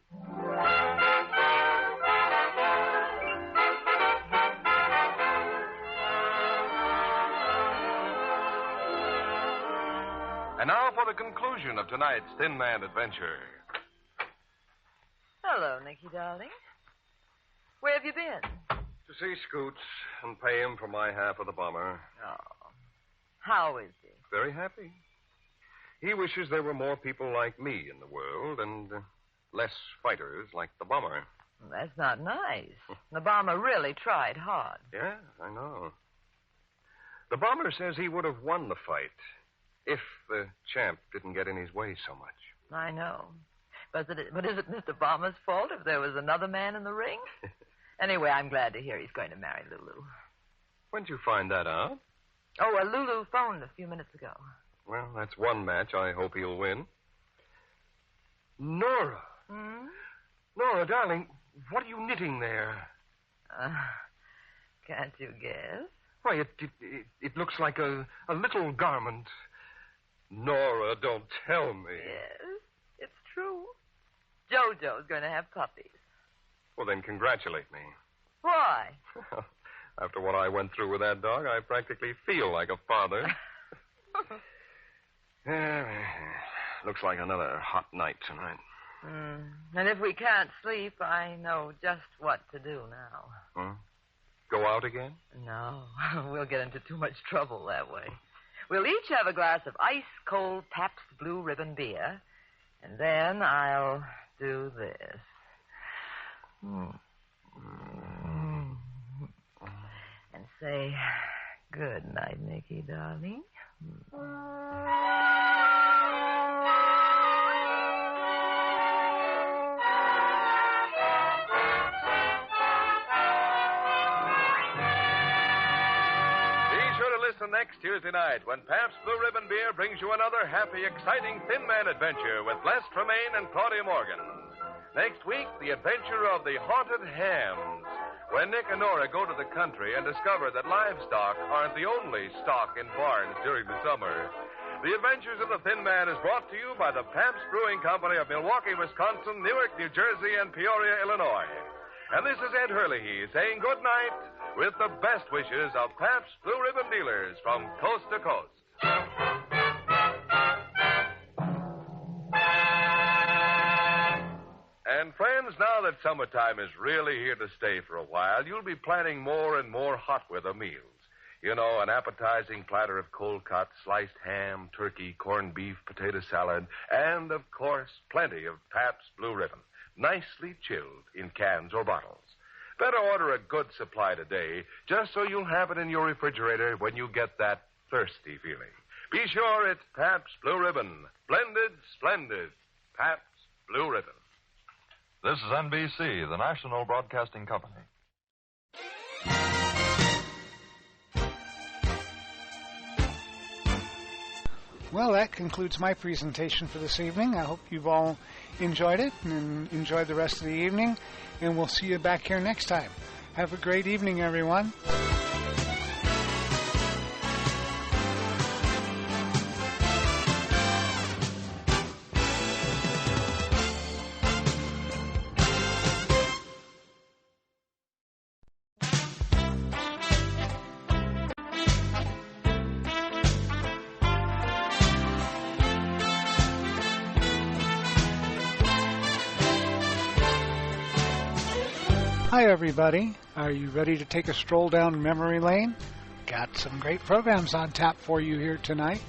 And now for the conclusion of tonight's Thin Man adventure. Hello, Nicky, darling. Where have you been? To see Scoots and pay him for my half of the bomber. Oh. How is he? Very happy. He wishes there were more people like me in the world and less fighters like the bomber. Well, that's not nice. The bomber really tried hard. Yeah, I know. The bomber says he would have won the fight if the champ didn't get in his way so much. I know. But is it Mr. Bomber's fault if there was another man in the ring? Anyway, I'm glad to hear he's going to marry Lulu. When'd you find that out? Oh, Lulu phoned a few minutes ago. Well, that's one match I hope he'll win. Nora. Hmm? Nora, darling, what are you knitting there? Can't you guess? Why, it looks like a little garment. Nora, don't tell me. Yes, it's true. Jojo's going to have puppies. Well, then congratulate me. Why? After what I went through with that dog, I practically feel like a father. Looks like another hot night tonight. And if we can't sleep, I know just what to do now. Huh? Go out again? No, we'll get into too much trouble that way. We'll each have a glass of ice-cold Pabst Blue Ribbon beer, and then I'll do this. And say, good night, Nicky, darling. Next Tuesday night when Pabst Blue Ribbon Beer brings you another happy, exciting Thin Man adventure with Les Tremaine and Claudia Morgan. Next week, the adventure of the haunted hams, when Nick and Nora go to the country and discover that livestock aren't the only stock in barns during the summer. The Adventures of the Thin Man is brought to you by the Pabst Brewing Company of Milwaukee, Wisconsin, Newark, New Jersey, and Peoria, Illinois. And this is Ed Hurley saying good night with the best wishes of Pabst Blue Ribbon dealers from coast to coast. And friends, now that summertime is really here to stay for a while, you'll be planning more and more hot weather meals. You know, an appetizing platter of cold cut, sliced ham, turkey, corned beef, potato salad, and, of course, plenty of Pabst Blue Ribbon, nicely chilled in cans or bottles. Better order a good supply today, just so you'll have it in your refrigerator when you get that thirsty feeling. Be sure it's Pabst Blue Ribbon. Blended, splendid. Pabst Blue Ribbon. This is NBC, the National Broadcasting Company. Well, that concludes my presentation for this evening. I hope you've all enjoyed it and enjoyed the rest of the evening, and we'll see you back here next time. Have a great evening, everyone. Hi, everybody. Are you ready to take a stroll down memory lane? Got some great programs on tap for you here tonight.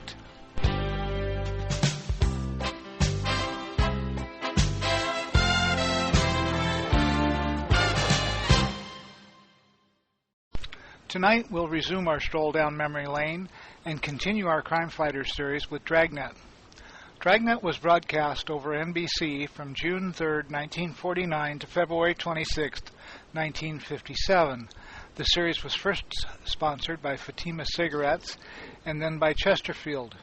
Tonight, we'll resume our stroll down memory lane and continue our Crime Fighters series with Dragnet. Dragnet was broadcast over NBC from June 3, 1949 to February 26, 1957. The series was first sponsored by Fatima Cigarettes and then by Chesterfield.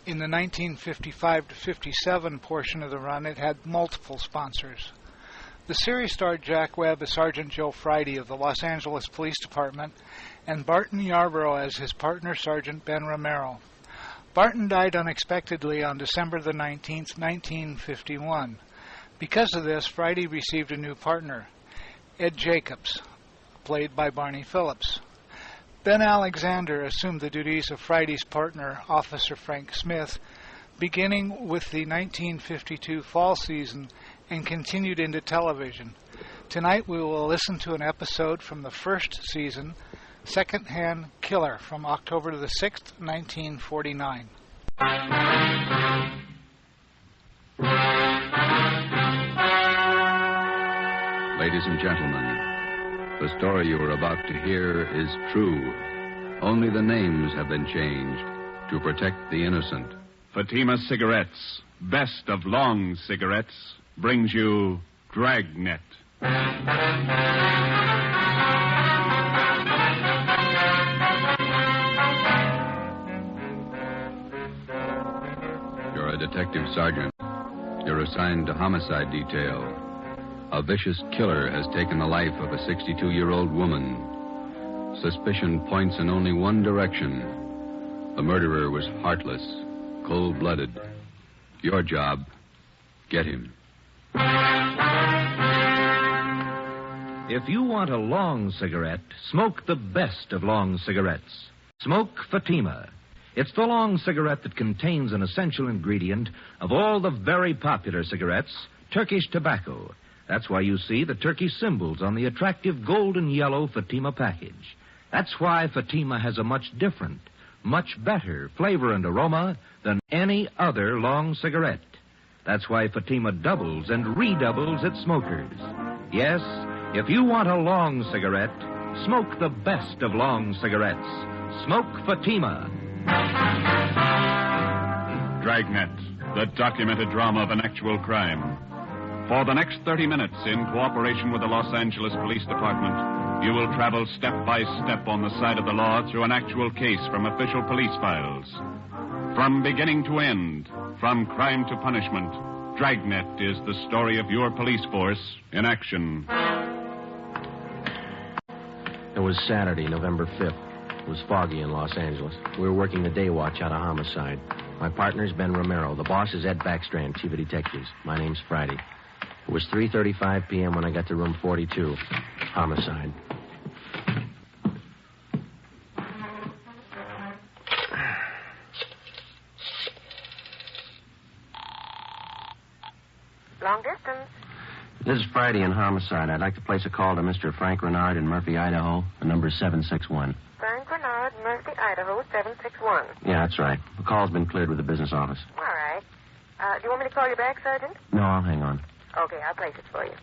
In the 1955 to 57 portion of the run, it had multiple sponsors. The series starred Jack Webb as Sergeant Joe Friday of the Los Angeles Police Department and Barton Yarborough as his partner, Sergeant Ben Romero. Barton died unexpectedly on December the 19th, 1951. Because of this, Friday received a new partner, Ed Jacobs, played by Barney Phillips. Ben Alexander assumed the duties of Friday's partner, Officer Frank Smith, beginning with the 1952 fall season and continued into television. Tonight we will listen to an episode from the first season, Secondhand Killer, from October the 6th, 1949. Ladies and gentlemen, the story you are about to hear is true. Only the names have been changed to protect the innocent. Fatima Cigarettes, best of long cigarettes, brings you Dragnet. You're a detective sergeant. You're assigned to homicide detail. A vicious killer has taken the life of a 62-year-old woman. Suspicion points in only one direction. The murderer was heartless, cold-blooded. Your job, get him. If you want a long cigarette, smoke the best of long cigarettes. Smoke Fatima. It's the long cigarette that contains an essential ingredient of all the very popular cigarettes, Turkish tobacco. That's why you see the Turkey symbols on the attractive golden yellow Fatima package. That's why Fatima has a much different, much better flavor and aroma than any other long cigarette. That's why Fatima doubles and redoubles its smokers. Yes, if you want a long cigarette, smoke the best of long cigarettes. Smoke Fatima. Dragnet, the documented drama of an actual crime. For the next 30 minutes, in cooperation with the Los Angeles Police Department, you will travel step by step on the side of the law through an actual case from official police files. From beginning to end, from crime to punishment, Dragnet is the story of your police force in action. It was Saturday, November 5th. It was foggy in Los Angeles. We were working the day watch out of homicide. My partner's Ben Romero. The boss is Ed Backstrand, chief of detectives. My name's Friday. It was 3:35 p.m. when I got to room 42. Homicide. Long distance. This is Friday in Homicide. I'd like to place a call to Mr. Frank Renard in Murphy, Idaho. The number's 761. Frank Renard, Murphy, Idaho, 761. Yeah, that's right. The call's been cleared with the business office. All right. Do you want me to call you back, Sergeant? No, I'll hang on. Okay, I'll place it for you.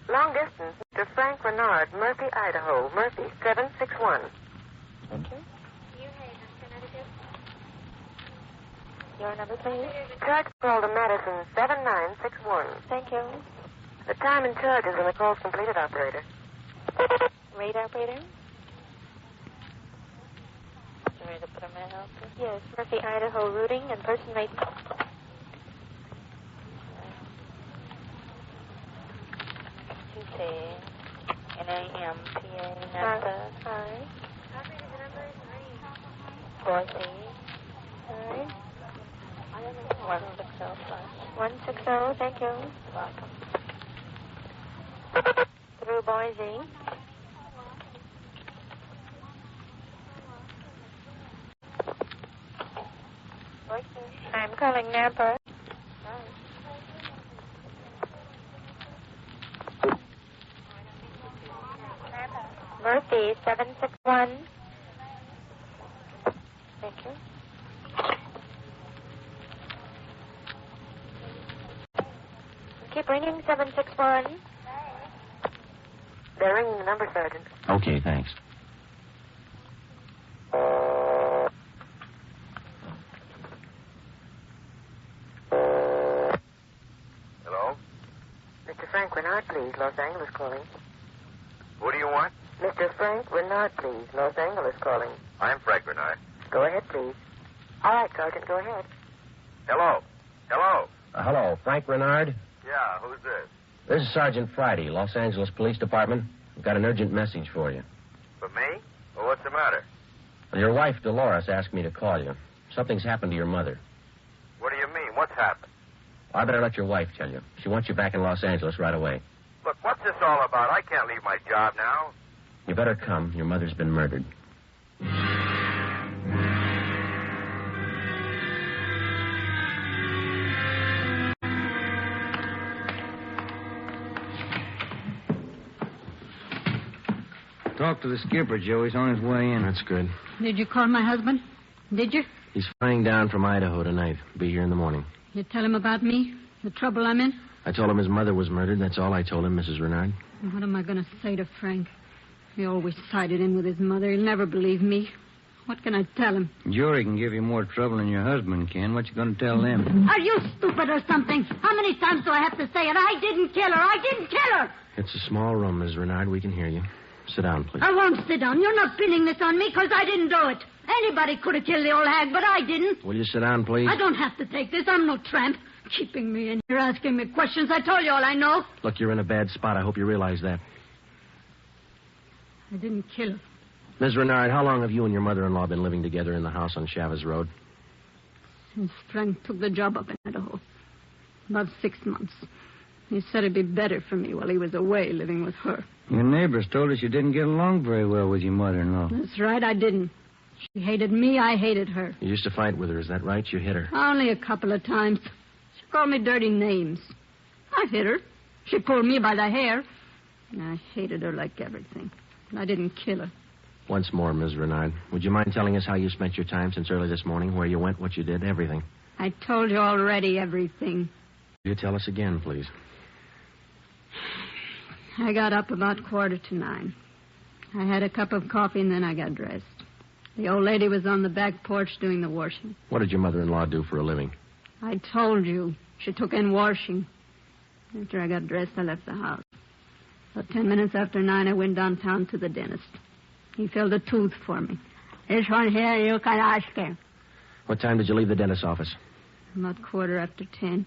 Long distance, Mr. Frank Renard, Murphy, Idaho. Murphy, 761. Thank you. Your number, please. Charge call to Madison, 7961. Thank you. The time and charges when the call's completed, operator. Read, operator. Ready to put a man out? Yes, Murphy, Idaho, routing and person rate. Tuesday, NAMPA, NASA. Hi. Operator, the number is 4C. Hi. 160 plus. 160, thank you. Welcome. Through Boise. I'm calling Napa. Murphy, 761. Thank you. Keep ringing, 761. They're ringing the number, Sergeant. Okay, thanks. Hello? Mr. Frank Renard, please. Los Angeles calling. Who do you want? Mr. Frank Renard, please. Los Angeles calling. I'm Frank Renard. Go ahead, please. All right, Sergeant, go ahead. Hello? Hello? Hello, Frank Renard? Yeah, who's this? This is Sergeant Friday, Los Angeles Police Department. We've got an urgent message for you. For me? Well, what's the matter? Your wife, Dolores, asked me to call you. Something's happened to your mother. What do you mean? What's happened? I better let your wife tell you. She wants you back in Los Angeles right away. Look, what's this all about? I can't leave my job now. You better come. Your mother's been murdered. Talk to the skipper, Joe. He's on his way in. That's good. Did you call my husband? Did you? He's flying down from Idaho tonight. Be here in the morning. You tell him about me? The trouble I'm in? I told him his mother was murdered. That's all I told him, Mrs. Renard. What am I going to say to Frank? He always sided in with his mother. He'll never believe me. What can I tell him? Jory can give you more trouble than your husband can. What you going to tell them? Are you stupid or something? How many times do I have to say it? I didn't kill her. I didn't kill her. It's a small room, Ms. Renard. We can hear you. Sit down, please. I won't sit down. You're not pinning this on me because I didn't do it. Anybody could have killed the old hag, but I didn't. Will you sit down, please? I don't have to take this. I'm no tramp. Keeping me in here, asking me questions. I told you all I know. Look, you're in a bad spot. I hope you realize that. I didn't kill her. Ms. Renard, how long have you and your mother-in-law been living together in the house on Chavez Road? Since Frank took the job up in Idaho. About 6 months. He said it'd be better for me while he was away living with her. Your neighbors told us you didn't get along very well with your mother-in-law. That's right, I didn't. She hated me, I hated her. You used to fight with her, is that right? You hit her. Only a couple of times. She called me dirty names. I hit her. She pulled me by the hair. And I hated her like everything. And I didn't kill her. Once more, Ms. Renard, would you mind telling us how you spent your time since early this morning, where you went, what you did, everything? I told you already everything. Will you tell us again, please? I got up about 9:15. I had a cup of coffee and then I got dressed. The old lady was on the back porch doing the washing. What did your mother-in-law do for a living? I told you. She took in washing. After I got dressed, I left the house. About 10 minutes after 9, I went downtown to the dentist. He filled a tooth for me. This one here, you can ask him. What time did you leave the dentist's office? About 10:15.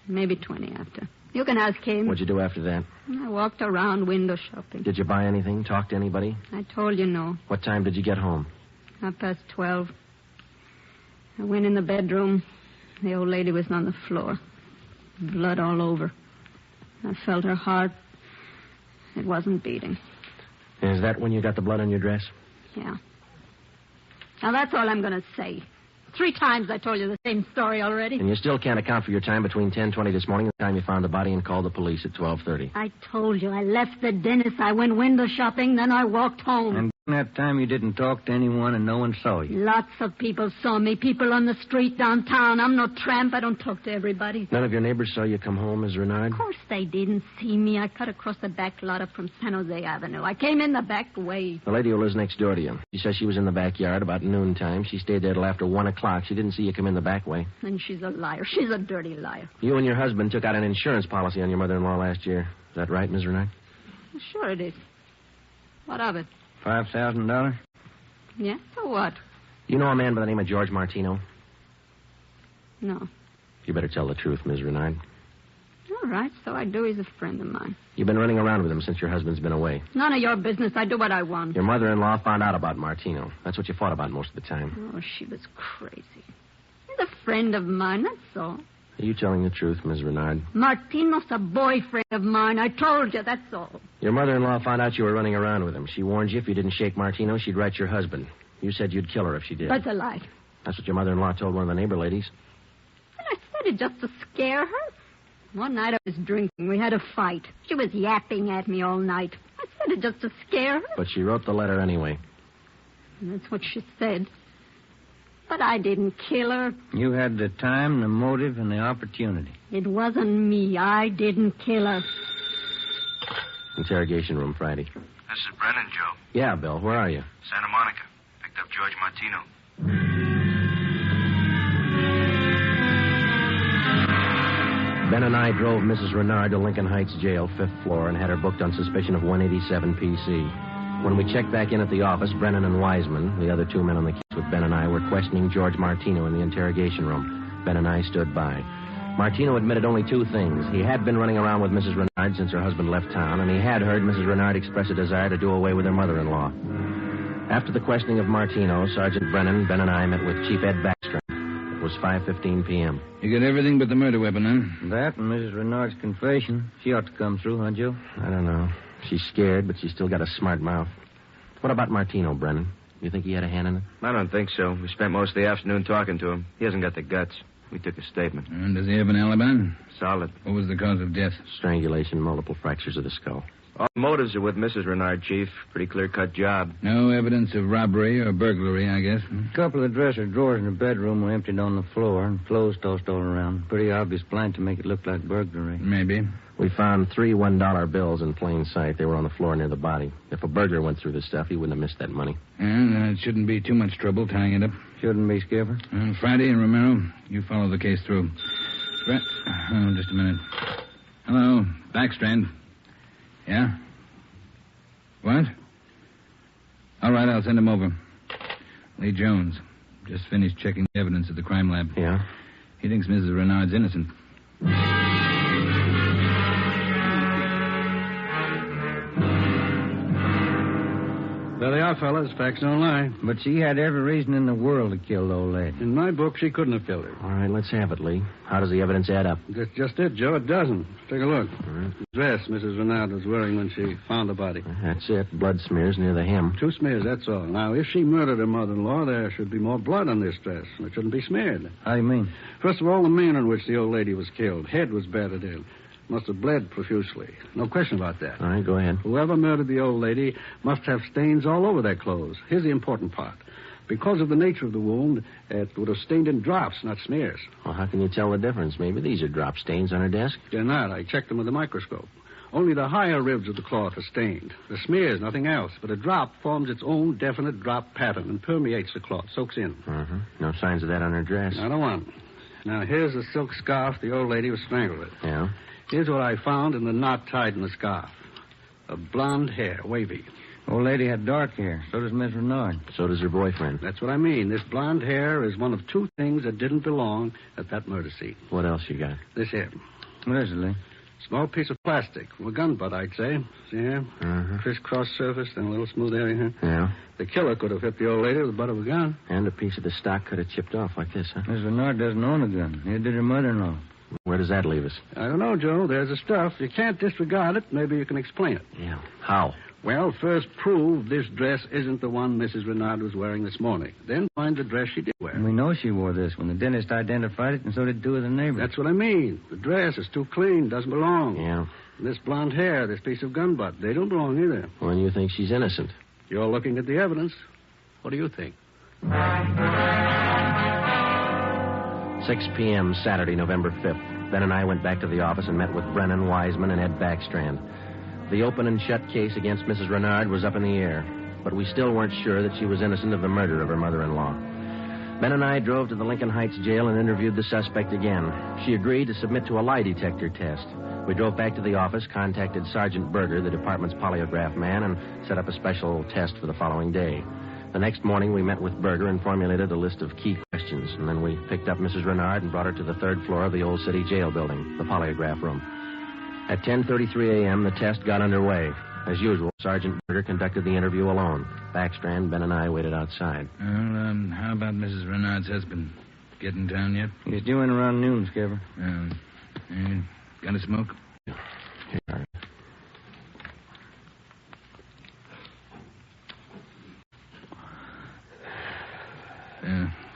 Maybe 20 after. You can ask him. What'd you do after that? I walked around window shopping. Did you buy anything? Talk to anybody? I told you no. What time did you get home? 12:30. I went in the bedroom. The old lady was on the floor. Blood all over. I felt her heart. It wasn't beating. Is that when you got the blood on your dress? Yeah. Now, that's all I'm going to say. 3 times I told you the same story already. And you still can't account for your time between 10:20 this morning and the time you found the body and called the police at 12:30. I told you I left the dentist. I went window shopping, then I walked home. And that time you didn't talk to anyone and no one saw you. Lots of people saw me. People on the street downtown. I'm no tramp. I don't talk to everybody. None of your neighbors saw you come home, Ms. Renard? Of course they didn't see me. I cut across the back lot up from San Jose Avenue. I came in the back way. The lady who lives next door to you. She says she was in the backyard about noontime. She stayed there till after 1 o'clock. She didn't see you come in the back way. And she's a liar. She's a dirty liar. You and your husband took out an insurance policy on your mother-in-law last year. Is that right, Ms. Renard? Sure it is. What of it? $5,000? Yeah, so what? You know a man by the name of George Martino? No. You better tell the truth, Ms. Renard. All right, so I do. He's a friend of mine. You've been running around with him since your husband's been away. None of your business. I do what I want. Your mother-in-law found out about Martino. That's what you fought about most of the time. Oh, she was crazy. He's a friend of mine, that's all. Are you telling the truth, Ms. Renard? Martino's a boyfriend of mine. I told you, that's all. Your mother-in-law found out you were running around with him. She warned you if you didn't shake Martino, she'd write your husband. You said you'd kill her if she did. That's a lie. That's what your mother-in-law told one of the neighbor ladies. And I said it just to scare her. One night I was drinking. We had a fight. She was yapping at me all night. I said it just to scare her. But she wrote the letter anyway. And that's what she said. But I didn't kill her. You had the time, the motive, and the opportunity. It wasn't me. I didn't kill her. Interrogation room, Friday. This is Brennan, Joe. Yeah, Bill. Where are you? Santa Monica. Picked up George Martino. Ben and I drove Mrs. Renard to Lincoln Heights Jail, 5th floor, and had her booked on suspicion of 187 PC. When we checked back in at the office, Brennan and Wiseman, the other 2 men on the case with Ben and I, were questioning George Martino in the interrogation room. Ben and I stood by. Martino admitted only 2 things. He had been running around with Mrs. Renard since her husband left town, and he had heard Mrs. Renard express a desire to do away with her mother-in-law. After the questioning of Martino, Sergeant Brennan, Ben and I met with Chief Ed Baxter. It was 5:15 p.m. You got everything but the murder weapon, huh? That and Mrs. Renard's confession. She ought to come through, huh, Joe? I don't know. She's scared, but she's still got a smart mouth. What about Martino, Brennan? You think he had a hand in it? I don't think so. We spent most of the afternoon talking to him. He hasn't got the guts. We took a statement. And does he have an alibi? Solid. What was the cause of death? Strangulation, multiple fractures of the skull. All the motives are with Mrs. Renard, Chief. Pretty clear-cut job. No evidence of robbery or burglary, I guess. A couple of dresser drawers in the bedroom were emptied on the floor and clothes tossed all around. Pretty obvious plan to make it look like burglary. Maybe. We found 3 $1 bills in plain sight. They were on the floor near the body. If a burglar went through this stuff, he wouldn't have missed that money. And it shouldn't be too much trouble tying it up. Shouldn't be, Skipper. Friday and Romero, you follow the case through. Just a minute. Hello, Backstrand. Yeah? What? All right, I'll send him over. Lee Jones. Just finished checking the evidence at the crime lab. Yeah? He thinks Mrs. Renard's innocent. There they are, fellas. Facts don't lie. But she had every reason in the world to kill the old lady. In my book, she couldn't have killed her. All right, let's have it, Lee. How does the evidence add up? That's just it, Joe. It doesn't. Take a look. The dress Mrs. Renard was wearing when she found the body. That's it. Blood smears near the hem. 2 smears, that's all. Now, if she murdered her mother-in-law, there should be more blood on this dress. It shouldn't be smeared. How do you mean? First of all, the manner in which the old lady was killed. Head was battered in. Must have bled profusely. No question about that. All right, go ahead. Whoever murdered the old lady must have stains all over their clothes. Here's the important part. Because of the nature of the wound, it would have stained in drops, not smears. Well, how can you tell the difference? Maybe these are drop stains on her desk. They're not. I checked them with a microscope. Only the higher ribs of the cloth are stained. The smears, nothing else. But a drop forms its own definite drop pattern and permeates the cloth, soaks in. No signs of that on her dress. Not a one. Now, here's the silk scarf the old lady was strangled with. Yeah? Here's what I found in the knot tied in the scarf. A blonde hair, wavy. Old lady had dark hair. So does Miss Renard. So does her boyfriend. That's what I mean. This blonde hair is one of 2 things that didn't belong at that murder scene. What else you got? This here. What is it, Lee? Small piece of plastic. Well, a gun butt, I'd say. See here? Crisscross surface, then a little smooth area here. Yeah. The killer could have hit the old lady with the butt of a gun. And a piece of the stock could have chipped off like this, huh? Miss Renard doesn't own a gun. Neither did her mother-in-law. Where does that leave us? I don't know, Joe. There's the stuff. You can't disregard it. Maybe you can explain it. Yeah. How? Well, first prove this dress isn't the one Mrs. Renard was wearing this morning. Then find the dress she did wear. And we know she wore this when the dentist identified it, and so did two of the neighbors. That's what I mean. The dress is too clean, doesn't belong. Yeah. And this blonde hair, this piece of gun butt, they don't belong either. Well, and you think she's innocent? You're looking at the evidence. What do you think? 6 p.m. Saturday, November 5th. Ben and I went back to the office and met with Brennan, Wiseman, and Ed Backstrand. The open and shut case against Mrs. Renard was up in the air, but we still weren't sure that she was innocent of the murder of her mother-in-law. Ben and I drove to the Lincoln Heights jail and interviewed the suspect again. She agreed to submit to a lie detector test. We drove back to the office, contacted Sergeant Berger, the department's polygraph man, and set up a special test for the following day. The next morning, we met with Berger and formulated a list of key questions, and then we picked up Mrs. Renard and brought her to the third floor of the old city jail building, the polygraph room. At 10:33 a.m., the test got underway. As usual, Sergeant Berger conducted the interview alone. Backstrand, Ben, and I waited outside. Well, how about Mrs. Renard's husband? Get in town yet? He's due in around noon, Skipper. Got a smoke? Here are you.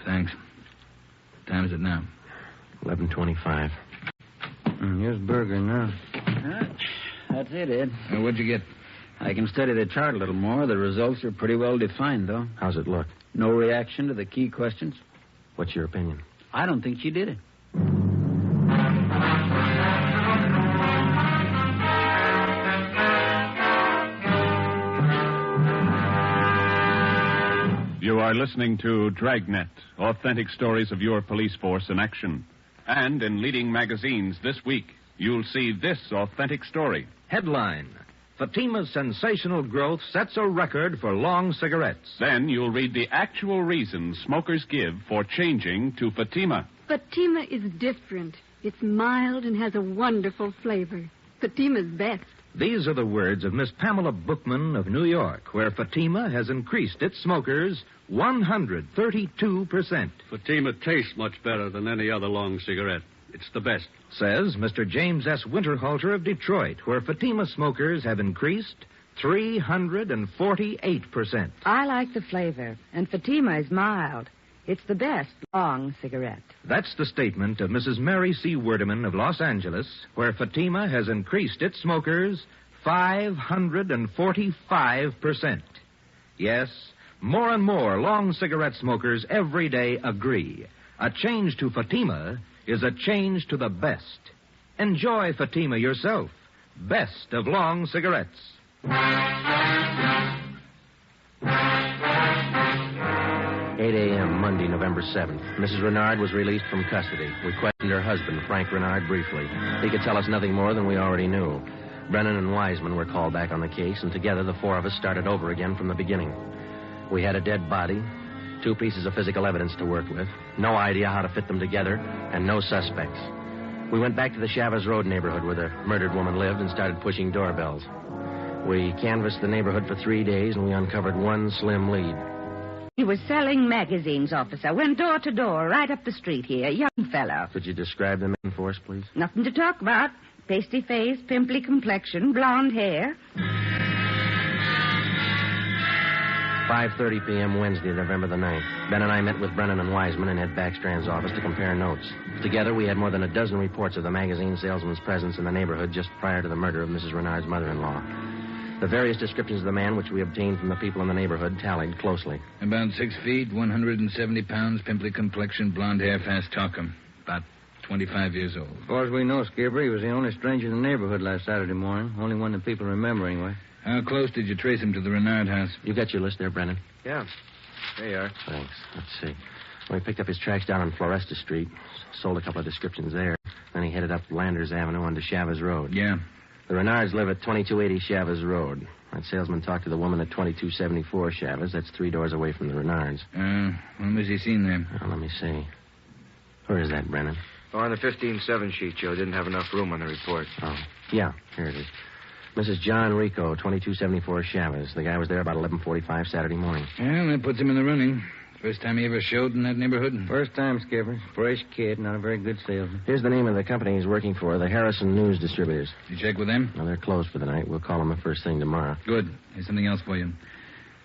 Thanks. What time is it now? 11:25. Here's Berger now. That's it, Ed. What'd you get? I can study the chart a little more. The results are pretty well defined, though. How's it look? No reaction to the key questions. What's your opinion? I don't think she did it. You are listening to Dragnet, authentic stories of your police force in action. And in leading magazines this week, you'll see this authentic story. Headline: Fatima's sensational growth sets a record for long cigarettes. Then you'll read the actual reasons smokers give for changing to Fatima. Fatima is different. It's mild and has a wonderful flavor. Fatima's best. These are the words of Miss Pamela Bookman of New York, where Fatima has increased its smokers 132%. Fatima tastes much better than any other long cigarette. It's the best. Says Mr. James S. Winterhalter of Detroit, where Fatima smokers have increased 348%. I like the flavor, and Fatima is mild. It's the best long cigarette. That's the statement of Mrs. Mary C. Werdeman of Los Angeles, where Fatima has increased its smokers 545%. Yes, more and more long cigarette smokers every day agree. A change to Fatima is a change to the best. Enjoy Fatima yourself. Best of long cigarettes. 8 a.m., Monday, November 7th. Mrs. Renard was released from custody. We questioned her husband, Frank Renard, briefly. He could tell us nothing more than we already knew. Brennan and Wiseman were called back on the case, and together the four of us started over again from the beginning. We had a dead body, 2 pieces of physical evidence to work with, no idea how to fit them together, and no suspects. We went back to the Chavez Road neighborhood where the murdered woman lived and started pushing doorbells. We canvassed the neighborhood for 3 days, and we uncovered one slim lead. He was selling magazines, officer. Went door to door, right up the street here. Young fellow. Could you describe the man for us, please? Nothing to talk about. Pasty face, pimply complexion, blonde hair. 5:30 p.m. Wednesday, November the 9th. Ben and I met with Brennan and Wiseman in Ed Backstrand's office to compare notes. Together, we had more than a dozen reports of the magazine salesman's presence in the neighborhood just prior to the murder of Mrs. Renard's mother-in-law. The various descriptions of the man which we obtained from the people in the neighborhood tallied closely. About 6 feet, 170 pounds, pimply complexion, blonde hair, fast talker. About 25 years old. As far as we know, Skipper, he was the only stranger in the neighborhood last Saturday morning. Only one that people remember, anyway. How close did you trace him to the Renard house? You got your list there, Brennan? Yeah. There you are. Thanks. Let's see. Well, he picked up his tracks down on Floresta Street, sold a couple of descriptions there. Then he headed up Landers Avenue onto Chavez Road. Yeah. The Renards live at 2280 Chavez Road. That salesman talked to the woman at 2274 Chavez. That's 3 doors away from the Renards. When was he seen there? Well, let me see. Where is that, Brennan? Oh, on the 15-7 sheet, Joe. Didn't have enough room on the report. Oh, yeah, here it is. Mrs. John Rico, 2274 Chavez. The guy was there about 11:45 Saturday morning. Well, that puts him in the running. First time he ever showed in that neighborhood? First time, Skipper. Fresh kid, not a very good salesman. Here's the name of the company he's working for, the Harrison News Distributors. You check with them? Well, they're closed for the night. We'll call them the first thing tomorrow. Good. Here's something else for you.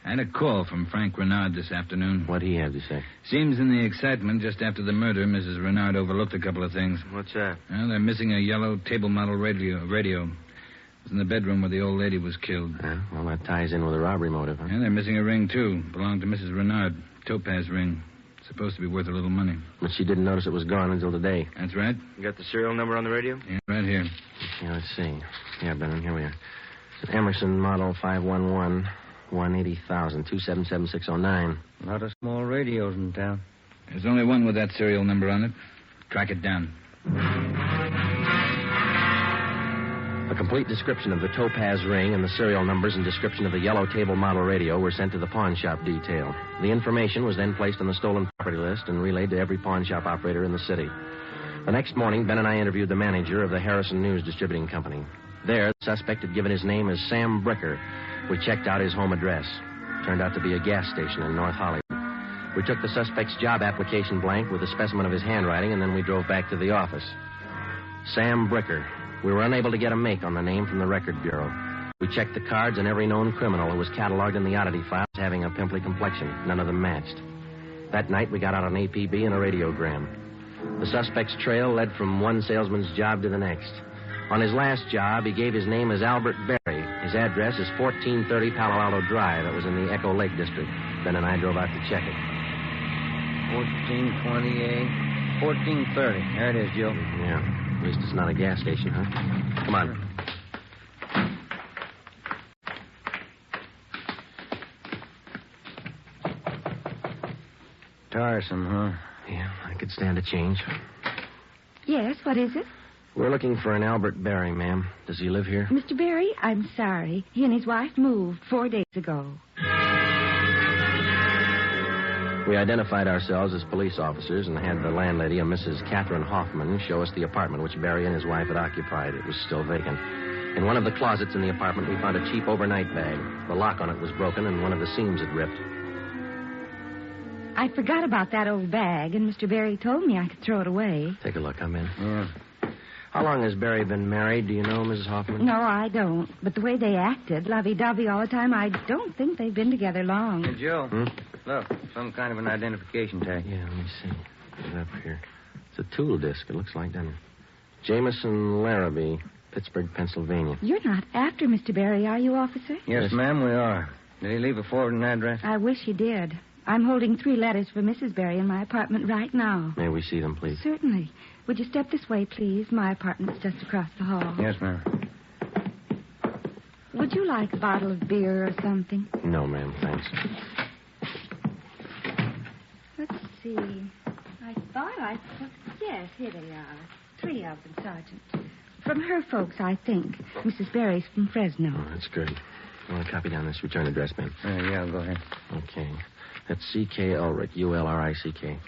I had a call from Frank Renard this afternoon. What'd he have to say? Seems in the excitement just after the murder, Mrs. Renard overlooked a couple of things. What's that? Well, they're missing a yellow table model radio. It was in the bedroom where the old lady was killed. Well, that ties in with a robbery motive, huh? And they're missing a ring, too. Belonged to Mrs. Renard. Topaz ring. Supposed to be worth a little money. But she didn't notice it was gone until today. That's right. You got the serial number on the radio? Yeah, right here. Yeah, let's see. Yeah, Brennan, here we are. It's an Emerson model 511 180,000 277-609. A lot of small radios in town. There's only one with that serial number on it. Track it down. A complete description of the Topaz ring and the serial numbers and description of the yellow table model radio were sent to the pawn shop detail. The information was then placed on the stolen property list and relayed to every pawn shop operator in the city. The next morning, Ben and I interviewed the manager of the Harrison News Distributing Company. There, the suspect had given his name as Sam Bricker. We checked out his home address. Turned out to be a gas station in North Hollywood. We took the suspect's job application blank with a specimen of his handwriting, and then we drove back to the office. Sam Bricker. We were unable to get a make on the name from the Record Bureau. We checked the cards on every known criminal who was cataloged in the oddity files having a pimply complexion. None of them matched. That night, we got out an APB and a radiogram. The suspect's trail led from one salesman's job to the next. On his last job, he gave his name as Albert Berry. His address is 1430 Palo Alto Drive. That was in the Echo Lake District. Ben and I drove out to check it. 1428, 1430. There it is, Joe. Yeah. At least it's not a gas station, huh? Come on. Tiresome, huh? Yeah, I could stand a change. Yes, what is it? We're looking for an Albert Berry, ma'am. Does he live here? Mr. Berry, I'm sorry. He and his wife moved 4 days ago. We identified ourselves as police officers and had the landlady, a Mrs. Catherine Hoffman, show us the apartment which Berry and his wife had occupied. It was still vacant. In one of the closets in the apartment, we found a cheap overnight bag. The lock on it was broken and one of the seams had ripped. I forgot about that old bag, and Mr. Berry told me I could throw it away. Take a look. I'm in. Yeah. How long has Berry been married? Do you know, Mrs. Hoffman? No, I don't. But the way they acted, lovey-dovey all the time, I don't think they've been together long. Hey, Joe. Look, some kind of an identification tag. Yeah, let me see. It's up here. It's a tool disc, it looks like, doesn't it? Jameson Larrabee, Pittsburgh, Pennsylvania. You're not after Mr. Berry, are you, officer? Yes, ma'am, we are. Did he leave a forwarding address? I wish he did. I'm holding 3 letters for Mrs. Berry in my apartment right now. May we see them, please? Certainly. Would you step this way, please? My apartment's just across the hall. Yes, ma'am. Would you like a bottle of beer or something? No, ma'am, thanks. Let's see. I thought I put... Yes, here they are. 3 of them, Sergeant. From her folks, I think. Mrs. Berry's from Fresno. Oh, that's good. You want to copy down this return address, ma'am? Yeah, go ahead. Okay. That's C.K. Ulrich, U-L-R-I-C-K.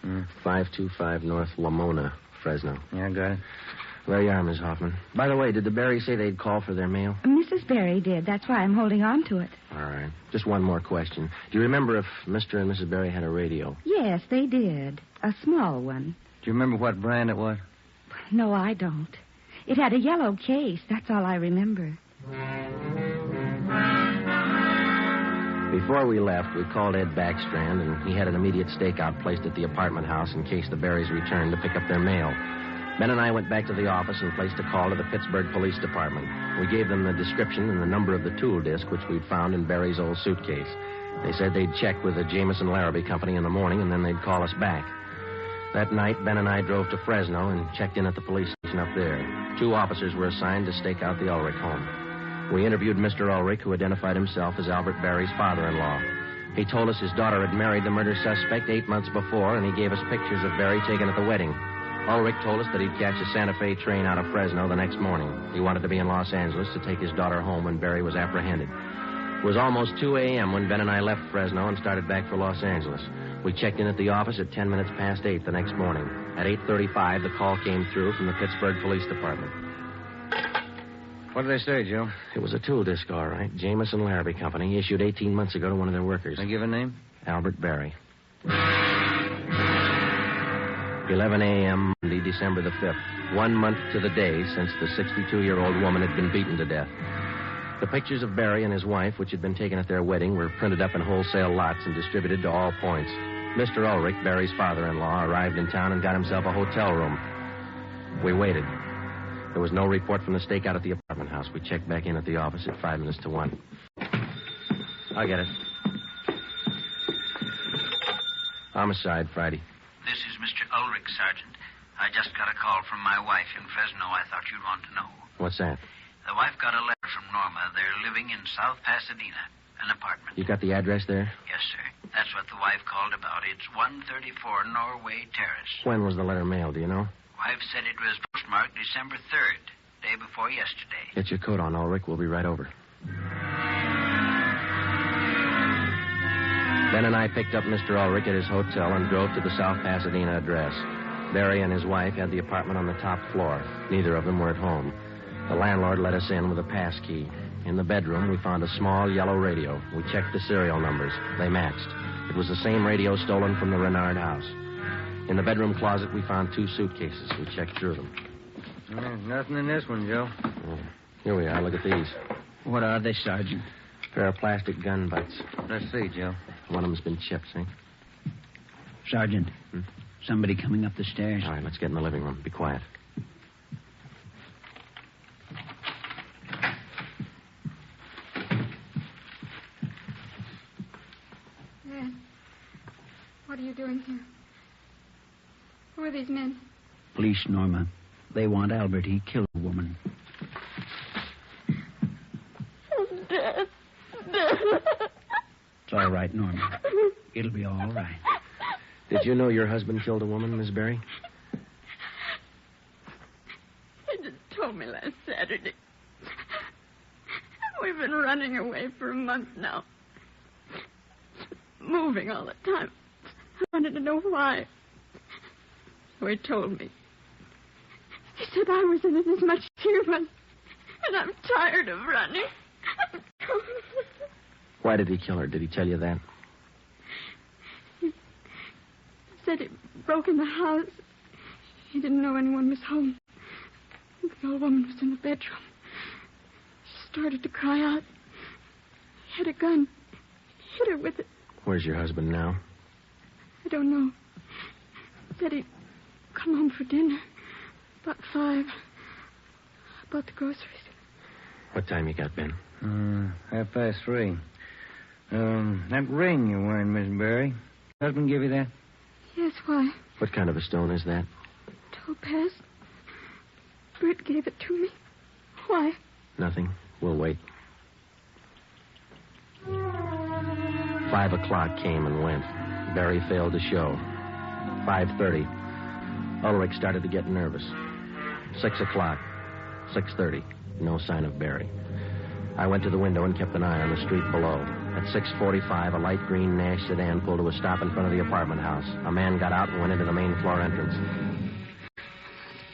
525 North Lamona, Fresno. Yeah, I got it. There you are, Miss Hoffman. By the way, did the Berry say they'd call for their mail? Mrs. Berry did. That's why I'm holding on to it. All right. Just one more question. Do you remember if Mr. and Mrs. Berry had a radio? Yes, they did. A small one. Do you remember what brand it was? No, I don't. It had a yellow case. That's all I remember. Before we left, we called Ed Backstrand, and he had an immediate stakeout placed at the apartment house in case the Berrys returned to pick up their mail. Ben and I went back to the office and placed a call to the Pittsburgh Police Department. We gave them the description and the number of the tool disc which we'd found in Berry's old suitcase. They said they'd check with the Jameson Larrabee Company in the morning, and then they'd call us back. That night, Ben and I drove to Fresno and checked in at the police station up there. 2 officers were assigned to stake out the Ulrich home. We interviewed Mr. Ulrich, who identified himself as Albert Berry's father-in-law. He told us his daughter had married the murder suspect 8 months before, and he gave us pictures of Berry taken at the wedding. Ulrich told us that he'd catch a Santa Fe train out of Fresno the next morning. He wanted to be in Los Angeles to take his daughter home when Berry was apprehended. It was almost 2 a.m. when Ben and I left Fresno and started back for Los Angeles. We checked in at the office at 10 minutes past 8 the next morning. At 8:35, the call came through from the Pittsburgh Police Department. What did they say, Joe? It was a tool disc, all right. Jameson Larrabee Company, issued 18 months ago to one of their workers. They give a name? Albert Berry. 11 a.m., Monday, December the 5th. 1 month to the day since the 62-year-old woman had been beaten to death. The pictures of Berry and his wife, which had been taken at their wedding, were printed up in wholesale lots and distributed to all points. Mr. Ulrich, Berry's father-in-law, arrived in town and got himself a hotel room. We waited. There was no report from the stakeout at the apartment house. We checked back in at the office at 5 minutes to 1. I'll get it. Homicide, Friday. This is Mr. Ulrich, Sergeant. I just got a call from my wife in Fresno. I thought you'd want to know. What's that? The wife got a letter from Norma. They're living in South Pasadena, an apartment. You got the address there? Yes, sir. That's what the wife called about. It's 134 Norway Terrace. When was the letter mailed, do you know? Wife said it was postmarked December 3rd, day before yesterday. Get your coat on, Ulrich. We'll be right over. Ben and I picked up Mr. Ulrich at his hotel and drove to the South Pasadena address. Barry and his wife had the apartment on the top floor. Neither of them were at home. The landlord let us in with a pass key. In the bedroom, we found a small yellow radio. We checked the serial numbers. They matched. It was the same radio stolen from the Renard house. In the bedroom closet, we found 2 suitcases. We checked through them. Nothing in this one, Joe. Here we are. Look at these. What are they, Sergeant? A pair of plastic gun butts. Let's see, Joe. One of them's been chipped, see? Sergeant, somebody coming up the stairs. All right, let's get in the living room. Be quiet. Dad, what are you doing here? Who are these men? Police, Norma. They want Albert. He killed a woman. Dad. It's all right, Norma. It'll be all right. Did you know your husband killed a woman, Miss Berry? He just told me last Saturday. We've been running away for a month now. Moving all the time. I wanted to know why. So he told me. He said I was in it as much as he was. And I'm tired of running. Why did he kill her? Did he tell you that? He said he broke in the house. He didn't know anyone was home. The old woman was in the bedroom. She started to cry out. He had a gun. He hit her with it. Where's your husband now? I don't know. He said he'd come home for dinner. About 5. I bought the groceries. What time you got, Ben? 3:30. That ring you're wearing, Miss Berry. Husband give you that? Yes, why? What kind of a stone is that? Topaz. Bert gave it to me. Why? Nothing. We'll wait. 5 o'clock came and went. Berry failed to show. 5:30. Ulrich started to get nervous. 6 o'clock. 6:30. No sign of Berry. I went to the window and kept an eye on the street below. At 6:45, a light green Nash sedan pulled to a stop in front of the apartment house. A man got out and went into the main floor entrance.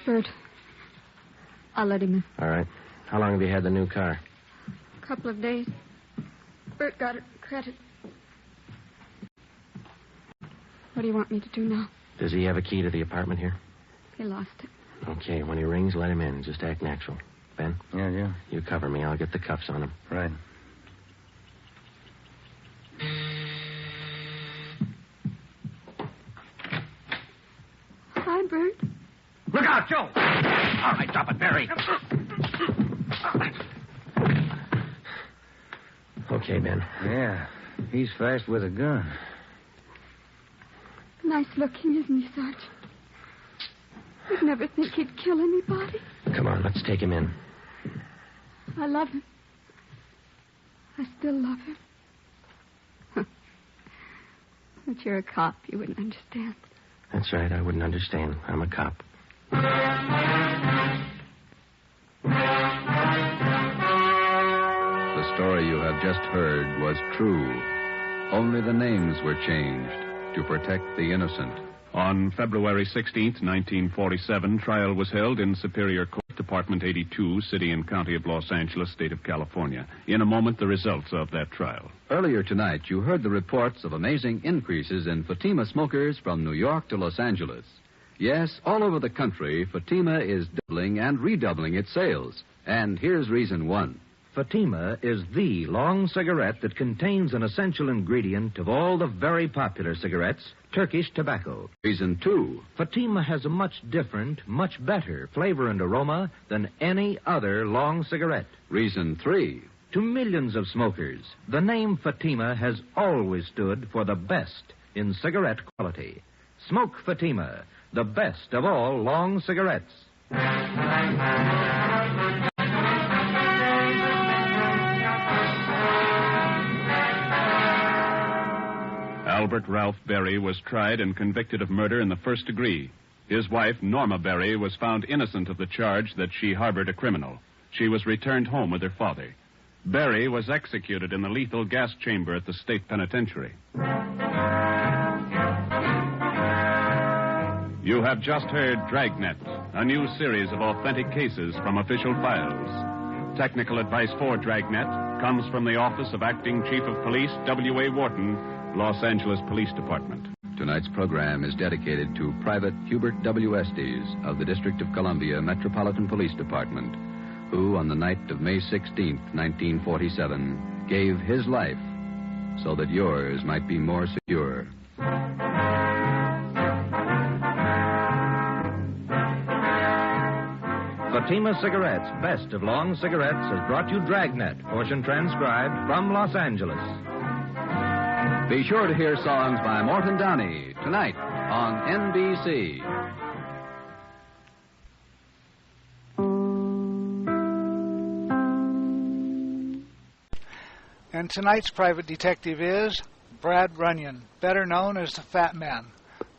Bert. I'll let him in. All right. How long have you had the new car? A couple of days. Bert got it credit. What do you want me to do now? Does he have a key to the apartment here? He lost it. Okay, when he rings, let him in. Just act natural. Ben? Yeah. You cover me. I'll get the cuffs on him. Right. Hi, Bert. Look out, Joe! All right, drop it, Barry. Okay, Ben. Yeah, he's fast with a gun. Nice looking, isn't he, Sarge? You'd never think he'd kill anybody. Come on, let's take him in. I love him. I still love him. But you're a cop. You wouldn't understand. That's right. I wouldn't understand. I'm a cop. The story you have just heard was true. Only the names were changed. to protect the innocent. On February 16th, 1947, trial was held in Superior Court, Department 82, City and County of Los Angeles, State of California. In a moment, the results of that trial. Earlier tonight, you heard the reports of amazing increases in Fatima smokers from New York to Los Angeles. Yes, all over the country, Fatima is doubling and redoubling its sales. And here's reason one. Fatima is the long cigarette that contains an essential ingredient of all the very popular cigarettes, Turkish tobacco. Reason two. Fatima has a much different, much better flavor and aroma than any other long cigarette. Reason three. To millions of smokers, the name Fatima has always stood for the best in cigarette quality. Smoke Fatima, the best of all long cigarettes. Albert Ralph Berry was tried and convicted of murder in the first degree. His wife, Norma Berry, was found innocent of the charge that she harbored a criminal. She was returned home with her father. Berry was executed in the lethal gas chamber at the state penitentiary. You have just heard Dragnet, a new series of authentic cases from official files. Technical advice for Dragnet comes from the Office of Acting Chief of Police, W.A. Wharton, Los Angeles Police Department. Tonight's program is dedicated to Private Hubert W. Estes of the District of Columbia Metropolitan Police Department, who, on the night of May 16th, 1947, gave his life so that yours might be more secure. Fatima Cigarettes, best of long cigarettes, has brought you Dragnet, portion transcribed from Los Angeles. Be sure to hear songs by Morton Downey tonight on NBC. And tonight's private detective is Brad Runyon, better known as the Fat Man.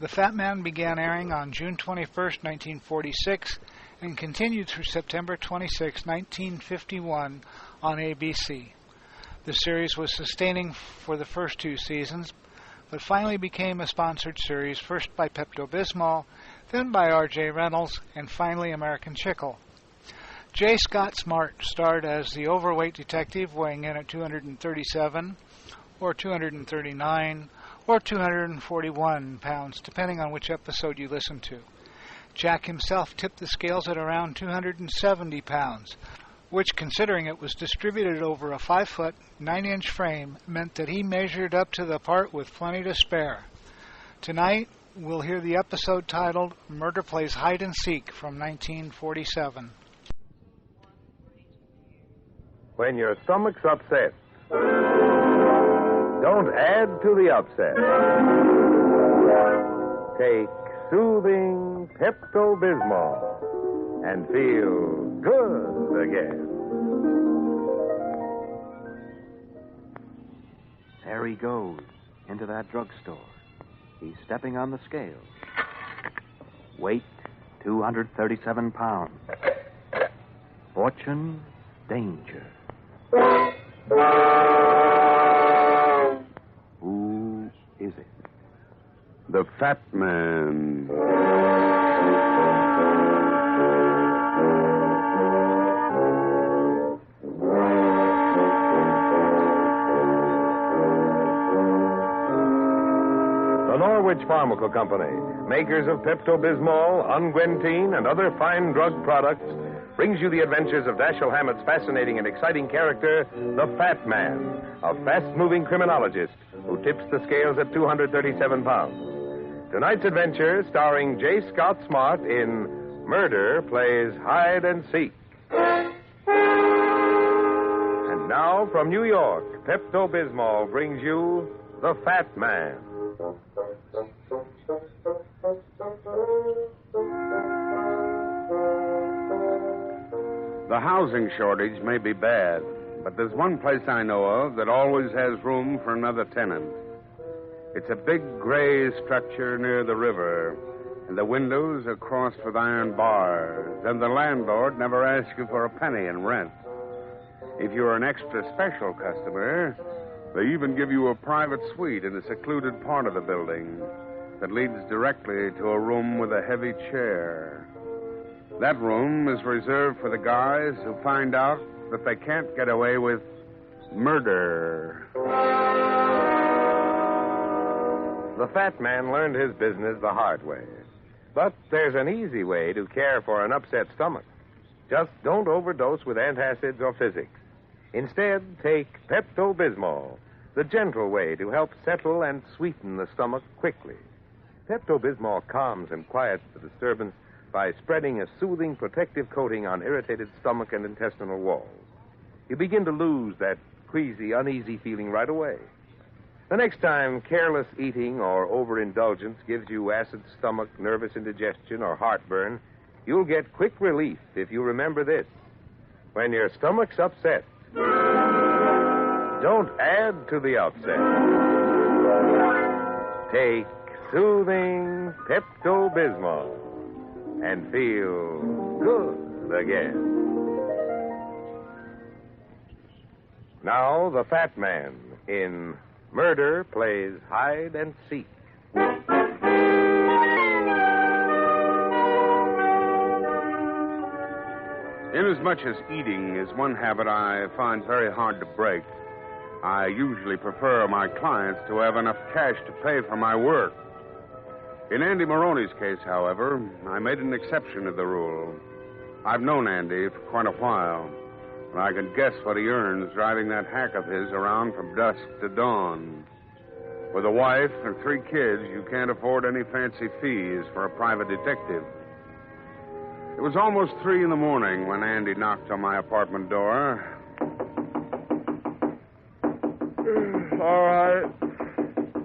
The Fat Man began airing on June 21st, 1946, and continued through September 26, 1951 on ABC. The series was sustaining for the first two seasons, but finally became a sponsored series, first by Pepto-Bismol, then by R.J. Reynolds, and finally American Chicle. J. Scott Smart starred as the overweight detective, weighing in at 237, or 239, or 241 pounds, depending on which episode you listen to. Jack himself tipped the scales at around 270 pounds, which, considering it was distributed over a 5-foot, 9-inch frame, meant that he measured up to the part with plenty to spare. Tonight, we'll hear the episode titled Murder Plays Hide and Seek from 1947. When your stomach's upset, don't add to the upset. Take soothing Pepto-Bismol and feel good again. There he goes, into that drugstore. He's stepping on the scale. Weight, 237 pounds. Fortune, danger. Who is it? The Fat Man. The Norwich Pharmaceutical Company, makers of Pepto-Bismol, Unguentine, and other fine drug products, brings you the adventures of Dashiell Hammett's fascinating and exciting character, the Fat Man, a fast-moving criminologist who tips the scales at 237 pounds. Tonight's adventure, starring J. Scott Smart in Murder Plays Hide and Seek. And now, from New York, Pepto-Bismol brings you the Fat Man. The housing shortage may be bad, but there's one place I know of that always has room for another tenant. It's a big gray structure near the river, and the windows are crossed with iron bars, and the landlord never asks you for a penny in rent. If you're an extra special customer, They even give you a private suite in a secluded part of the building that leads directly to a room with a heavy chair. That room is reserved for the guys who find out that they can't get away with murder. The fat man learned his business the hard way. But there's an easy way to care for an upset stomach. Just don't overdose with antacids or physics. Instead, take Pepto-Bismol, the gentle way to help settle and sweeten the stomach quickly. Pepto-Bismol calms and quiets the disturbance by spreading a soothing protective coating on irritated stomach and intestinal walls. You begin to lose that queasy, uneasy feeling right away. The next time careless eating or overindulgence gives you acid stomach, nervous indigestion, or heartburn, you'll get quick relief if you remember this. When your stomach's upset, don't add to the upset. Take soothing Pepto-Bismol and feel good again. Now, the fat man in Murder Plays Hide and Seek. Inasmuch as eating is one habit I find very hard to break, I usually prefer my clients to have enough cash to pay for my work. In Andy Maroney's case, however, I made an exception to the rule. I've known Andy for quite a while, and I can guess what he earns driving that hack of his around from dusk to dawn. With a wife and 3 kids, you can't afford any fancy fees for a private detective. It was almost 3 in the morning when Andy knocked on my apartment door.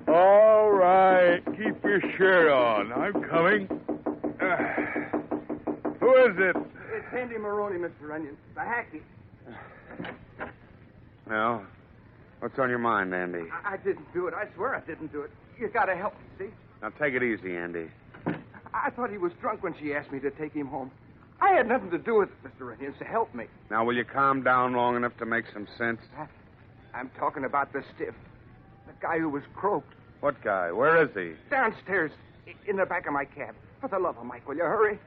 All right. Keep your shirt on. I'm coming. Who is it? It's Andy Maroney, Mr. Onion. The hacky. Well, what's on your mind, Andy? I didn't do it. I swear I didn't do it. You gotta help me, see? Now, take it easy, Andy. I thought he was drunk when she asked me to take him home. I had nothing to do with it, Mr. Onion, so help me. Now, will you calm down long enough to make some sense? I'm talking about the stiff. The guy who was croaked. What guy? Where is he? Downstairs, in the back of my cab. For the love of Mike, will you hurry?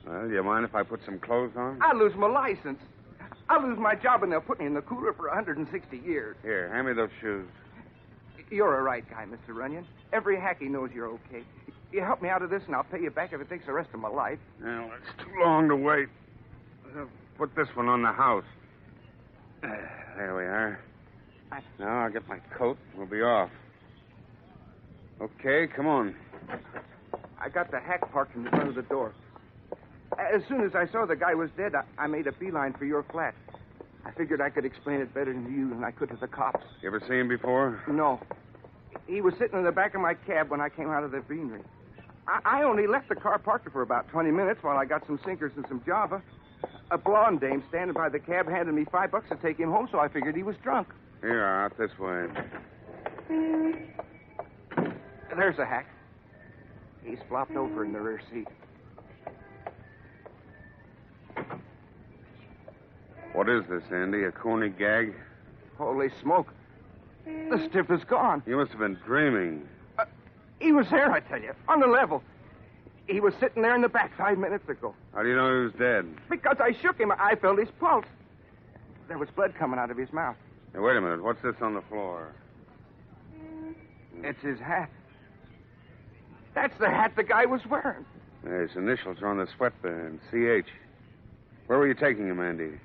Well, do you mind if I put some clothes on? I'll lose my license. I'll lose my job, and they'll put me in the cooler for 160 years. Here, hand me those shoes. You're a right guy, Mr. Runyon. Every hacky knows you're okay. You help me out of this, and I'll pay you back if it takes the rest of my life. Well, it's too long to wait. Put this one on the house. There we are. Now I'll get my coat. We'll be off. Okay, come on. I got the hack parked in the front of the door. As soon as I saw the guy was dead, I made a beeline for your flat. I figured I could explain it better to you than I could to the cops. You ever see him before? No. He was sitting in the back of my cab when I came out of the beanery. I only left the car parked for about 20 minutes while I got some sinkers and some Java. A blonde dame standing by the cab handed me $5 to take him home, so I figured he was drunk. Here, out this way. There's a hack. He's flopped over in the rear seat. What is this, Andy? A corny gag? Holy smoke. The stiff is gone. You must have been dreaming. He was there, I tell you, on the level. He was sitting there in the back 5 minutes ago. How do you know he was dead? Because I shook him. I felt his pulse. There was blood coming out of his mouth. Hey, wait a minute. What's this on the floor? It's his hat. That's the hat the guy was wearing. His initials are on the sweatband, CH. Where were you taking him, Andy?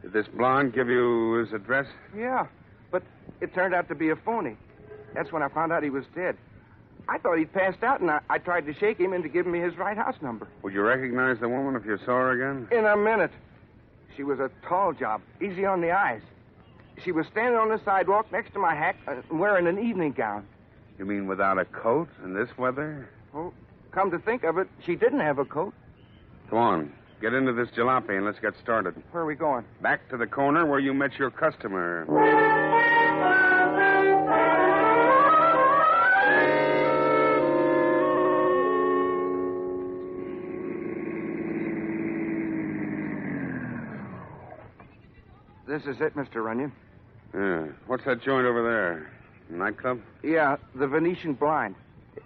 Did this blonde give you his address? Yeah, but it turned out to be a phony. That's when I found out he was dead. I thought he'd passed out, and I tried to shake him into giving me his right house number. Would you recognize the woman if you saw her again? In a minute. She was a tall job, easy on the eyes. She was standing on the sidewalk next to my hack, wearing an evening gown. You mean without a coat in this weather? Well, come to think of it, she didn't have a coat. Come on. Get into this jalopy and let's get started. Where are we going? Back to the corner where you met your customer. This is it, Mr. Runyon. Yeah. What's that joint over there? Nightclub? Yeah, the Venetian Blind.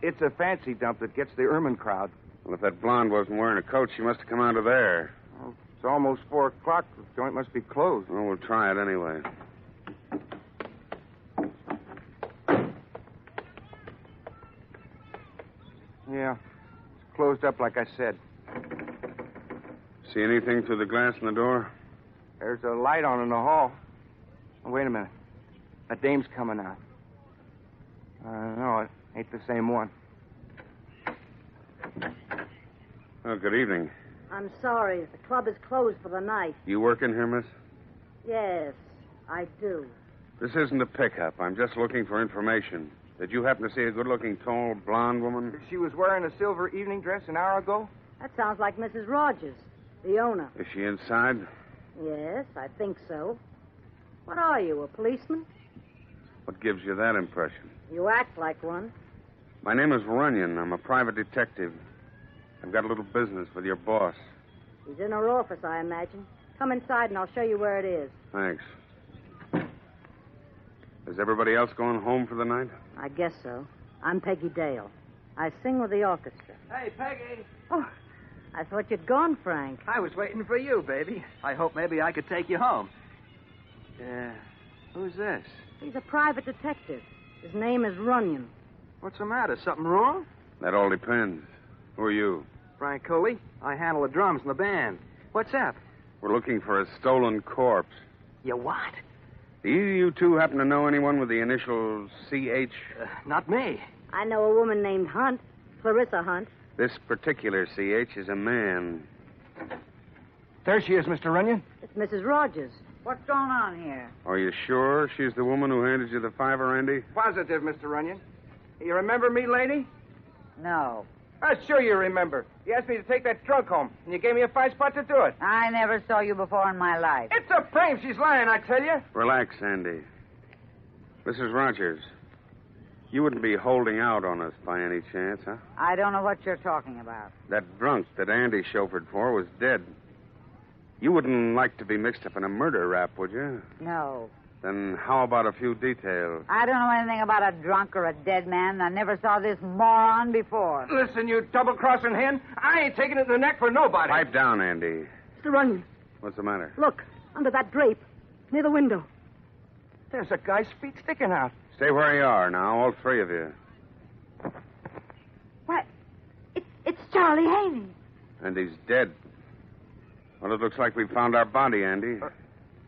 It's a fancy dump that gets the ermine crowd. Well, if that blonde wasn't wearing a coat, she must have come out of there. Well, it's almost 4 o'clock. The joint must be closed. Well, we'll try it anyway. Yeah, it's closed up like I said. See anything through the glass in the door? There's a light on in the hall. Oh, wait a minute. That dame's coming out. No, it ain't the same one. Oh, good evening. I'm sorry. The club is closed for the night. You work in here, miss? Yes, I do. This isn't a pickup. I'm just looking for information. Did you happen to see a good-looking, tall, blonde woman? She was wearing a silver evening dress an hour ago? That sounds like Mrs. Rogers, the owner. Is she inside? Yes, I think so. What are you, a policeman? What gives you that impression? You act like one. My name is Runyon. I'm a private detective. I've got a little business with your boss. He's in her office, I imagine. Come inside and I'll show you where it is. Thanks. Is everybody else going home for the night? I guess so. I'm Peggy Dale. I sing with the orchestra. Hey, Peggy. Oh, I thought you'd gone, Frank. I was waiting for you, baby. I hope maybe I could take you home. Who's this? He's a private detective. His name is Runyon. What's the matter? Something wrong? That all depends. Who are you? Frank Coley. I handle the drums in the band. What's up? We're looking for a stolen corpse. You what? Do you two happen to know anyone with the initials C.H.? Not me. I know a woman named Hunt, Clarissa Hunt. This particular C.H. is a man. There she is, Mr. Runyon. It's Mrs. Rogers. What's going on here? Are you sure she's the woman who handed you the $5, Andy? Positive, Mr. Runyon. You remember me, lady? No. Sure you remember. You asked me to take that trunk home, and you gave me a 5 spot to do it. I never saw you before in my life. It's a frame. She's lying, I tell you. Relax, Andy. Mrs. Rogers, you wouldn't be holding out on us by any chance, huh? I don't know what you're talking about. That drunk that Andy chauffeured for was dead. You wouldn't like to be mixed up in a murder rap, would you? No. Then how about a few details? I don't know anything about a drunk or a dead man. I never saw this moron before. Listen, you double-crossing hen. I ain't taking it in the neck for nobody. Pipe down, Andy. Mr. Runyon. What's the matter? Look, under that drape, near the window. There's a guy's feet sticking out. Stay where you are now, all three of you. What? It's Charlie Haney. And he's dead. Well, it looks like we found our body, Andy.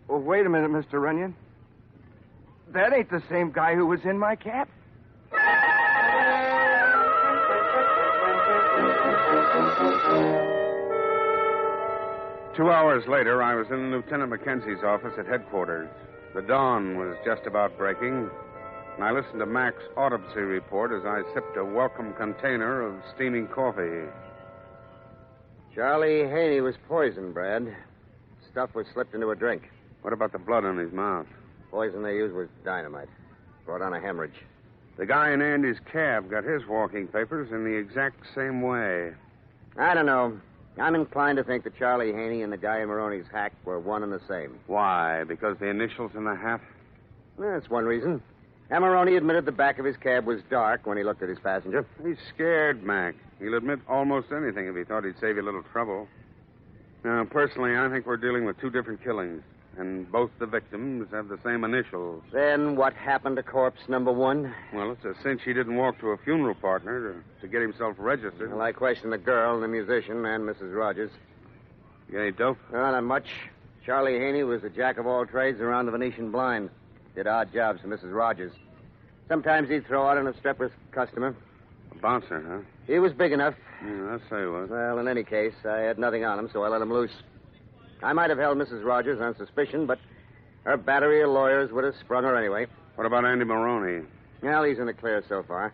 Oh, wait a minute, Mr. Runyon. That ain't the same guy who was in my cab. 2 hours later, I was in Lieutenant Mackenzie's office at headquarters. The dawn was just about breaking, and I listened to Mac's autopsy report as I sipped a welcome container of steaming coffee. Charlie Haney was poisoned, Brad. Stuff was slipped into a drink. What about the blood on his mouth? Poison they used was dynamite. Brought on a hemorrhage. The guy in Andy's cab got his walking papers in the exact same way. I don't know. I'm inclined to think that Charlie Haney and the guy in Maroney's hack were one and the same. Why? Because the initials in the hat? That's one reason. And Maroney admitted the back of his cab was dark when he looked at his passenger. He's scared, Mac. He'll admit almost anything if he thought he'd save you a little trouble. Now, personally, I think we're dealing with two different killings, and both the victims have the same initials. Then what happened to corpse number one? Well, it's a cinch he didn't walk to a funeral partner to get himself registered. Well, I questioned the girl and the musician and Mrs. Rogers. You got any dope? No, not much. Charlie Haney was a jack of all trades around the Venetian blind. Did odd jobs for Mrs. Rogers. Sometimes he'd throw out an obstreperous customer. A bouncer, huh? He was big enough. Yeah, I'd say he was. Well, in any case, I had nothing on him, so I let him loose. I might have held Mrs. Rogers on suspicion, but her battery of lawyers would have sprung her anyway. What about Andy Maroney? Well, he's in the clear so far.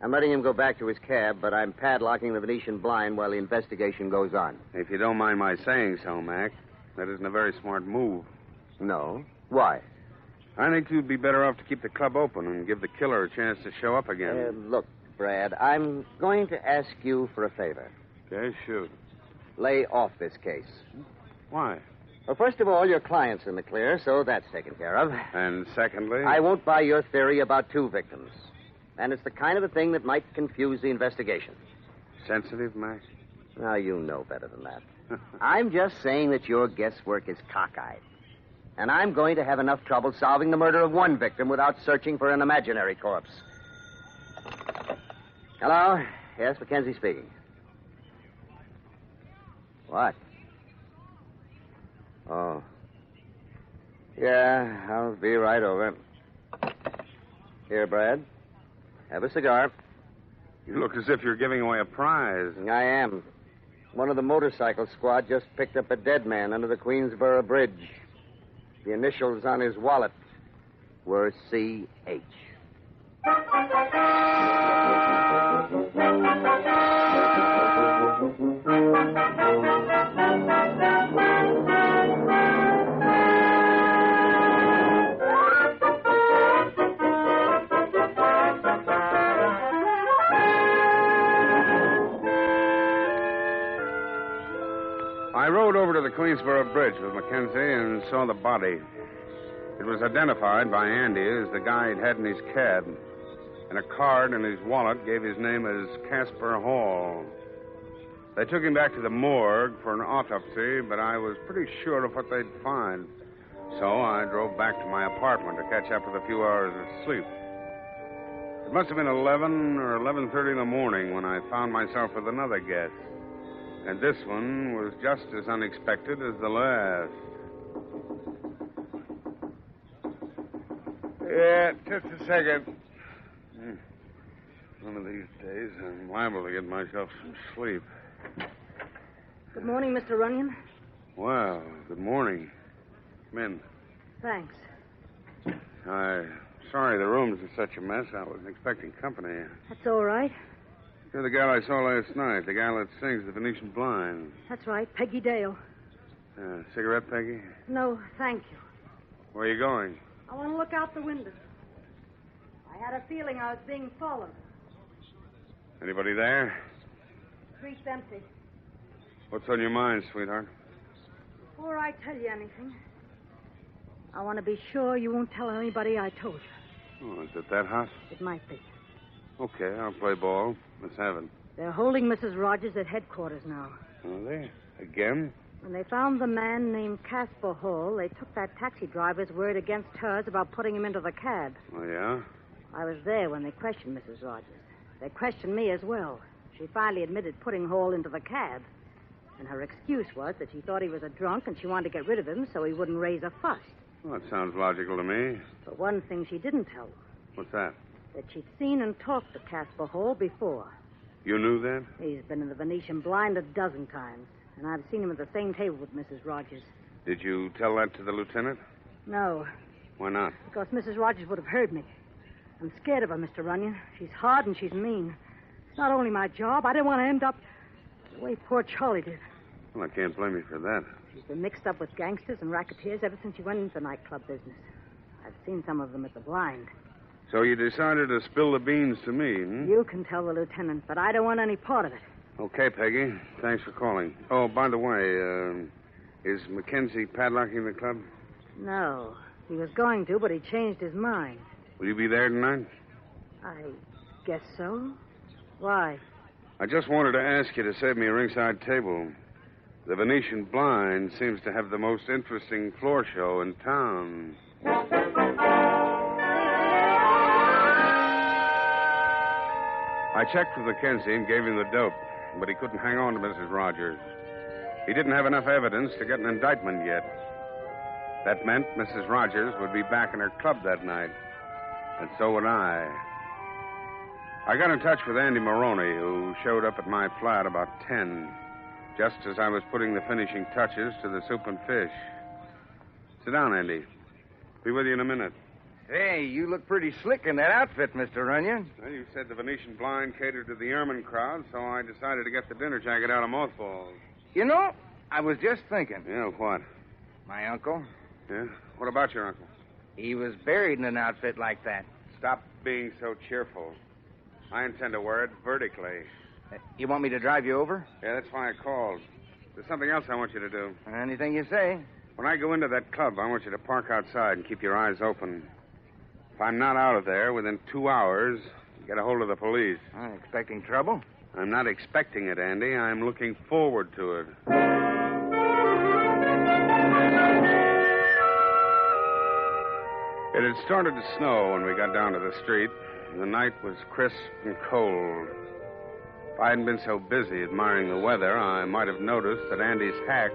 I'm letting him go back to his cab, but I'm padlocking the Venetian blind while the investigation goes on. If you don't mind my saying so, Mac, that isn't a very smart move. No? Why? I think you'd be better off to keep the club open and give the killer a chance to show up again. Look, Brad, I'm going to ask you for a favor. Okay, shoot. Lay off this case. Why? Well, first of all, your client's in the clear, so that's taken care of. And secondly? I won't buy your theory about 2 victims. And it's the kind of a thing that might confuse the investigation. Sensitive, Mac? Now, you know better than that. I'm just saying that your guesswork is cockeyed. And I'm going to have enough trouble solving the murder of 1 victim without searching for an imaginary corpse. Hello? Yes, Mackenzie speaking. What? Oh. Yeah, I'll be right over. Here, Brad. Have a cigar. You look as if you're giving away a prize. I am. One of the motorcycle squad just picked up a dead man under the Queensboro Bridge. The initials on his wallet were C.H. I rode over to the Queensboro Bridge with Mackenzie and saw the body. It was identified by Andy as the guy he'd had in his cab, and a card in his wallet gave his name as Casper Hall. They took him back to the morgue for an autopsy, but I was pretty sure of what they'd find. So I drove back to my apartment to catch up with a few hours of sleep. It must have been 11 or 11:30 in the morning when I found myself with another guest. And this one was just as unexpected as the last. Yeah, just a second. One of these days, I'm liable to get myself some sleep. Good morning, Mr. Runyon. Well, good morning. Come in. Thanks. Sorry the room's in such a mess. I wasn't expecting company. That's all right. You're the gal I saw last night, the gal that sings the Venetian Blind. That's right, Peggy Dale. Cigarette, Peggy? No, thank you. Where are you going? I want to look out the window. I had a feeling I was being followed. Anybody there? Street's empty. What's on your mind, sweetheart? Before I tell you anything, I want to be sure you won't tell anybody I told you. Oh, is it that hot? It might be. Okay, I'll play ball. Let's have it. They're holding Mrs. Rogers at headquarters now. Are they? Again? When they found the man named Casper Hall, they took that taxi driver's word against hers about putting him into the cab. Oh, yeah? I was there when they questioned Mrs. Rogers. They questioned me as well. She finally admitted putting Hall into the cab. And her excuse was that she thought he was a drunk and she wanted to get rid of him so he wouldn't raise a fuss. Well, that sounds logical to me. But one thing she didn't tell them. What's that? That she'd seen and talked to Casper Hall before. You knew that? He's been in the Venetian Blind a dozen times. And I've seen him at the same table with Mrs. Rogers. Did you tell that to the lieutenant? No. Why not? Because Mrs. Rogers would have heard me. I'm scared of her, Mr. Runyon. She's hard and she's mean. It's not only my job. I didn't want to end up the way poor Charlie did. Well, I can't blame you for that. She's been mixed up with gangsters and racketeers ever since she went into the nightclub business. I've seen some of them at the Blind. So you decided to spill the beans to me, hmm? You can tell the lieutenant, but I don't want any part of it. Okay, Peggy. Thanks for calling. Oh, by the way, is Mackenzie padlocking the club? No. He was going to, but he changed his mind. Will you be there tonight? I guess so. Why? I just wanted to ask you to save me a ringside table. The Venetian Blind seems to have the most interesting floor show in town. I checked with Mackenzie and gave him the dope, but he couldn't hang on to Mrs. Rogers. He didn't have enough evidence to get an indictment yet. That meant Mrs. Rogers would be back in her club that night, and so would I. I got in touch with Andy Maroney, who showed up at my flat about 10, just as I was putting the finishing touches to the soup and fish. Sit down, Andy. Be with you in a minute. Hey, you look pretty slick in that outfit, Mr. Runyon. Well, you said the Venetian Blind catered to the airman crowd, so I decided to get the dinner jacket out of mothballs. You know, I was just thinking. Yeah, what? My uncle. Yeah? What about your uncle? He was buried in an outfit like that. Stop being so cheerful. I intend to wear it vertically. You want me to drive you over? Yeah, that's why I called. There's something else I want you to do. Anything you say. When I go into that club, I want you to park outside and keep your eyes open. If I'm not out of there within 2 hours, get a hold of the police. Expecting trouble? I'm not expecting it, Andy. I'm looking forward to it. It had started to snow when we got down to the street. The night was crisp and cold. If I hadn't been so busy admiring the weather, I might have noticed that Andy's hack,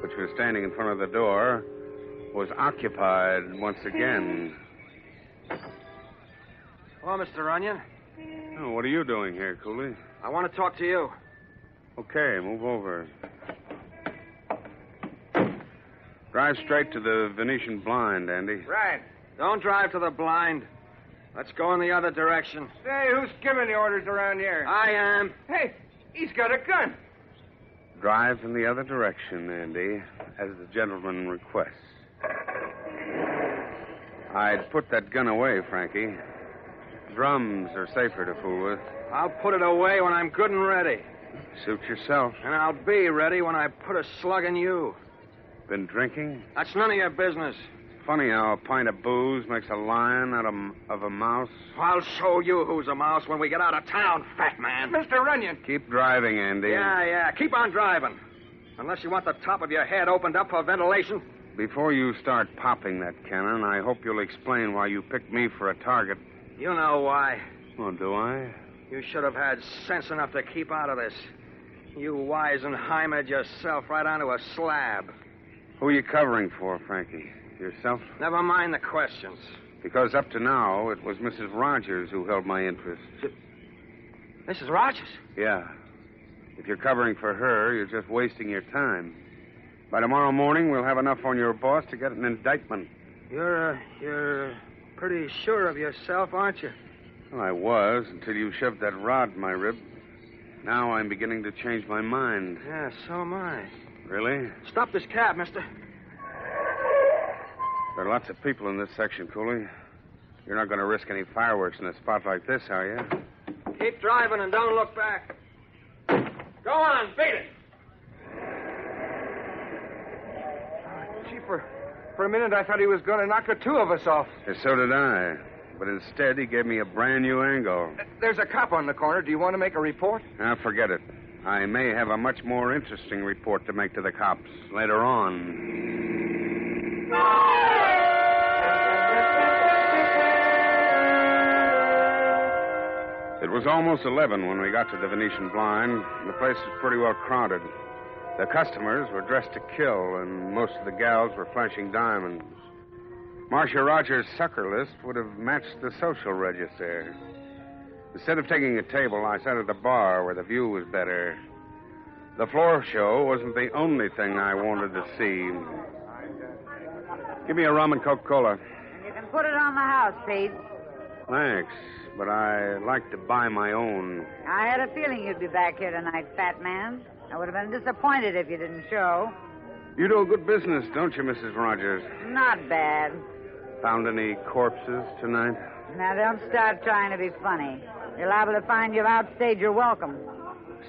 which was standing in front of the door, was occupied once again. Hello, Mr. Onion. Oh, what are you doing here, Cooley? I want to talk to you. Okay, move over. Drive straight to the Venetian blind, Andy. Right. Don't drive to the blind. Let's go in the other direction. Say, who's giving the orders around here? I am. Hey, he's got a gun. Drive in the other direction, Andy, as the gentleman requests. I'd put that gun away, Frankie. Drums are safer to fool with. I'll put it away when I'm good and ready. Suit yourself. And I'll be ready when I put a slug in you. Been drinking? That's none of your business. Funny how a pint of booze makes a lion out of a mouse. I'll show you who's a mouse when we get out of town, fat man. Mr. Runyon. Keep driving, Andy. Yeah. Keep on driving. Unless you want the top of your head opened up for ventilation. Before you start popping that cannon, I hope you'll explain why you picked me for a target. You know why. Oh, do I? You should have had sense enough to keep out of this. You Weisenheimered yourself right onto a slab. Who are you covering for, Frankie? Yourself? Never mind the questions. Because up to now, it was Mrs. Rogers who held my interest. Mrs. Rogers? Yeah. If you're covering for her, you're just wasting your time. By tomorrow morning, we'll have enough on your boss to get an indictment. You're pretty sure of yourself, aren't you? Well, I was until you shoved that rod in my rib. Now I'm beginning to change my mind. Yeah, so am I. Really? Stop this cab, mister. There are lots of people in this section, Cooley. You're not going to risk any fireworks in a spot like this, are you? Keep driving and don't look back. Go on, beat it. Gee, for a minute I thought he was going to knock the two of us off. So did I. But instead, he gave me a brand new angle. There's a cop on the corner. Do you want to make a report? Now, forget it. I may have a much more interesting report to make to the cops later on. It was almost 11 when we got to the Venetian blind. The place was pretty well crowded. The customers were dressed to kill, and most of the gals were flashing diamonds. Marcia Rogers' sucker list would have matched the social register. Instead of taking a table, I sat at the bar where the view was better. The floor show wasn't the only thing I wanted to see. Give me a rum and Coca-Cola. You can put it on the house, Pete. Thanks, but I like to buy my own. I had a feeling you'd be back here tonight, fat man. I would have been disappointed if you didn't show. You do a good business, don't you, Mrs. Rogers? Not bad. Found any corpses tonight? Now, don't start trying to be funny. You're liable to find you've outstayed your welcome.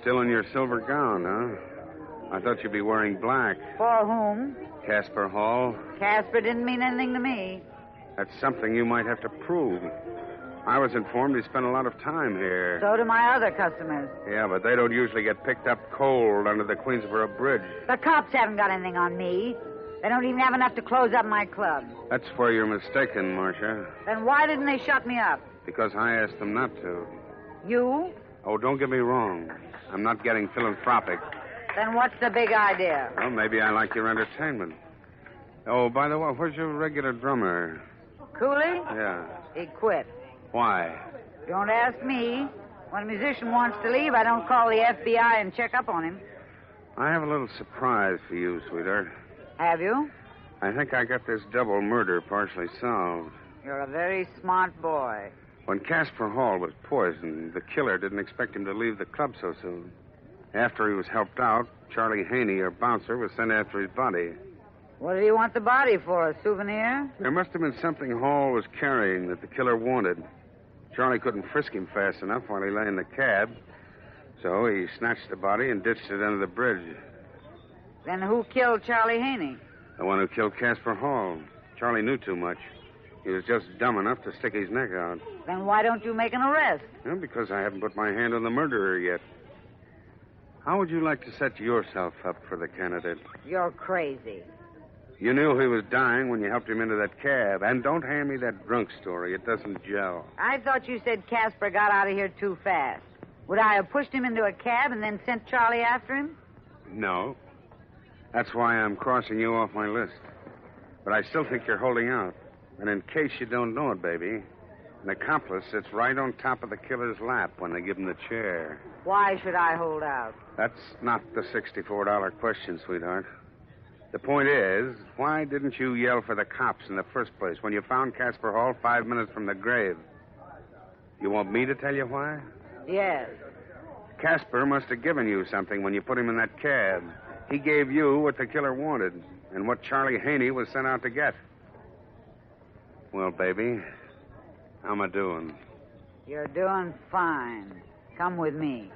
Still in your silver gown, huh? I thought you'd be wearing black. For whom? Casper Hall. Casper didn't mean anything to me. That's something you might have to prove. I was informed he spent a lot of time here. So do my other customers. Yeah, but they don't usually get picked up cold under the Queensboro Bridge. The cops haven't got anything on me. They don't even have enough to close up my club. That's where you're mistaken, Marcia. Then why didn't they shut me up? Because I asked them not to. You? Oh, don't get me wrong. I'm not getting philanthropic. Then what's the big idea? Well, maybe I like your entertainment. Oh, by the way, where's your regular drummer? Cooley? Yeah. He quit. Why? Don't ask me. When a musician wants to leave, I don't call the FBI and check up on him. I have a little surprise for you, sweetheart. Have you? I think I got this double murder partially solved. You're a very smart boy. When Casper Hall was poisoned, the killer didn't expect him to leave the club so soon. After he was helped out, Charlie Haney, our bouncer, was sent after his body. What did he want the body for, a souvenir? There must have been something Hall was carrying that the killer wanted. Charlie couldn't frisk him fast enough while he lay in the cab, so he snatched the body and ditched it under the bridge. Then who killed Charlie Haney? The one who killed Casper Hall. Charlie knew too much. He was just dumb enough to stick his neck out. Then why don't you make an arrest? Well, because I haven't put my hand on the murderer yet. How would you like to set yourself up for the candidate? You're crazy. You knew he was dying when you helped him into that cab. And don't hand me that drunk story. It doesn't gel. I thought you said Casper got out of here too fast. Would I have pushed him into a cab and then sent Charlie after him? No. That's why I'm crossing you off my list. But I still think you're holding out. And in case you don't know it, baby, an accomplice sits right on top of the killer's lap when they give him the chair. Why should I hold out? That's not the $64 question, sweetheart. The point is, why didn't you yell for the cops in the first place when you found Casper Hall 5 minutes from the grave? You want me to tell you why? Yes. Casper must have given you something when you put him in that cab. He gave you what the killer wanted and what Charlie Haney was sent out to get. Well, baby, how am I doing? You're doing fine. Come with me.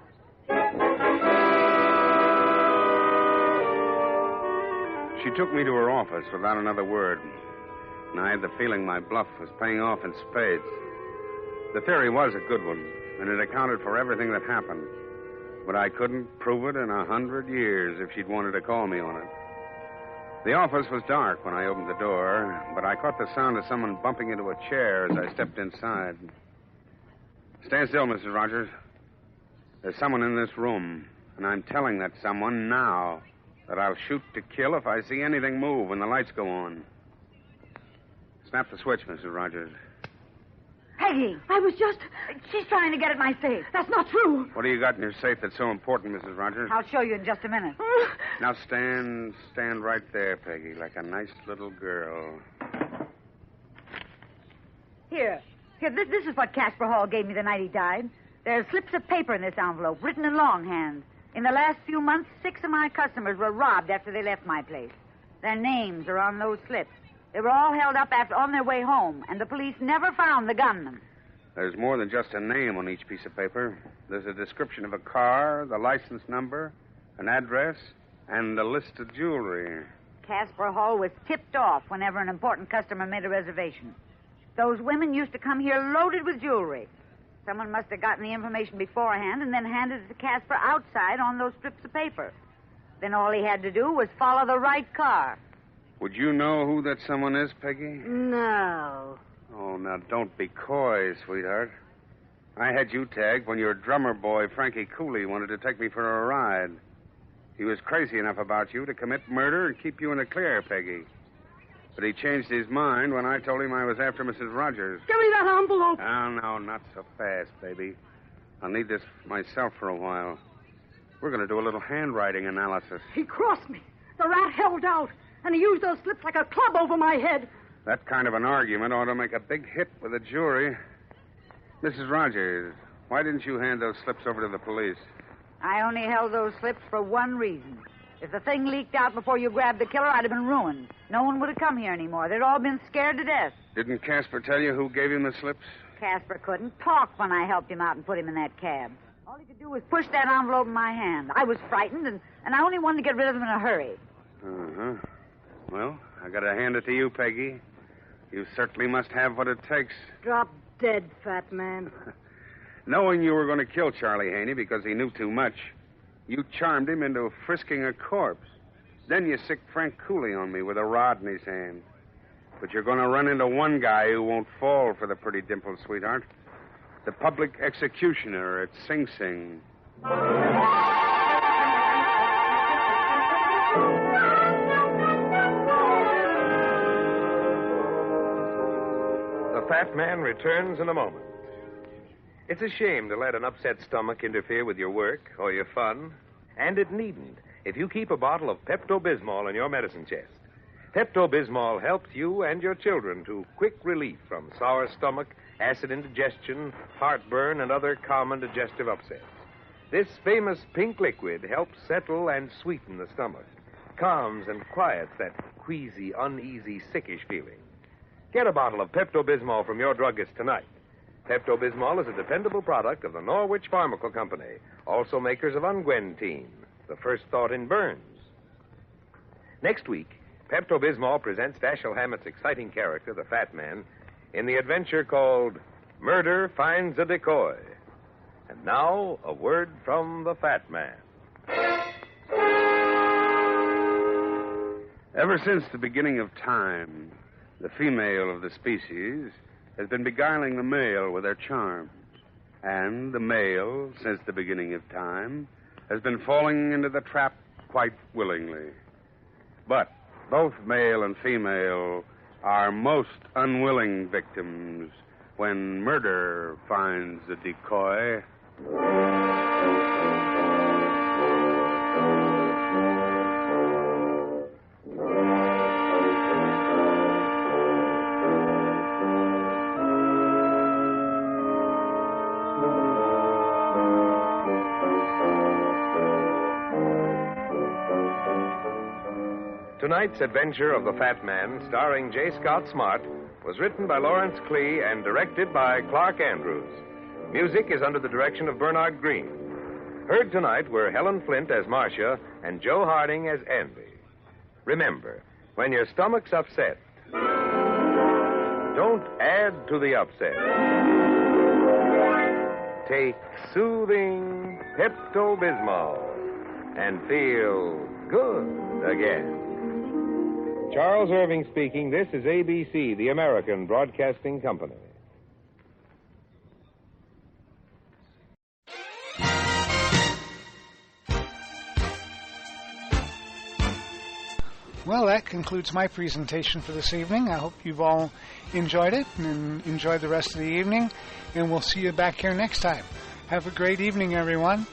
She took me to her office without another word, and I had the feeling my bluff was paying off in spades. The theory was a good one, and it accounted for everything that happened. But I couldn't prove it in 100 years if she'd wanted to call me on it. The office was dark when I opened the door, but I caught the sound of someone bumping into a chair as I stepped inside. Stand still, Mrs. Rogers. There's someone in this room, and I'm telling that someone now that I'll shoot to kill if I see anything move when the lights go on. Snap the switch, Mrs. Rogers. Peggy, I was just... She's trying to get at my safe. That's not true. What do you got in your safe that's so important, Mrs. Rogers? I'll show you in just a minute. Now stand right there, Peggy, like a nice little girl. Here, this is what Casper Hall gave me the night he died. There are slips of paper in this envelope, written in longhand. In the last few months, 6 of my customers were robbed after they left my place. Their names are on those slips. They were all held up on their way home, and the police never found the gunman. There's more than just a name on each piece of paper. There's a description of a car, the license number, an address, and a list of jewelry. Casper Hall was tipped off whenever an important customer made a reservation. Those women used to come here loaded with jewelry. Someone must have gotten the information beforehand and then handed it to Casper outside on those strips of paper. Then all he had to do was follow the right car. Would you know who that someone is, Peggy? No. Oh, now don't be coy, sweetheart. I had you tagged when your drummer boy, Frankie Cooley, wanted to take me for a ride. He was crazy enough about you to commit murder and keep you in the clear, Peggy. But he changed his mind when I told him I was after Mrs. Rogers. Give me that envelope. Oh, no, not so fast, baby. I'll need this myself for a while. We're going to do a little handwriting analysis. He crossed me. The rat held out, and he used those slips like a club over my head. That kind of an argument ought to make a big hit with the jury. Mrs. Rogers, why didn't you hand those slips over to the police? I only held those slips for one reason. If the thing leaked out before you grabbed the killer, I'd have been ruined. No one would have come here anymore. They'd all been scared to death. Didn't Casper tell you who gave him the slips? Casper couldn't talk when I helped him out and put him in that cab. All he could do was push that envelope in my hand. I was frightened, and I only wanted to get rid of them in a hurry. Uh-huh. Well, I gotta hand it to you, Peggy. You certainly must have what it takes. Drop dead, fat man. Knowing you were going to kill Charlie Haney because he knew too much, you charmed him into frisking a corpse. Then you sicked Frank Cooley on me with a rod in his hand. But you're going to run into one guy who won't fall for the pretty dimple, sweetheart. The public executioner at Sing Sing. The Fat Man returns in a moment. It's a shame to let an upset stomach interfere with your work or your fun, and it needn't if you keep a bottle of Pepto-Bismol in your medicine chest. Pepto-Bismol helps you and your children to quick relief from sour stomach, acid indigestion, heartburn, and other common digestive upsets. This famous pink liquid helps settle and sweeten the stomach, calms and quiets that queasy, uneasy, sickish feeling. Get a bottle of Pepto-Bismol from your druggist tonight. Pepto-Bismol is a dependable product of the Norwich Pharmaceutical Company, also makers of unguentine, the first thought in burns. Next week, Pepto-Bismol presents Dashiell Hammett's exciting character, the Fat Man, in the adventure called Murder Finds a Decoy. And now, a word from the Fat Man. Ever since the beginning of time, the female of the species has been beguiling the male with her charms. And the male, since the beginning of time, has been falling into the trap quite willingly. But both male and female are most unwilling victims when murder finds a decoy. Tonight's adventure of the Fat Man, starring J. Scott Smart, was written by Lawrence Klee and directed by Clark Andrews. Music is under the direction of Bernard Green. Heard tonight were Helen Flint as Marcia and Joe Harding as Andy. Remember, when your stomach's upset, don't add to the upset. Take soothing Pepto-Bismol and feel good again. Charles Irving speaking. This is ABC, the American Broadcasting Company. Well, that concludes my presentation for this evening. I hope you've all enjoyed it and enjoyed the rest of the evening, and we'll see you back here next time. Have a great evening, everyone.